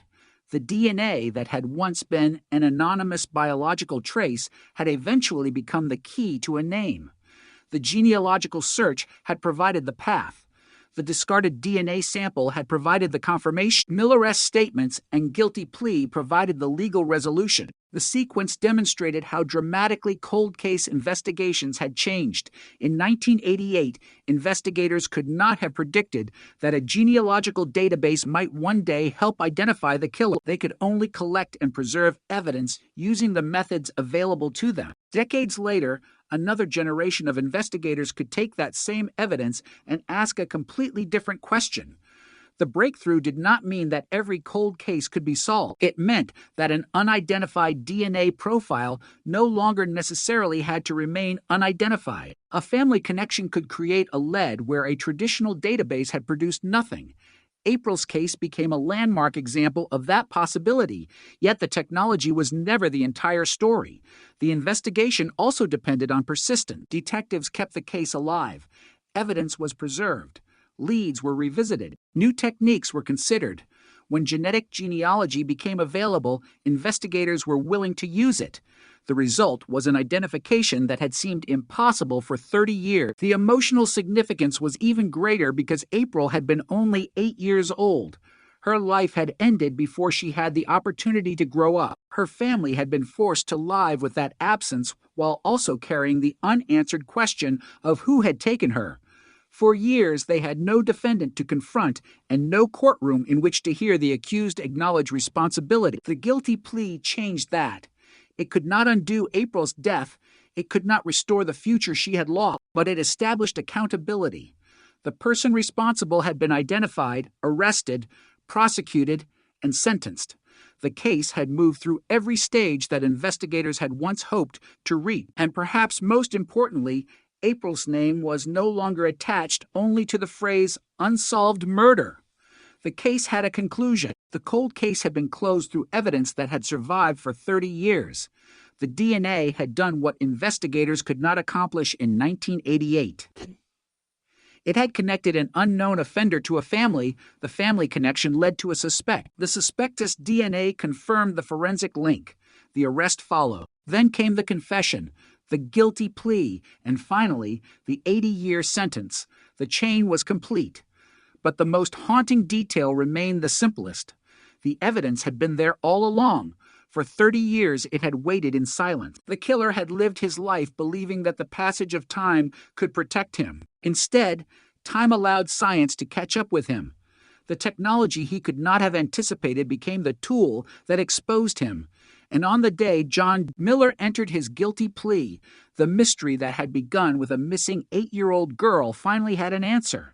M: The DNA that had once been an anonymous biological trace had eventually become the key to a name. The genealogical search had provided the path. The discarded DNA sample had provided the confirmation. Miller's statements and guilty plea provided the legal resolution. The sequence demonstrated how dramatically cold case investigations had changed. In 1988, investigators could not have predicted that a genealogical database might one day help identify the killer. They could only collect and preserve evidence using the methods available to them. Decades later, another generation of investigators could take that same evidence and ask a completely different question. The breakthrough did not mean that every cold case could be solved. It meant that an unidentified DNA profile no longer necessarily had to remain unidentified. A family connection could create a lead where a traditional database had produced nothing. April's case became a landmark example of that possibility, yet the technology was never the entire story. The investigation also depended on persistence. Detectives kept the case alive. Evidence was preserved. Leads were revisited. New techniques were considered. When genetic genealogy became available, investigators were willing to use it. The result was an identification that had seemed impossible for 30 years. The emotional significance was even greater because April had been only 8 years old. Her life had ended before she had the opportunity to grow up. Her family had been forced to live with that absence while also carrying the unanswered question of who had taken her. For years, they had no defendant to confront and no courtroom in which to hear the accused acknowledge responsibility. The guilty plea changed that. It could not undo April's death. It could not restore the future she had lost, but it established accountability. The person responsible had been identified, arrested, prosecuted, and sentenced. The case had moved through every stage that investigators had once hoped to reach, and perhaps most importantly, April's name was no longer attached only to the phrase unsolved murder. The case had a conclusion. The cold case had been closed through evidence that had survived for 30 years. The DNA had done what investigators could not accomplish in 1988. It had connected an unknown offender to a family. The family connection led to a suspect. The suspect's DNA confirmed the forensic link. The arrest followed. Then came the confession, the guilty plea, and finally, the 80-year sentence. The chain was complete. But the most haunting detail remained the simplest. The evidence had been there all along. For 30 years, it had waited in silence. The killer had lived his life believing that the passage of time could protect him. Instead, time allowed science to catch up with him. The technology he could not have anticipated became the tool that exposed him. And on the day John Miller entered his guilty plea, the mystery that had begun with a missing 8-year-old girl finally had an answer.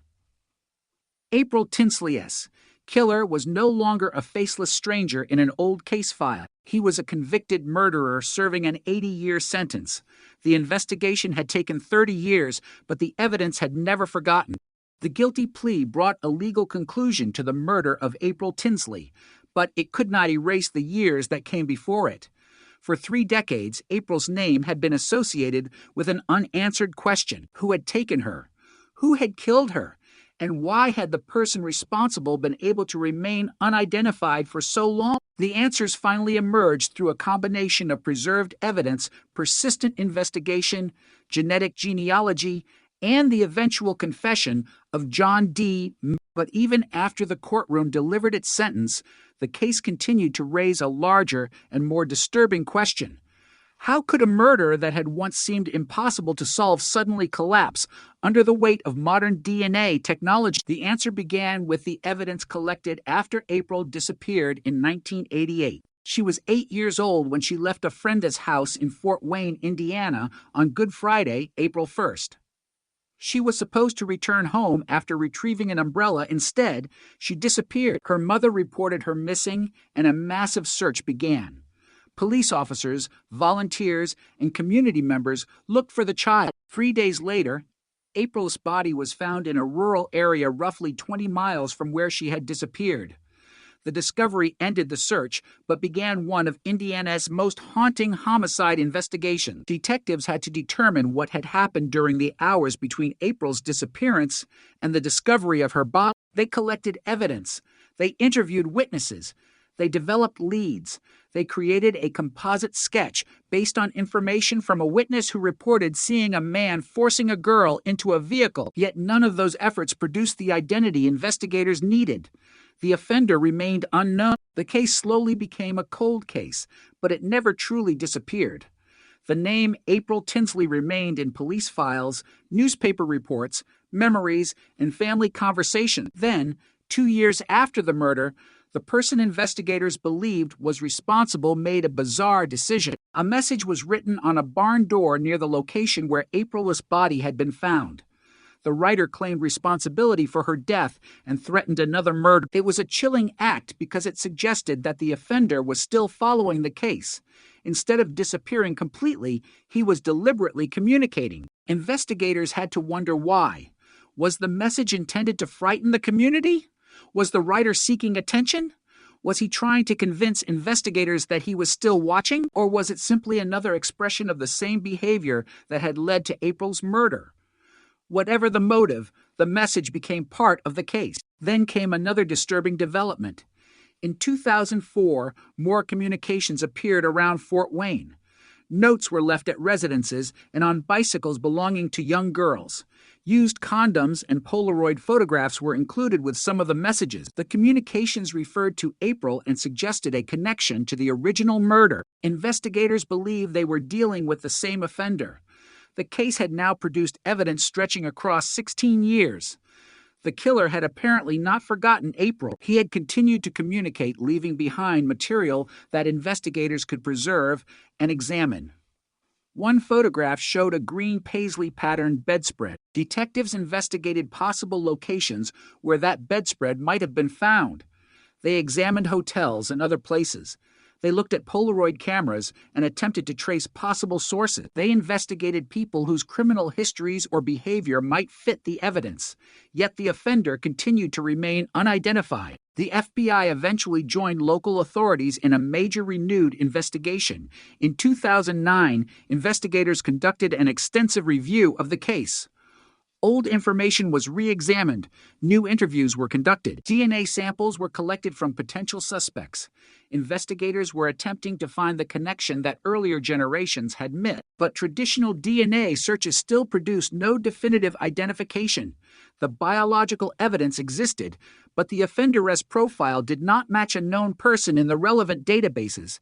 M: April Tinsley's killer was no longer a faceless stranger in an old case file. He was a convicted murderer serving an 80-year sentence. The investigation had taken 30 years, but the evidence had never forgotten. The guilty plea brought a legal conclusion to the murder of April Tinsley, but it could not erase the years that came before it. For 3 decades, April's name had been associated with an unanswered question. Who had taken her? Who had killed her? And why had the person responsible been able to remain unidentified for so long? The answers finally emerged through a combination of preserved evidence, persistent investigation, genetic genealogy, and the eventual confession of John D. But even after the courtroom delivered its sentence, the case continued to raise a larger and more disturbing question. How could a murder that had once seemed impossible to solve suddenly collapse under the weight of modern DNA technology? The answer began with the evidence collected after April disappeared in 1988. She was 8 years old when she left a friend's house in Fort Wayne, Indiana, on Good Friday, April 1st. She was supposed to return home after retrieving an umbrella. Instead, she disappeared. Her mother reported her missing, and a massive search began. Police officers, volunteers, and community members looked for the child. 3 days later, April's body was found in a rural area roughly 20 miles from where she had disappeared. The discovery ended the search, but began one of Indiana's most haunting homicide investigations. Detectives had to determine what had happened during the hours between April's disappearance and the discovery of her body. They collected evidence. They interviewed witnesses. They developed leads. They created a composite sketch based on information from a witness who reported seeing a man forcing a girl into a vehicle, yet none of those efforts produced the identity investigators needed. The offender remained unknown. The case slowly became a cold case, but it never truly disappeared. The name April Tinsley remained in police files, newspaper reports, memories, and family conversations. Then, 2 years after the murder, the person investigators believed was responsible made a bizarre decision. A message was written on a barn door near the location where April's body had been found. The writer claimed responsibility for her death and threatened another murder. It was a chilling act because it suggested that the offender was still following the case. Instead of disappearing completely, he was deliberately communicating. Investigators had to wonder why. Was the message intended to frighten the community? Was the writer seeking attention? Was he trying to convince investigators that he was still watching? Or was it simply another expression of the same behavior that had led to April's murder? Whatever the motive, the message became part of the case. Then came another disturbing development. In 2004, more communications appeared around Fort Wayne. Notes were left at residences and on bicycles belonging to young girls. Used condoms and Polaroid photographs were included with some of the messages. The communications referred to April and suggested a connection to the original murder. Investigators believed they were dealing with the same offender. The case had now produced evidence stretching across 16 years. The killer had apparently not forgotten April. He had continued to communicate, leaving behind material that investigators could preserve and examine. One photograph showed a green paisley-patterned bedspread. Detectives investigated possible locations where that bedspread might have been found. They examined hotels and other places. They looked at Polaroid cameras and attempted to trace possible sources. They investigated people whose criminal histories or behavior might fit the evidence. Yet the offender continued to remain unidentified. The FBI eventually joined local authorities in a major renewed investigation. In 2009, investigators conducted an extensive review of the case. Old information was re-examined, new interviews were conducted, DNA samples were collected from potential suspects. Investigators were attempting to find the connection that earlier generations had missed, but traditional DNA searches still produced no definitive identification. The biological evidence existed, but the offender arrest profile did not match a known person in the relevant databases.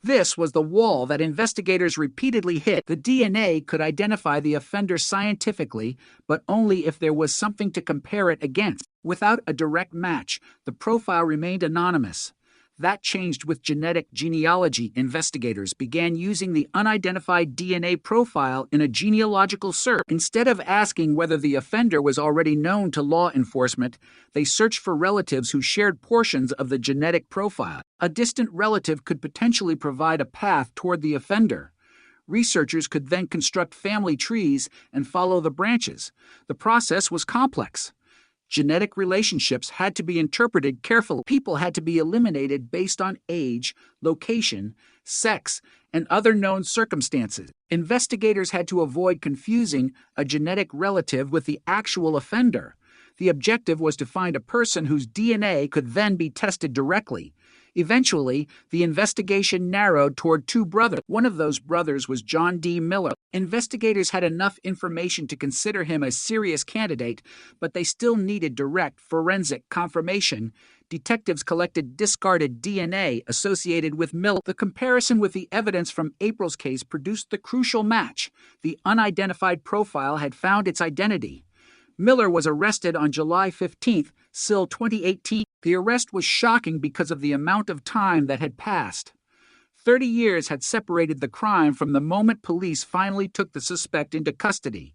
M: This was the wall that investigators repeatedly hit. The DNA could identify the offender scientifically, but only if there was something to compare it against. Without a direct match, the profile remained anonymous. That changed with genetic genealogy. Investigators began using the unidentified DNA profile in a genealogical search. Instead of asking whether the offender was already known to law enforcement, they searched for relatives who shared portions of the genetic profile. A distant relative could potentially provide a path toward the offender. Researchers could then construct family trees and follow the branches. The process was complex. Genetic relationships had to be interpreted carefully. People had to be eliminated based on age, location, sex, and other known circumstances. Investigators had to avoid confusing a genetic relative with the actual offender. The objective was to find a person whose DNA could then be tested directly. Eventually, the investigation narrowed toward two brothers. One of those brothers was John D. Miller. Investigators had enough information to consider him a serious candidate, but they still needed direct forensic confirmation. Detectives collected discarded DNA associated with Miller. The comparison with the evidence from April's case produced the crucial match. The unidentified profile had found its identity. Miller was arrested on July 15, 2018. The arrest was shocking because of the amount of time that had passed. 30 years had separated the crime from the moment police finally took the suspect into custody.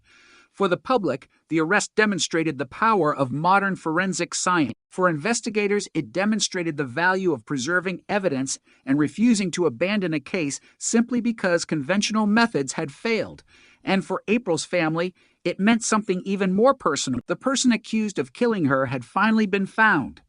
M: For the public, the arrest demonstrated the power of modern forensic science. For investigators, it demonstrated the value of preserving evidence and refusing to abandon a case simply because conventional methods had failed. And for April's family, it meant something even more personal. The person accused of killing her had finally been found.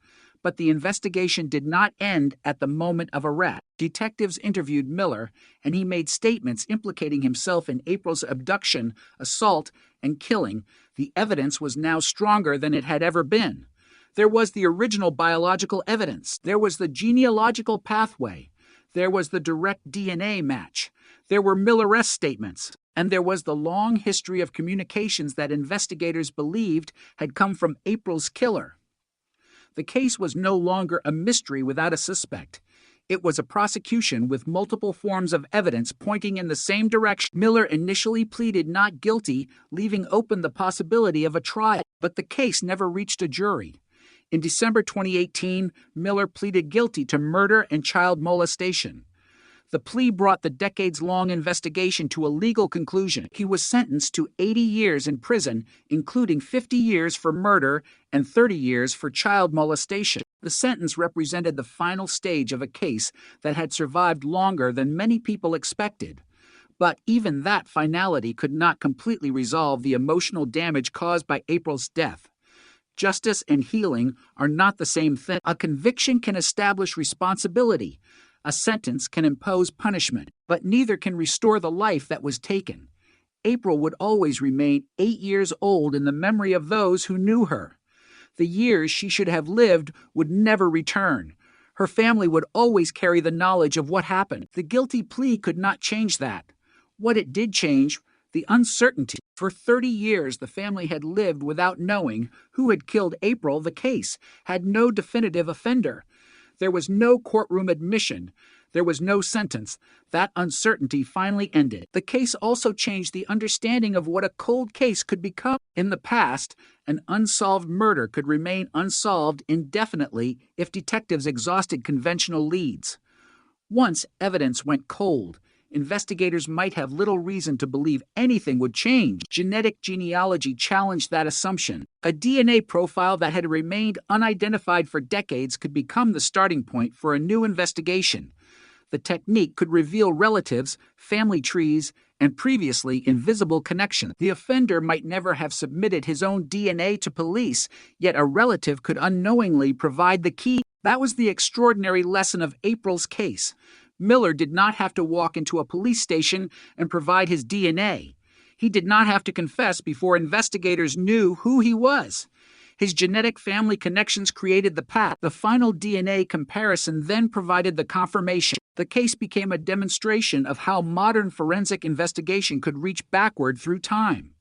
M: But the investigation did not end at the moment of arrest. Detectives interviewed Miller, and he made statements implicating himself in April's abduction, assault, and killing. The evidence was now stronger than it had ever been. There was the original biological evidence. There was the genealogical pathway. There was the direct DNA match. There were Miller arrest statements. And there was the long history of communications that investigators believed had come from April's killer. The case was no longer a mystery without a suspect. It was a prosecution with multiple forms of evidence pointing in the same direction. Miller initially pleaded not guilty, leaving open the possibility of a trial, but the case never reached a jury. In December 2018, Miller pleaded guilty to murder and child molestation. The plea brought the decades-long investigation to a legal conclusion. He was sentenced to 80 years in prison, including 50 years for murder and 30 years for child molestation. The sentence represented the final stage of a case that had survived longer than many people expected. But even that finality could not completely resolve the emotional damage caused by April's death. Justice and healing are not the same thing. A conviction can establish responsibility. A sentence can impose punishment, but neither can restore the life that was taken. April would always remain 8 years old in the memory of those who knew her. The years she should have lived would never return. Her family would always carry the knowledge of what happened. The guilty plea could not change that. What it did change, the uncertainty. For 30 years, the family had lived without knowing who had killed April. The case had no definitive offender. There was no courtroom admission. There was no sentence. That uncertainty finally ended. The case also changed the understanding of what a cold case could become. In the past, an unsolved murder could remain unsolved indefinitely if detectives exhausted conventional leads. Once evidence went cold, investigators might have little reason to believe anything would change. Genetic genealogy challenged that assumption. A DNA profile that had remained unidentified for decades could become the starting point for a new investigation. The technique could reveal relatives, family trees, and previously invisible connections. The offender might never have submitted his own DNA to police, yet a relative could unknowingly provide the key. That was the extraordinary lesson of April's case. Miller did not have to walk into a police station and provide his DNA. He did not have to confess before investigators knew who he was. His genetic family connections created the path. The final DNA comparison then provided the confirmation. The case became a demonstration of how modern forensic investigation could reach backward through time.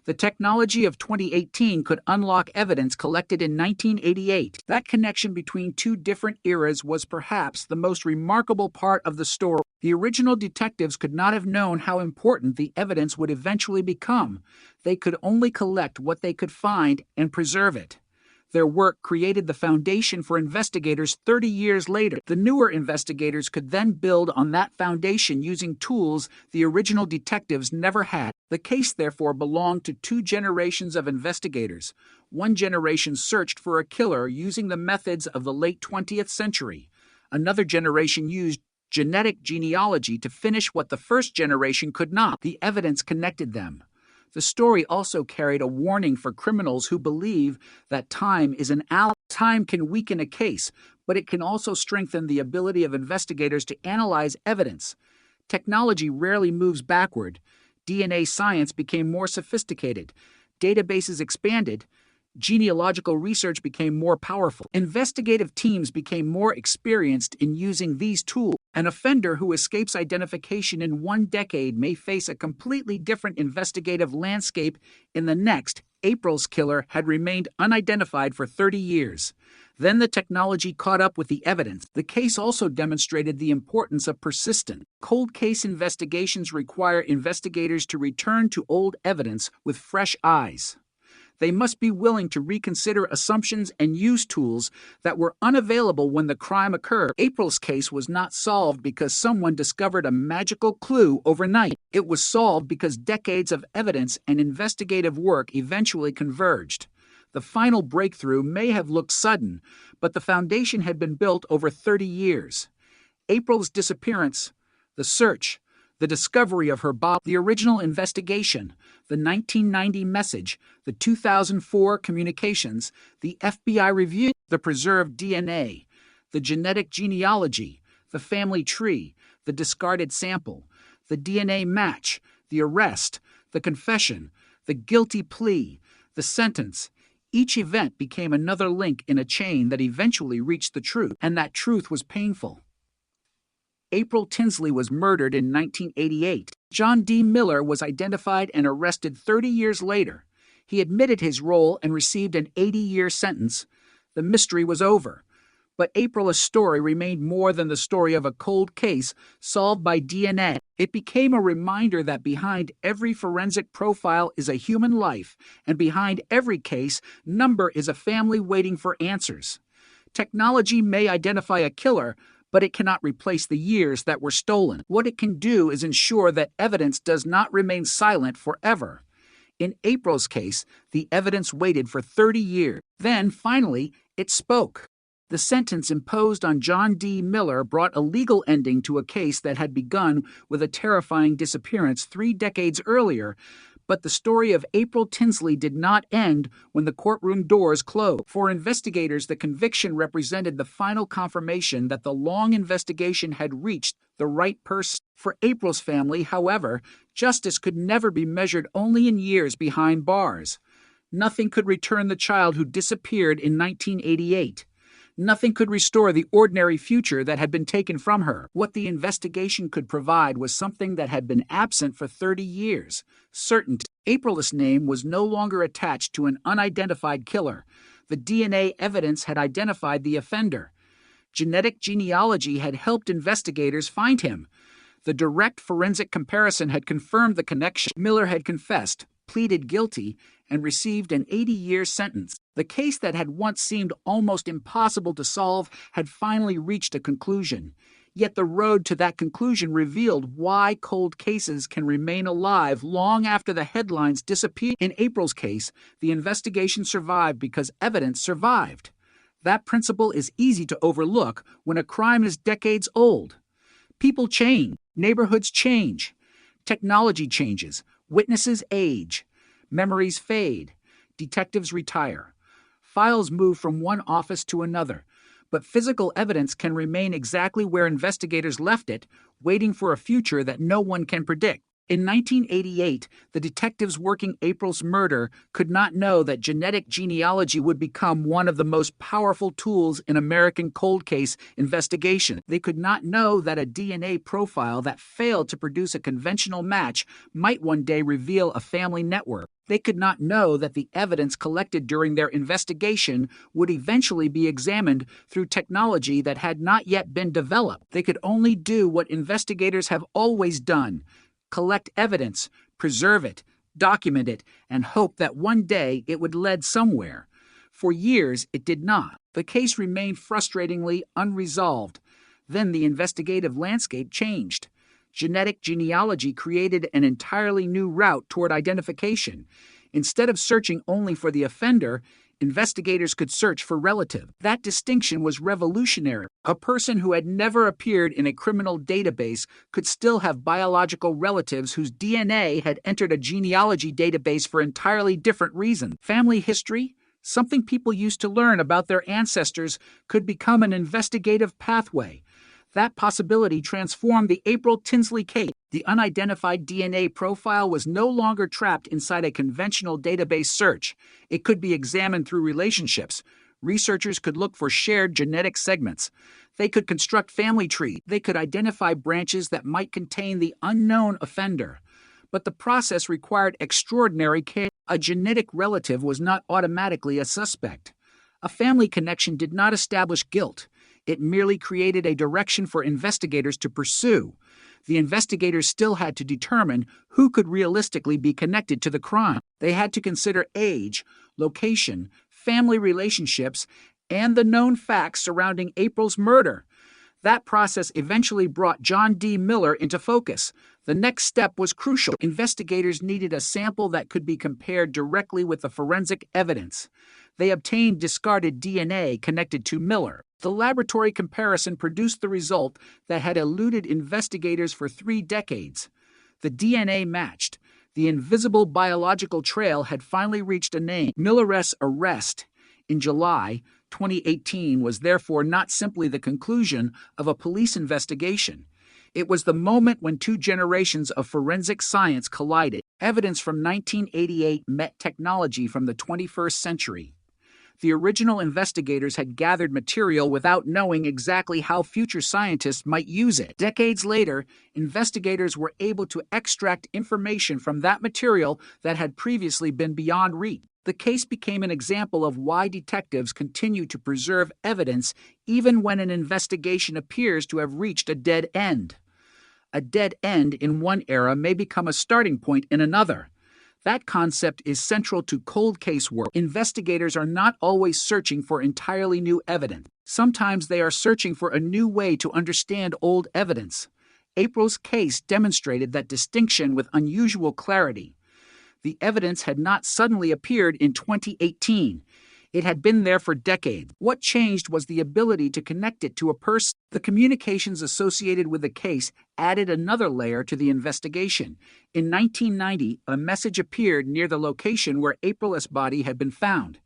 M: The technology of 2018 could unlock evidence collected in 1988. That connection between two different eras was perhaps the most remarkable part of the story. The original detectives could not have known how important the evidence would eventually become. They could only collect what they could find and preserve it. Their work created the foundation for investigators 30 years later. The newer investigators could then build on that foundation using tools the original detectives never had. The case, therefore, belonged to two generations of investigators. One generation searched for a killer using the methods of the late 20th century. Another generation used genetic genealogy to finish what the first generation could not. The evidence connected them. The story also carried a warning for criminals who believe that time is an ally. Time can weaken a case, but it can also strengthen the ability of investigators to analyze evidence. Technology rarely moves backward. DNA science became more sophisticated. Databases expanded. Genealogical research became more powerful. Investigative teams became more experienced in using these tools. An offender who escapes identification in one decade may face a completely different investigative landscape in the next. April's killer had remained unidentified for 30 years. Then the technology caught up with the evidence. The case also demonstrated the importance of persistence. Cold case investigations require investigators to return to old evidence with fresh eyes. They must be willing to reconsider assumptions and use tools that were unavailable when the crime occurred. April's case was not solved because someone discovered a magical clue overnight. It was solved because decades of evidence and investigative work eventually converged. The final breakthrough may have looked sudden, but the foundation had been built over 30 years. April's disappearance, the search, the discovery of her body, the original investigation, the 1990 message, the 2004 communications, the FBI review, the preserved DNA, the genetic genealogy, the family tree, the discarded sample, the DNA match, the arrest, the confession, the guilty plea, the sentence. Each event became another link in a chain that eventually reached the truth, and that truth was painful. April Tinsley was murdered in 1988. John D. Miller was identified and arrested 30 years later. He admitted his role and received an 80-year sentence. The mystery was over. But April's story remained more than the story of a cold case solved by DNA. It became a reminder that behind every forensic profile is a human life, and behind every case number is a family waiting for answers. Technology may identify a killer, but it cannot replace the years that were stolen. What it can do is ensure that evidence does not remain silent forever. In April's case, the evidence waited for 30 years. Then, finally, it spoke. The sentence imposed on John D. Miller brought a legal ending to a case that had begun with a terrifying disappearance 3 decades earlier. But the story of April Tinsley did not end when the courtroom doors closed. For investigators, the conviction represented the final confirmation that the long investigation had reached the right person. For April's family, however, justice could never be measured only in years behind bars. Nothing could return the child who disappeared in 1988. Nothing could restore the ordinary future that had been taken from her. What the investigation could provide was something that had been absent for 30 years. Certainty. April's name was no longer attached to an unidentified killer. The DNA evidence had identified the offender. Genetic genealogy had helped investigators find him. The direct forensic comparison had confirmed the connection. Miller had confessed, pleaded guilty, and received an 80-year sentence. The case that had once seemed almost impossible to solve had finally reached a conclusion. Yet the road to that conclusion revealed why cold cases can remain alive long after the headlines disappear. In April's case, the investigation survived because evidence survived. That principle is easy to overlook when a crime is decades old. People change, neighborhoods change, technology changes, witnesses age, memories fade, detectives retire, files move from one office to another. But physical evidence can remain exactly where investigators left it, waiting for a future that no one can predict. In 1988, the detectives working April's murder could not know that genetic genealogy would become one of the most powerful tools in American cold case investigation. They could not know that a DNA profile that failed to produce a conventional match might one day reveal a family network. They could not know that the evidence collected during their investigation would eventually be examined through technology that had not yet been developed. They could only do what investigators have always done: collect evidence, preserve it, document it, and hope that one day it would lead somewhere. For years, it did not. The case remained frustratingly unresolved. Then the investigative landscape changed. Genetic genealogy created an entirely new route toward identification. Instead of searching only for the offender, investigators could search for relatives. That distinction was revolutionary. A person who had never appeared in a criminal database could still have biological relatives whose DNA had entered a genealogy database for entirely different reasons. Family history, something people used to learn about their ancestors, could become an investigative pathway. That possibility transformed the April Tinsley case. The unidentified DNA profile was no longer trapped inside a conventional database search. It could be examined through relationships. Researchers could look for shared genetic segments. They could construct family trees. They could identify branches that might contain the unknown offender. But the process required extraordinary care. A genetic relative was not automatically a suspect. A family connection did not establish guilt. It merely created a direction for investigators to pursue. The investigators still had to determine who could realistically be connected to the crime. They had to consider age, location, family relationships, and the known facts surrounding April's murder. That process eventually brought John D. Miller into focus. The next step was crucial. Investigators needed a sample that could be compared directly with the forensic evidence. They obtained discarded DNA connected to Miller. The laboratory comparison produced the result that had eluded investigators for 3 decades. The DNA matched. The invisible biological trail had finally reached a name. Miller's arrest in July 2018 was therefore not simply the conclusion of a police investigation. It was the moment when 2 generations of forensic science collided. Evidence from 1988 met technology from the 21st century. The original investigators had gathered material without knowing exactly how future scientists might use it. Decades later, investigators were able to extract information from that material that had previously been beyond reach. The case became an example of why detectives continue to preserve evidence even when an investigation appears to have reached a dead end. A dead end in one era may become a starting point in another. That concept is central to cold case work. Investigators are not always searching for entirely new evidence. Sometimes they are searching for a new way to understand old evidence. April's case demonstrated that distinction with unusual clarity. The evidence had not suddenly appeared in 2018. It had been there for decades. What changed was the ability to connect it to a person. The communications associated with the case added another layer to the investigation. In 1990, a message appeared near the location where April's body had been found.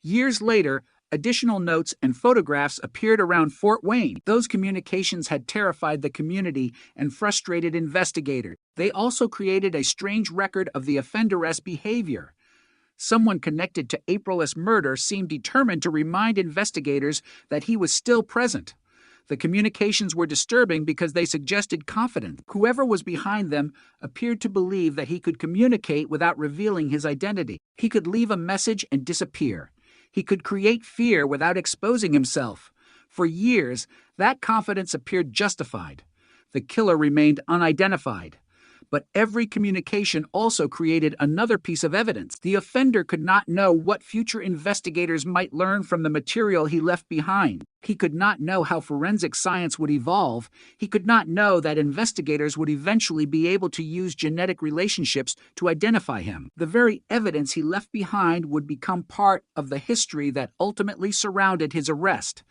M: Years later, additional notes and photographs appeared around Fort Wayne. Those communications had terrified the community and frustrated investigators. They also created a strange record of the offender's behavior. Someone connected to April's murder seemed determined to remind investigators that he was still present. The communications were disturbing because they suggested confidence. Whoever was behind them appeared to believe that he could communicate without revealing his identity. He could leave a message and disappear. He could create fear without exposing himself. For years, that confidence appeared justified. The killer remained unidentified. But every communication also created another piece of evidence. The offender could not know what future investigators might learn from the material he left behind. He could not know how forensic science would evolve. He could not know that investigators would eventually be able to use genetic relationships to identify him. The very evidence he left behind would become part of the history that ultimately surrounded his arrest.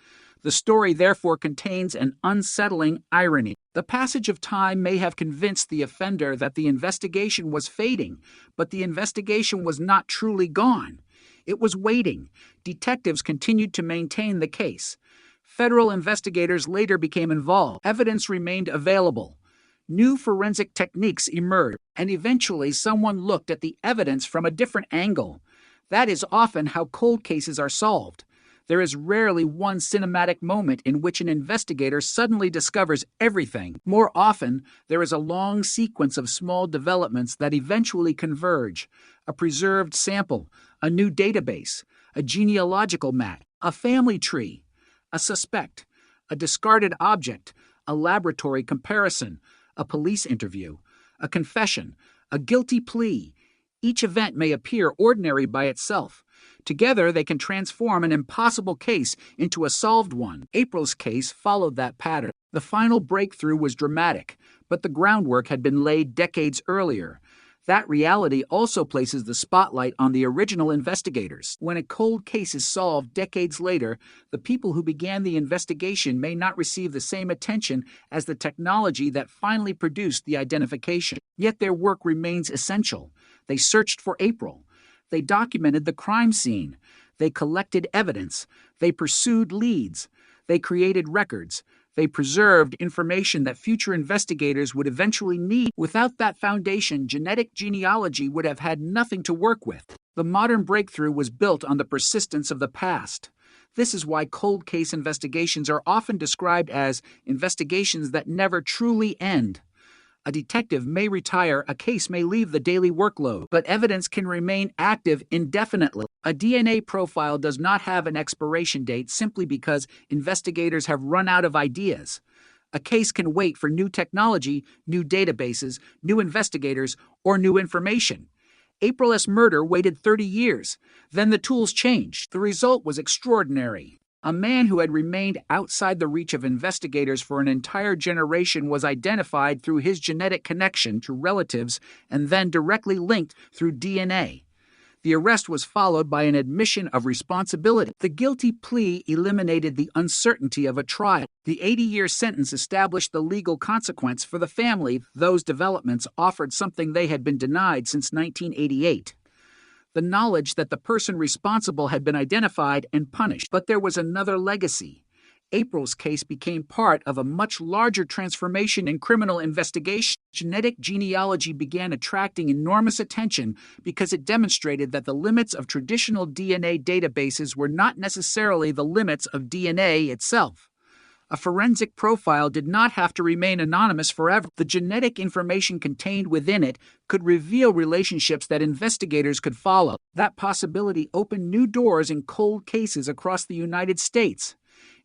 M: The story therefore contains an unsettling irony. The passage of time may have convinced the offender that the investigation was fading, but the investigation was not truly gone. It was waiting. Detectives continued to maintain the case. Federal investigators later became involved. Evidence remained available. New forensic techniques emerged, and eventually someone looked at the evidence from a different angle. That is often how cold cases are solved. There is rarely one cinematic moment in which an investigator suddenly discovers everything. More often, there is a long sequence of small developments that eventually converge. A preserved sample, a new database, a genealogical map, a family tree, a suspect, a discarded object, a laboratory comparison, a police interview, a confession, a guilty plea. Each event may appear ordinary by itself. Together, they can transform an impossible case into a solved one. April's case followed that pattern. The final breakthrough was dramatic, but the groundwork had been laid decades earlier. That reality also places the spotlight on the original investigators. When a cold case is solved decades later, the people who began the investigation may not receive the same attention as the technology that finally produced the identification. Yet their work remains essential. They searched for April. They documented the crime scene. They collected evidence. They pursued leads. They created records. They preserved information that future investigators would eventually need. Without that foundation, genetic genealogy would have had nothing to work with. The modern breakthrough was built on the persistence of the past. This is why cold case investigations are often described as investigations that never truly end. A detective may retire, a case may leave the daily workload, but evidence can remain active indefinitely. A DNA profile does not have an expiration date simply because investigators have run out of ideas. A case can wait for new technology, new databases, new investigators, or new information. April S. murder waited 30 years. Then the tools changed. The result was extraordinary. A man who had remained outside the reach of investigators for an entire generation was identified through his genetic connection to relatives and then directly linked through DNA. The arrest was followed by an admission of responsibility. The guilty plea eliminated the uncertainty of a trial. The 80-year sentence established the legal consequence for the family. Those developments offered something they had been denied since 1988. The knowledge that the person responsible had been identified and punished. But there was another legacy. April's case became part of a much larger transformation in criminal investigation. Genetic genealogy began attracting enormous attention because it demonstrated that the limits of traditional DNA databases were not necessarily the limits of DNA itself. A forensic profile did not have to remain anonymous forever. The genetic information contained within it could reveal relationships that investigators could follow. That possibility opened new doors in cold cases across the United States.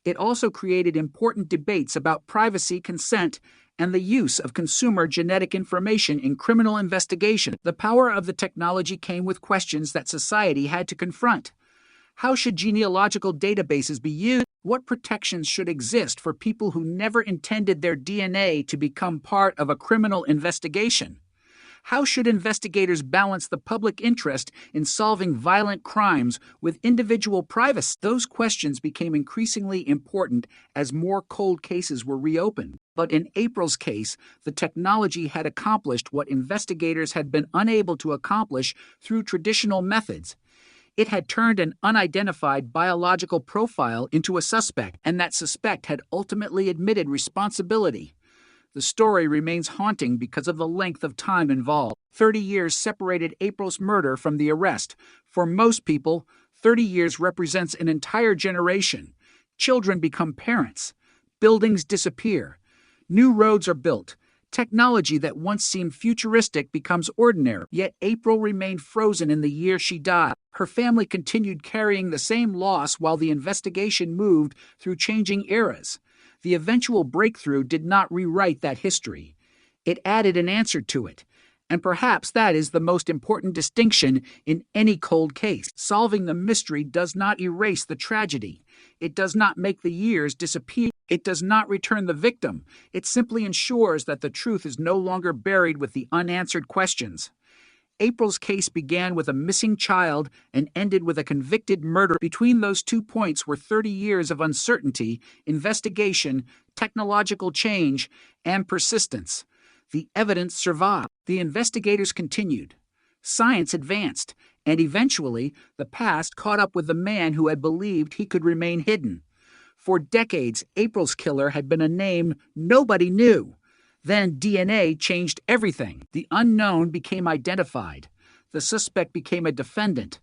M: It also created important debates about privacy, consent, and the use of consumer genetic information in criminal investigation. The power of the technology came with questions that society had to confront. How should genealogical databases be used? What protections should exist for people who never intended their DNA to become part of a criminal investigation? How should investigators balance the public interest in solving violent crimes with individual privacy? Those questions became increasingly important as more cold cases were reopened. But in April's case, the technology had accomplished what investigators had been unable to accomplish through traditional methods. It had turned an unidentified biological profile into a suspect, and that suspect had ultimately admitted responsibility. The story remains haunting because of the length of time involved. 30 years separated April's murder from the arrest. For most people, 30 years represents an entire generation. Children become parents. Buildings disappear. New roads are built. Technology that once seemed futuristic becomes ordinary. Yet April remained frozen in the year she died. Her family continued carrying the same loss while the investigation moved through changing eras. The eventual breakthrough did not rewrite that history. It added an answer to it. And perhaps that is the most important distinction in any cold case. Solving the mystery does not erase the tragedy. It does not make the years disappear. It does not return the victim. It simply ensures that the truth is no longer buried with the unanswered questions. April's case began with a missing child and ended with a convicted murder. Between those 2 points were 30 years of uncertainty, investigation, technological change, and persistence. The evidence survived. The investigators continued. Science advanced, and eventually, the past caught up with the man who had believed he could remain hidden. For decades, April's killer had been a name nobody knew. Then DNA changed everything. The unknown became identified. The suspect became a defendant.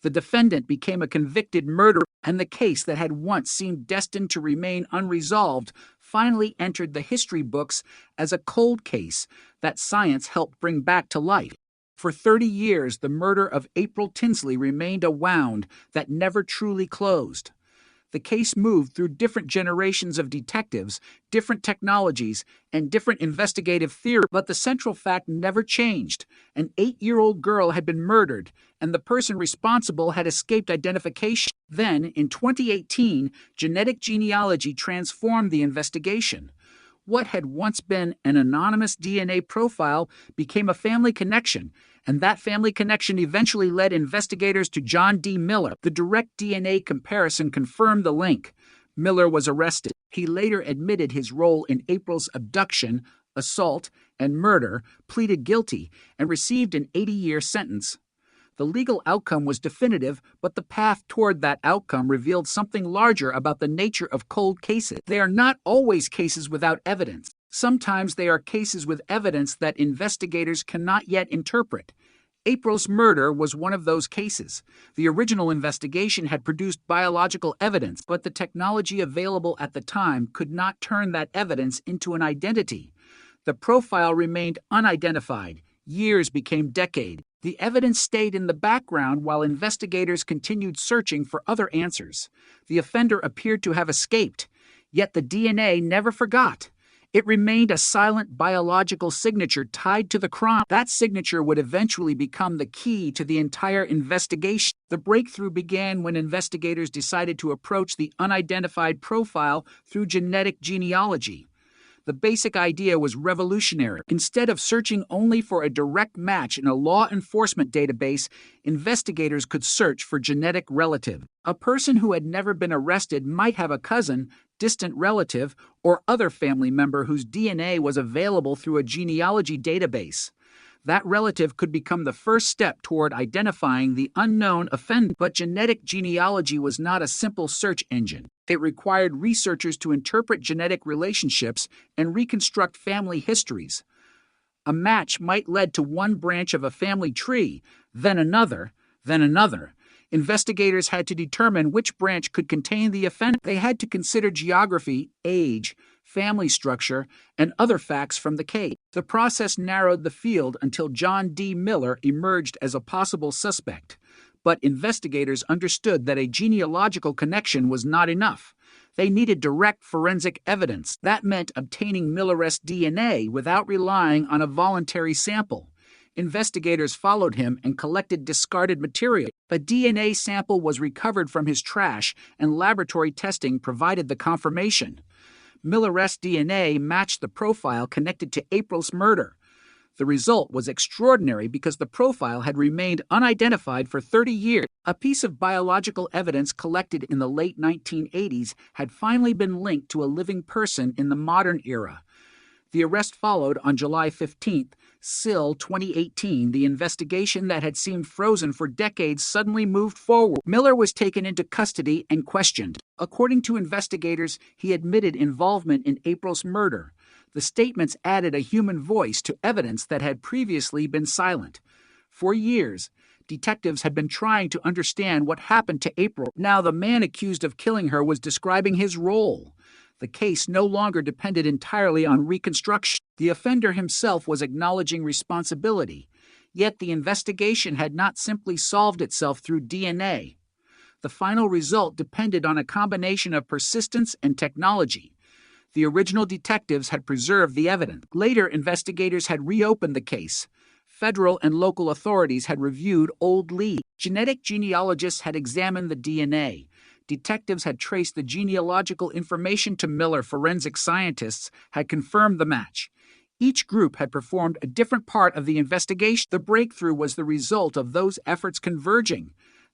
M: The defendant became a convicted murderer, and the case that had once seemed destined to remain unresolved finally entered the history books as a cold case that science helped bring back to life. For 30 years, the murder of April Tinsley remained a wound that never truly closed. The case moved through different generations of detectives, different technologies, and different investigative theories, but the central fact never changed. An 8-year-old girl had been murdered, and the person responsible had escaped identification. Then, in 2018, genetic genealogy transformed the investigation. What had once been an anonymous DNA profile became a family connection, and that family connection eventually led investigators to John D. Miller. The direct DNA comparison confirmed the link. Miller was arrested. He later admitted his role in April's abduction, assault, and murder, pleaded guilty, and received an 80-year sentence. The legal outcome was definitive, but the path toward that outcome revealed something larger about the nature of cold cases. They are not always cases without evidence. Sometimes they are cases with evidence that investigators cannot yet interpret. April's murder was one of those cases. The original investigation had produced biological evidence, but the technology available at the time could not turn that evidence into an identity. The profile remained unidentified. Years became decades. The evidence stayed in the background while investigators continued searching for other answers. The offender appeared to have escaped, yet the DNA never forgot. It remained a silent biological signature tied to the crime. That signature would eventually become the key to the entire investigation. The breakthrough began when investigators decided to approach the unidentified profile through genetic genealogy. The basic idea was revolutionary. Instead of searching only for a direct match in a law enforcement database, investigators could search for genetic relatives. A person who had never been arrested might have a cousin, distant relative, or other family member whose DNA was available through a genealogy database. That relative could become the first step toward identifying the unknown offender. But genetic genealogy was not a simple search engine. It required researchers to interpret genetic relationships and reconstruct family histories. A match might lead to one branch of a family tree, then another, then another. Investigators had to determine which branch could contain the offender. They had to consider geography, age, family structure, and other facts from the case. The process narrowed the field until John D. Miller emerged as a possible suspect. But investigators understood that a genealogical connection was not enough. They needed direct forensic evidence. That meant obtaining Miller's DNA without relying on a voluntary sample. Investigators followed him and collected discarded material. A DNA sample was recovered from his trash, and laboratory testing provided the confirmation. Miller's DNA matched the profile connected to April's murder. The result was extraordinary because the profile had remained unidentified for 30 years. A piece of biological evidence collected in the late 1980s had finally been linked to a living person in the modern era. The arrest followed on July 15th, SIL 2018. The investigation that had seemed frozen for decades suddenly moved forward. Miller was taken into custody and questioned. According to investigators, he admitted involvement in April's murder. The statements added a human voice to evidence that had previously been silent. For years, detectives had been trying to understand what happened to April. Now the man accused of killing her was describing his role. The case no longer depended entirely on reconstruction. The offender himself was acknowledging responsibility. Yet the investigation had not simply solved itself through DNA. The final result depended on a combination of persistence and technology. The original detectives had preserved the evidence. Later, investigators had reopened the case. Federal and local authorities had reviewed old leads. Genetic genealogists had examined the DNA. Detectives had traced the genealogical information to Miller. Forensic scientists had confirmed the match. Each group had performed a different part of the investigation. The breakthrough was the result of those efforts converging.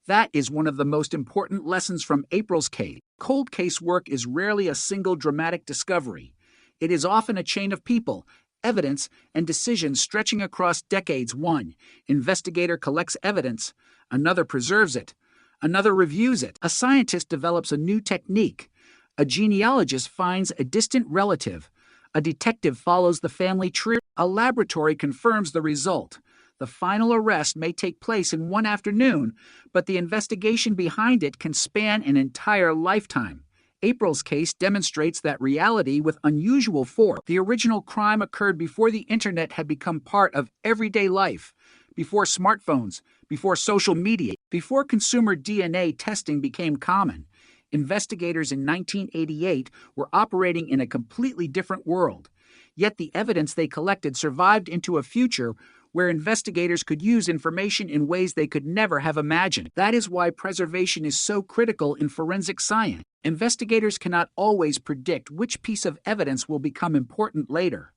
M: That is one of the most important lessons from April's case. Cold case work is rarely a single dramatic discovery. It is often a chain of people, evidence, and decisions stretching across decades. One investigator collects evidence, another preserves it, another reviews it. A scientist develops a new technique. A genealogist finds a distant relative. A detective follows the family tree. A laboratory confirms the result. The final arrest may take place in one afternoon, but the investigation behind it can span an entire lifetime. April's case demonstrates that reality with unusual force. The original crime occurred before the internet had become part of everyday life, before smartphones, before social media, before consumer DNA testing became common. Investigators in 1988 were operating in a completely different world. Yet the evidence they collected survived into a future where investigators could use information in ways they could never have imagined. That is why preservation is so critical in forensic science. Investigators cannot always predict which piece of evidence will become important later.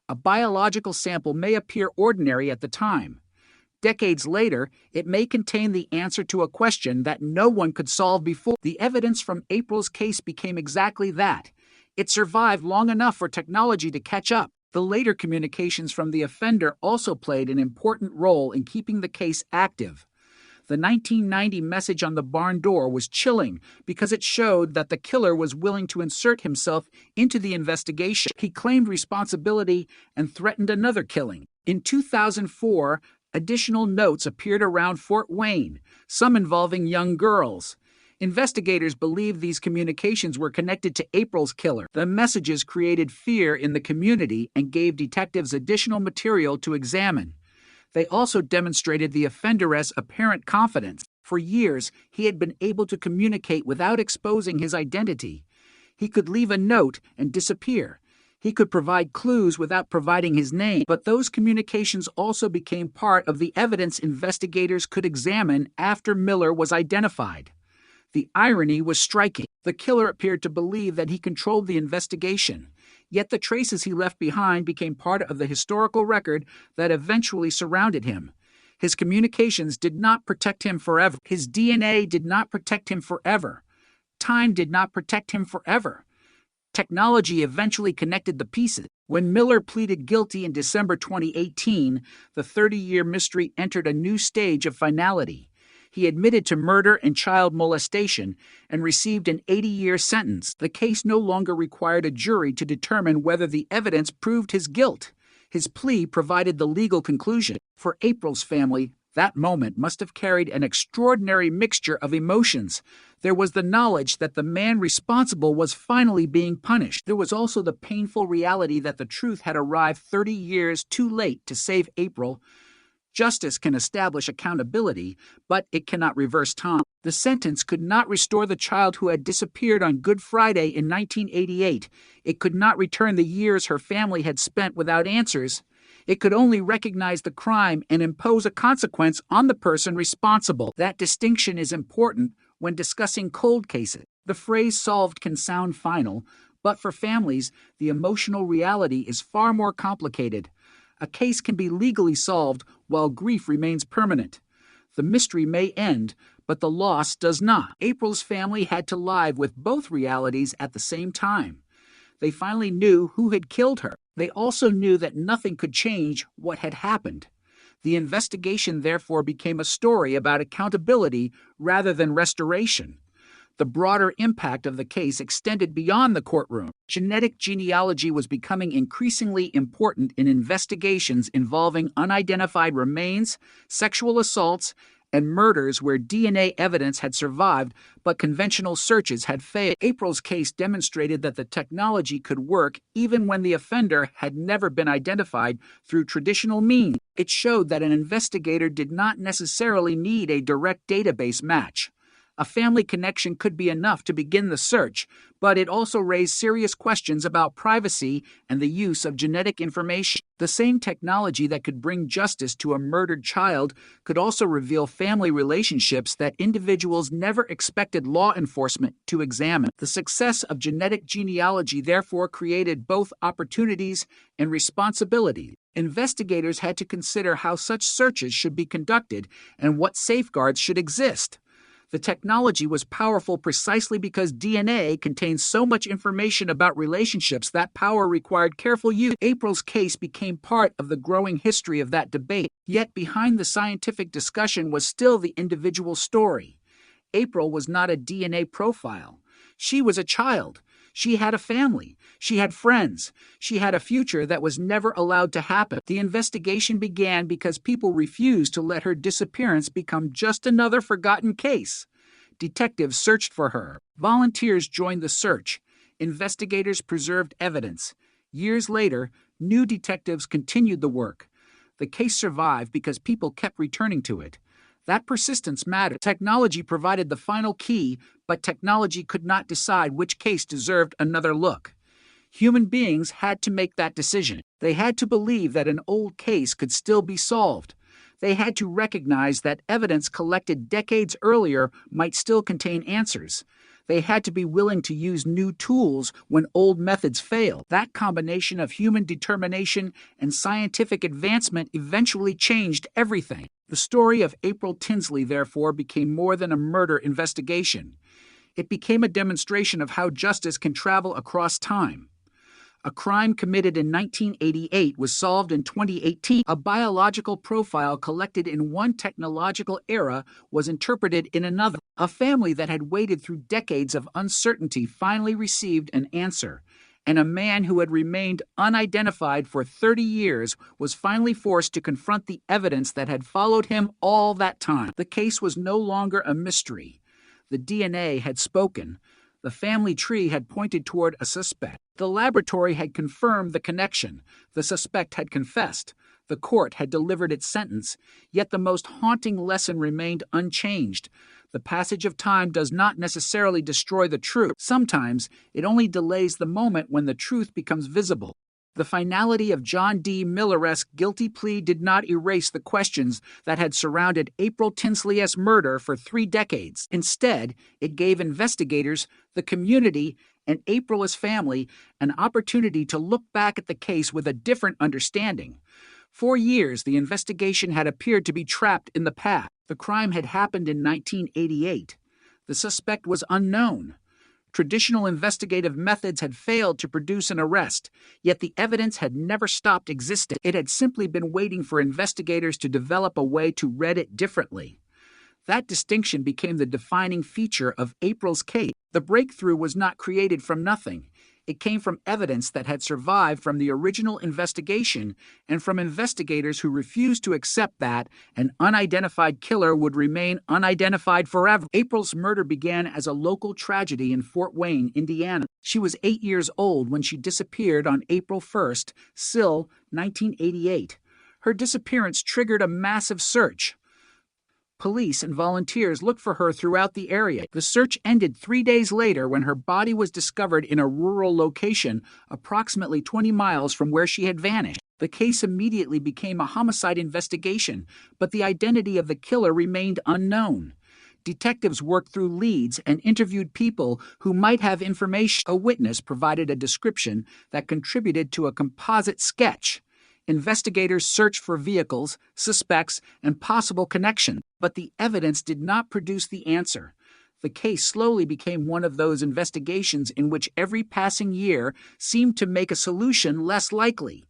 M: A biological sample may appear ordinary at the time. Decades later, it may contain the answer to a question that no one could solve before. The evidence from April's case became exactly that. It survived long enough for technology to catch up. The later communications from the offender also played an important role in keeping the case active. The 1990 message on the barn door was chilling because it showed that the killer was willing to insert himself into the investigation. He claimed responsibility and threatened another killing. In 2004, additional notes appeared around Fort Wayne, some involving young girls. Investigators believed these communications were connected to April's killer. The messages created fear in the community and gave detectives additional material to examine. They also demonstrated the offender's apparent confidence. For years, he had been able to communicate without exposing his identity. He could leave a note and disappear. He could provide clues without providing his name. But those communications also became part of the evidence investigators could examine after Miller was identified. The irony was striking. The killer appeared to believe that he controlled the investigation. Yet the traces he left behind became part of the historical record that eventually surrounded him. His communications did not protect him forever. His DNA did not protect him forever. Time did not protect him forever. Technology eventually connected the pieces. When Miller pleaded guilty in December 2018, the 30-year mystery entered a new stage of finality. He admitted to murder and child molestation and received an 80-year sentence. The case no longer required a jury to determine whether the evidence proved his guilt. His plea provided the legal conclusion. For April's family, that moment must have carried an extraordinary mixture of emotions. There was the knowledge that the man responsible was finally being punished. There was also the painful reality that the truth had arrived 30 years too late to save April. Justice can establish accountability, but it cannot reverse time. The sentence could not restore the child who had disappeared on Good Friday in 1988. It could not return the years her family had spent without answers. It could only recognize the crime and impose a consequence on the person responsible. That distinction is important when discussing cold cases. The phrase solved can sound final, but for families, the emotional reality is far more complicated. A case can be legally solved while grief remains permanent. The mystery may end, but the loss does not. April's family had to live with both realities at the same time. They finally knew who had killed her. They also knew that nothing could change what had happened. The investigation therefore became a story about accountability rather than restoration. The broader impact of the case extended beyond the courtroom. Genetic genealogy was becoming increasingly important in investigations involving unidentified remains, sexual assaults, and murders where DNA evidence had survived but conventional searches had failed. April's case demonstrated that the technology could work even when the offender had never been identified through traditional means. It showed that an investigator did not necessarily need a direct database match. A family connection could be enough to begin the search, but it also raised serious questions about privacy and the use of genetic information. The same technology that could bring justice to a murdered child could also reveal family relationships that individuals never expected law enforcement to examine. The success of genetic genealogy therefore created both opportunities and responsibilities. Investigators had to consider how such searches should be conducted and what safeguards should exist. The technology was powerful precisely because DNA contains so much information about relationships that power required careful use. April's case became part of the growing history of that debate, yet behind the scientific discussion was still the individual story. April was not a DNA profile. She was a child. She had a family. She had friends. She had a future that was never allowed to happen. The investigation began because people refused to let her disappearance become just another forgotten case. Detectives searched for her. Volunteers joined the search. Investigators preserved evidence. Years later, new detectives continued the work. The case survived because people kept returning to it. That persistence mattered. Technology provided the final key, but technology could not decide which case deserved another look. Human beings had to make that decision. They had to believe that an old case could still be solved. They had to recognize that evidence collected decades earlier might still contain answers. They had to be willing to use new tools when old methods failed. That combination of human determination and scientific advancement eventually changed everything. The story of April Tinsley, therefore, became more than a murder investigation. It became a demonstration of how justice can travel across time. A crime committed in 1988 was solved in 2018. A biological profile collected in one technological era was interpreted in another. A family that had waited through decades of uncertainty finally received an answer. And a man who had remained unidentified for 30 years was finally forced to confront the evidence that had followed him all that time. The case was no longer a mystery. The DNA had spoken. The family tree had pointed toward a suspect. The laboratory had confirmed the connection. The suspect had confessed. The court had delivered its sentence. Yet the most haunting lesson remained unchanged. The passage of time does not necessarily destroy the truth. Sometimes it only delays the moment when the truth becomes visible. The finality of John D. Milleresque guilty plea did not erase the questions that had surrounded April Tinsley's murder for 3 decades. Instead, it gave investigators, the community, and April's family an opportunity to look back at the case with a different understanding. For years, the investigation had appeared to be trapped in the past. The crime had happened in 1988. The suspect was unknown. Traditional investigative methods had failed to produce an arrest, yet the evidence had never stopped existing. It had simply been waiting for investigators to develop a way to read it differently. That distinction became the defining feature of April's case. The breakthrough was not created from nothing. It came from evidence that had survived from the original investigation and from investigators who refused to accept that an unidentified killer would remain unidentified forever. April's murder began as a local tragedy in Fort Wayne, Indiana. She was 8 years old when she disappeared on April 1st, SIL, 1988. Her disappearance triggered a massive search. Police and volunteers looked for her throughout the area. The search ended 3 days later when her body was discovered in a rural location approximately 20 miles from where she had vanished. The case immediately became a homicide investigation, but the identity of the killer remained unknown. Detectives worked through leads and interviewed people who might have information. A witness provided a description that contributed to a composite sketch. Investigators searched for vehicles, suspects, and possible connections, but the evidence did not produce the answer. The case slowly became one of those investigations in which every passing year seemed to make a solution less likely.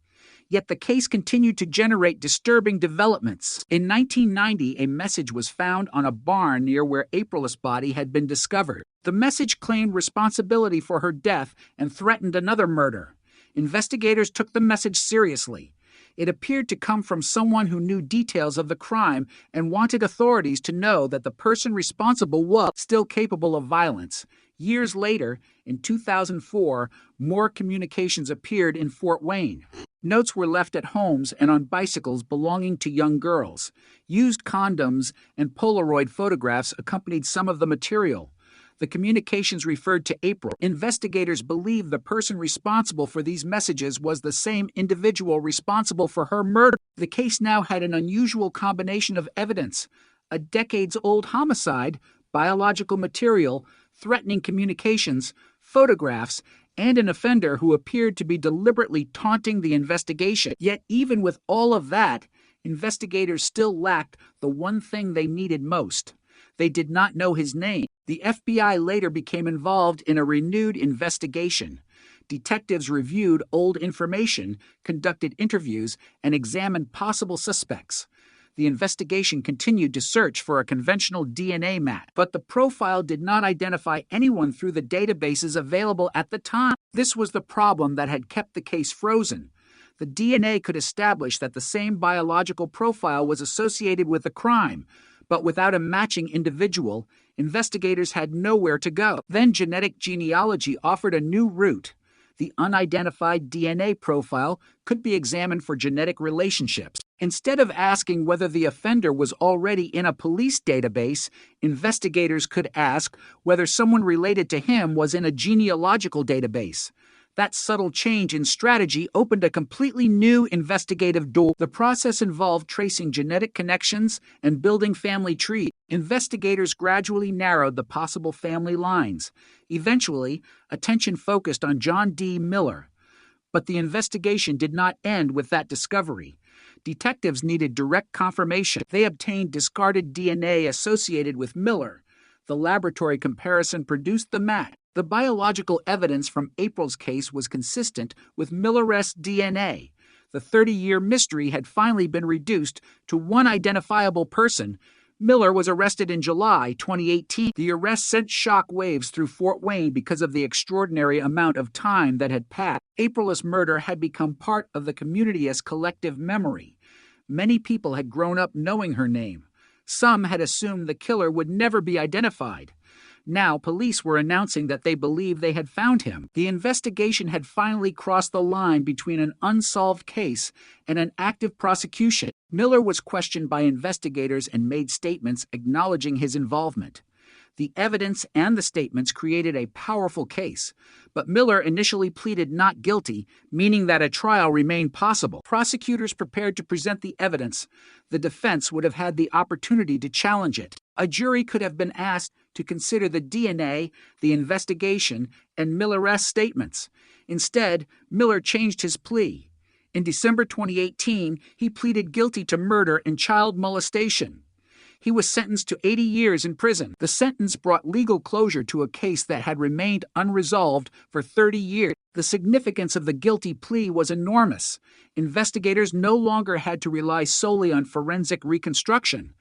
M: Yet the case continued to generate disturbing developments. In 1990, a message was found on a barn near where April's body had been discovered. The message claimed responsibility for her death and threatened another murder. Investigators took the message seriously. It appeared to come from someone who knew details of the crime and wanted authorities to know that the person responsible was still capable of violence. Years later, in 2004, more communications appeared in Fort Wayne. Notes were left at homes and on bicycles belonging to young girls. Used condoms and Polaroid photographs accompanied some of the material. The communications referred to April. Investigators believe the person responsible for these messages was the same individual responsible for her murder. The case now had an unusual combination of evidence: a decades-old homicide, biological material, threatening communications, photographs, and an offender who appeared to be deliberately taunting the investigation. Yet even with all of that, investigators still lacked the one thing they needed most. They did not know his name. The FBI later became involved in a renewed investigation. Detectives reviewed old information, conducted interviews, and examined possible suspects. The investigation continued to search for a conventional DNA match, but the profile did not identify anyone through the databases available at the time. This was the problem that had kept the case frozen. The DNA could establish that the same biological profile was associated with the crime, but without a matching individual, investigators had nowhere to go. Then genetic genealogy offered a new route. The unidentified DNA profile could be examined for genetic relationships. Instead of asking whether the offender was already in a police database, investigators could ask whether someone related to him was in a genealogical database. That subtle change in strategy opened a completely new investigative door. The process involved tracing genetic connections and building family trees. Investigators gradually narrowed the possible family lines. Eventually, attention focused on John D. Miller. But the investigation did not end with that discovery. Detectives needed direct confirmation. They obtained discarded DNA associated with Miller. The laboratory comparison produced the match. The biological evidence from April's case was consistent with Miller's DNA. The 30-year mystery had finally been reduced to one identifiable person. Miller was arrested in July 2018. The arrest sent shock waves through Fort Wayne because of the extraordinary amount of time that had passed. April's murder had become part of the community's collective memory. Many people had grown up knowing her name. Some had assumed the killer would never be identified. Now, police were announcing that they believed they had found him. The investigation had finally crossed the line between an unsolved case and an active prosecution. Miller was questioned by investigators and made statements acknowledging his involvement. The evidence and the statements created a powerful case, but Miller initially pleaded not guilty, meaning that a trial remained possible. Prosecutors prepared to present the evidence. The defense would have had the opportunity to challenge it. A jury could have been asked to consider the DNA, the investigation, and Miller's statements. Instead, Miller changed his plea. In December 2018, he pleaded guilty to murder and child molestation. He was sentenced to 80 years in prison. The sentence brought legal closure to a case that had remained unresolved for 30 years. The significance of the guilty plea was enormous. Investigators no longer had to rely solely on forensic reconstruction.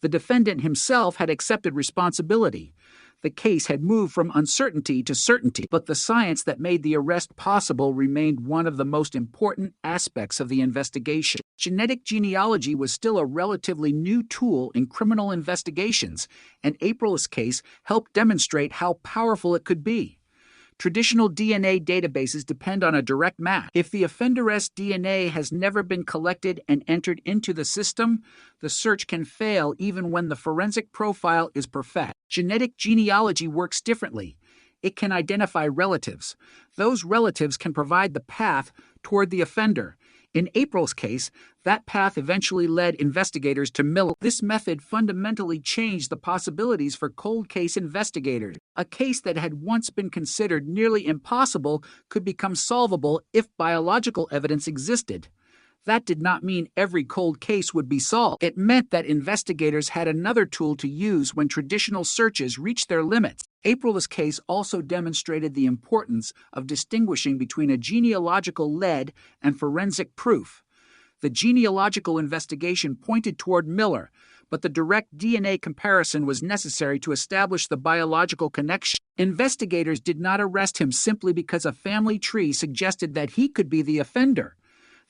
M: The defendant himself had accepted responsibility. The case had moved from uncertainty to certainty, but the science that made the arrest possible remained one of the most important aspects of the investigation. Genetic genealogy was still a relatively new tool in criminal investigations, and April's case helped demonstrate how powerful it could be. Traditional DNA databases depend on a direct match. If the offender's DNA has never been collected and entered into the system, the search can fail even when the forensic profile is perfect. Genetic genealogy works differently. It can identify relatives. Those relatives can provide the path toward the offender. In April's case, that path eventually led investigators to Miller. This method fundamentally changed the possibilities for cold case investigators. A case that had once been considered nearly impossible could become solvable if biological evidence existed. That did not mean every cold case would be solved. It meant that investigators had another tool to use when traditional searches reached their limits. April's case also demonstrated the importance of distinguishing between a genealogical lead and forensic proof. The genealogical investigation pointed toward Miller, but the direct DNA comparison was necessary to establish the biological connection. Investigators did not arrest him simply because a family tree suggested that he could be the offender.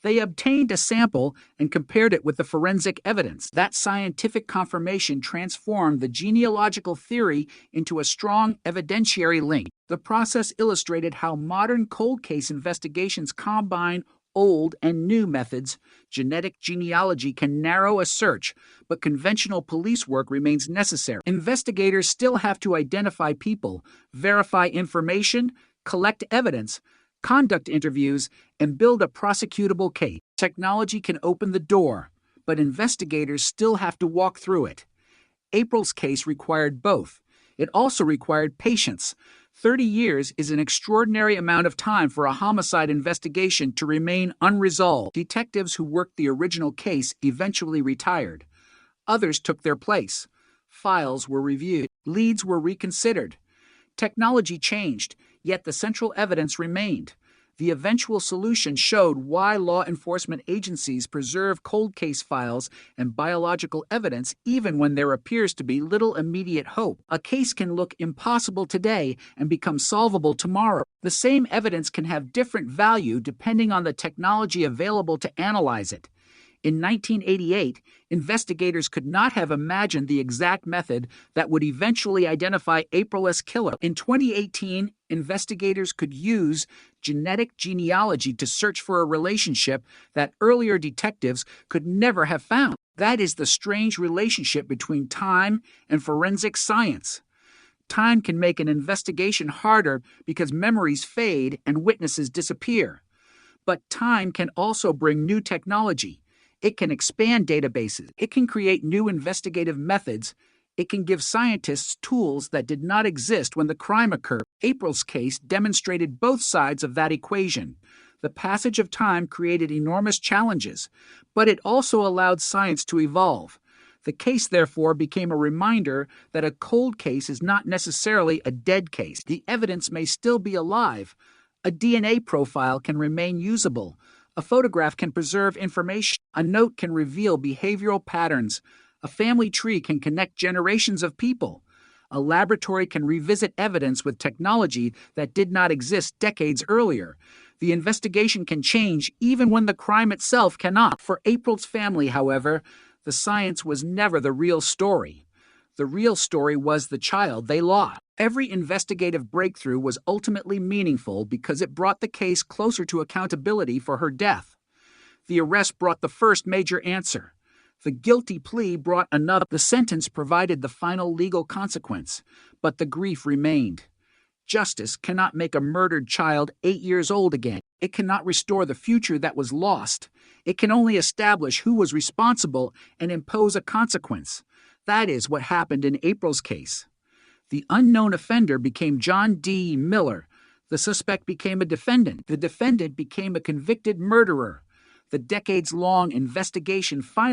M: They obtained a sample and compared it with the forensic evidence. That scientific confirmation transformed the genealogical theory into a strong evidentiary link. The process illustrated how modern cold case investigations combine old and new methods. Genetic genealogy can narrow a search, but conventional police work remains necessary. Investigators still have to identify people, verify information, collect evidence, conduct interviews, and build a prosecutable case. Technology can open the door, but investigators still have to walk through it. April's case required both. It also required patience. 30 years is an extraordinary amount of time for a homicide investigation to remain unresolved. Detectives who worked the original case eventually retired. Others took their place. Files were reviewed. Leads were reconsidered. Technology changed, yet the central evidence remained. The eventual solution showed why law enforcement agencies preserve cold case files and biological evidence even when there appears to be little immediate hope. A case can look impossible today and become solvable tomorrow. The same evidence can have different value depending on the technology available to analyze it. In 1988, investigators could not have imagined the exact method that would eventually identify April's killer. In 2018, investigators could use genetic genealogy to search for a relationship that earlier detectives could never have found. That is the strange relationship between time and forensic science. Time can make an investigation harder because memories fade and witnesses disappear. But time can also bring new technology. It can expand databases. It can create new investigative methods. It can give scientists tools that did not exist when the crime occurred. April's case demonstrated both sides of that equation. The passage of time created enormous challenges, but it also allowed science to evolve. The case, therefore, became a reminder that a cold case is not necessarily a dead case. The evidence may still be alive. A DNA profile can remain usable. A photograph can preserve information. A note can reveal behavioral patterns. A family tree can connect generations of people. A laboratory can revisit evidence with technology that did not exist decades earlier. The investigation can change even when the crime itself cannot. For April's family, however, the science was never the real story. The real story was the child they lost. Every investigative breakthrough was ultimately meaningful because it brought the case closer to accountability for her death. The arrest brought the first major answer. The guilty plea brought another. The sentence provided the final legal consequence, but the grief remained. Justice cannot make a murdered child 8 years old again. It cannot restore the future that was lost. It can only establish who was responsible and impose a consequence. That is what happened in April's case. The unknown offender became John D. Miller. The suspect became a defendant. The defendant became a convicted murderer. The decades-long investigation finally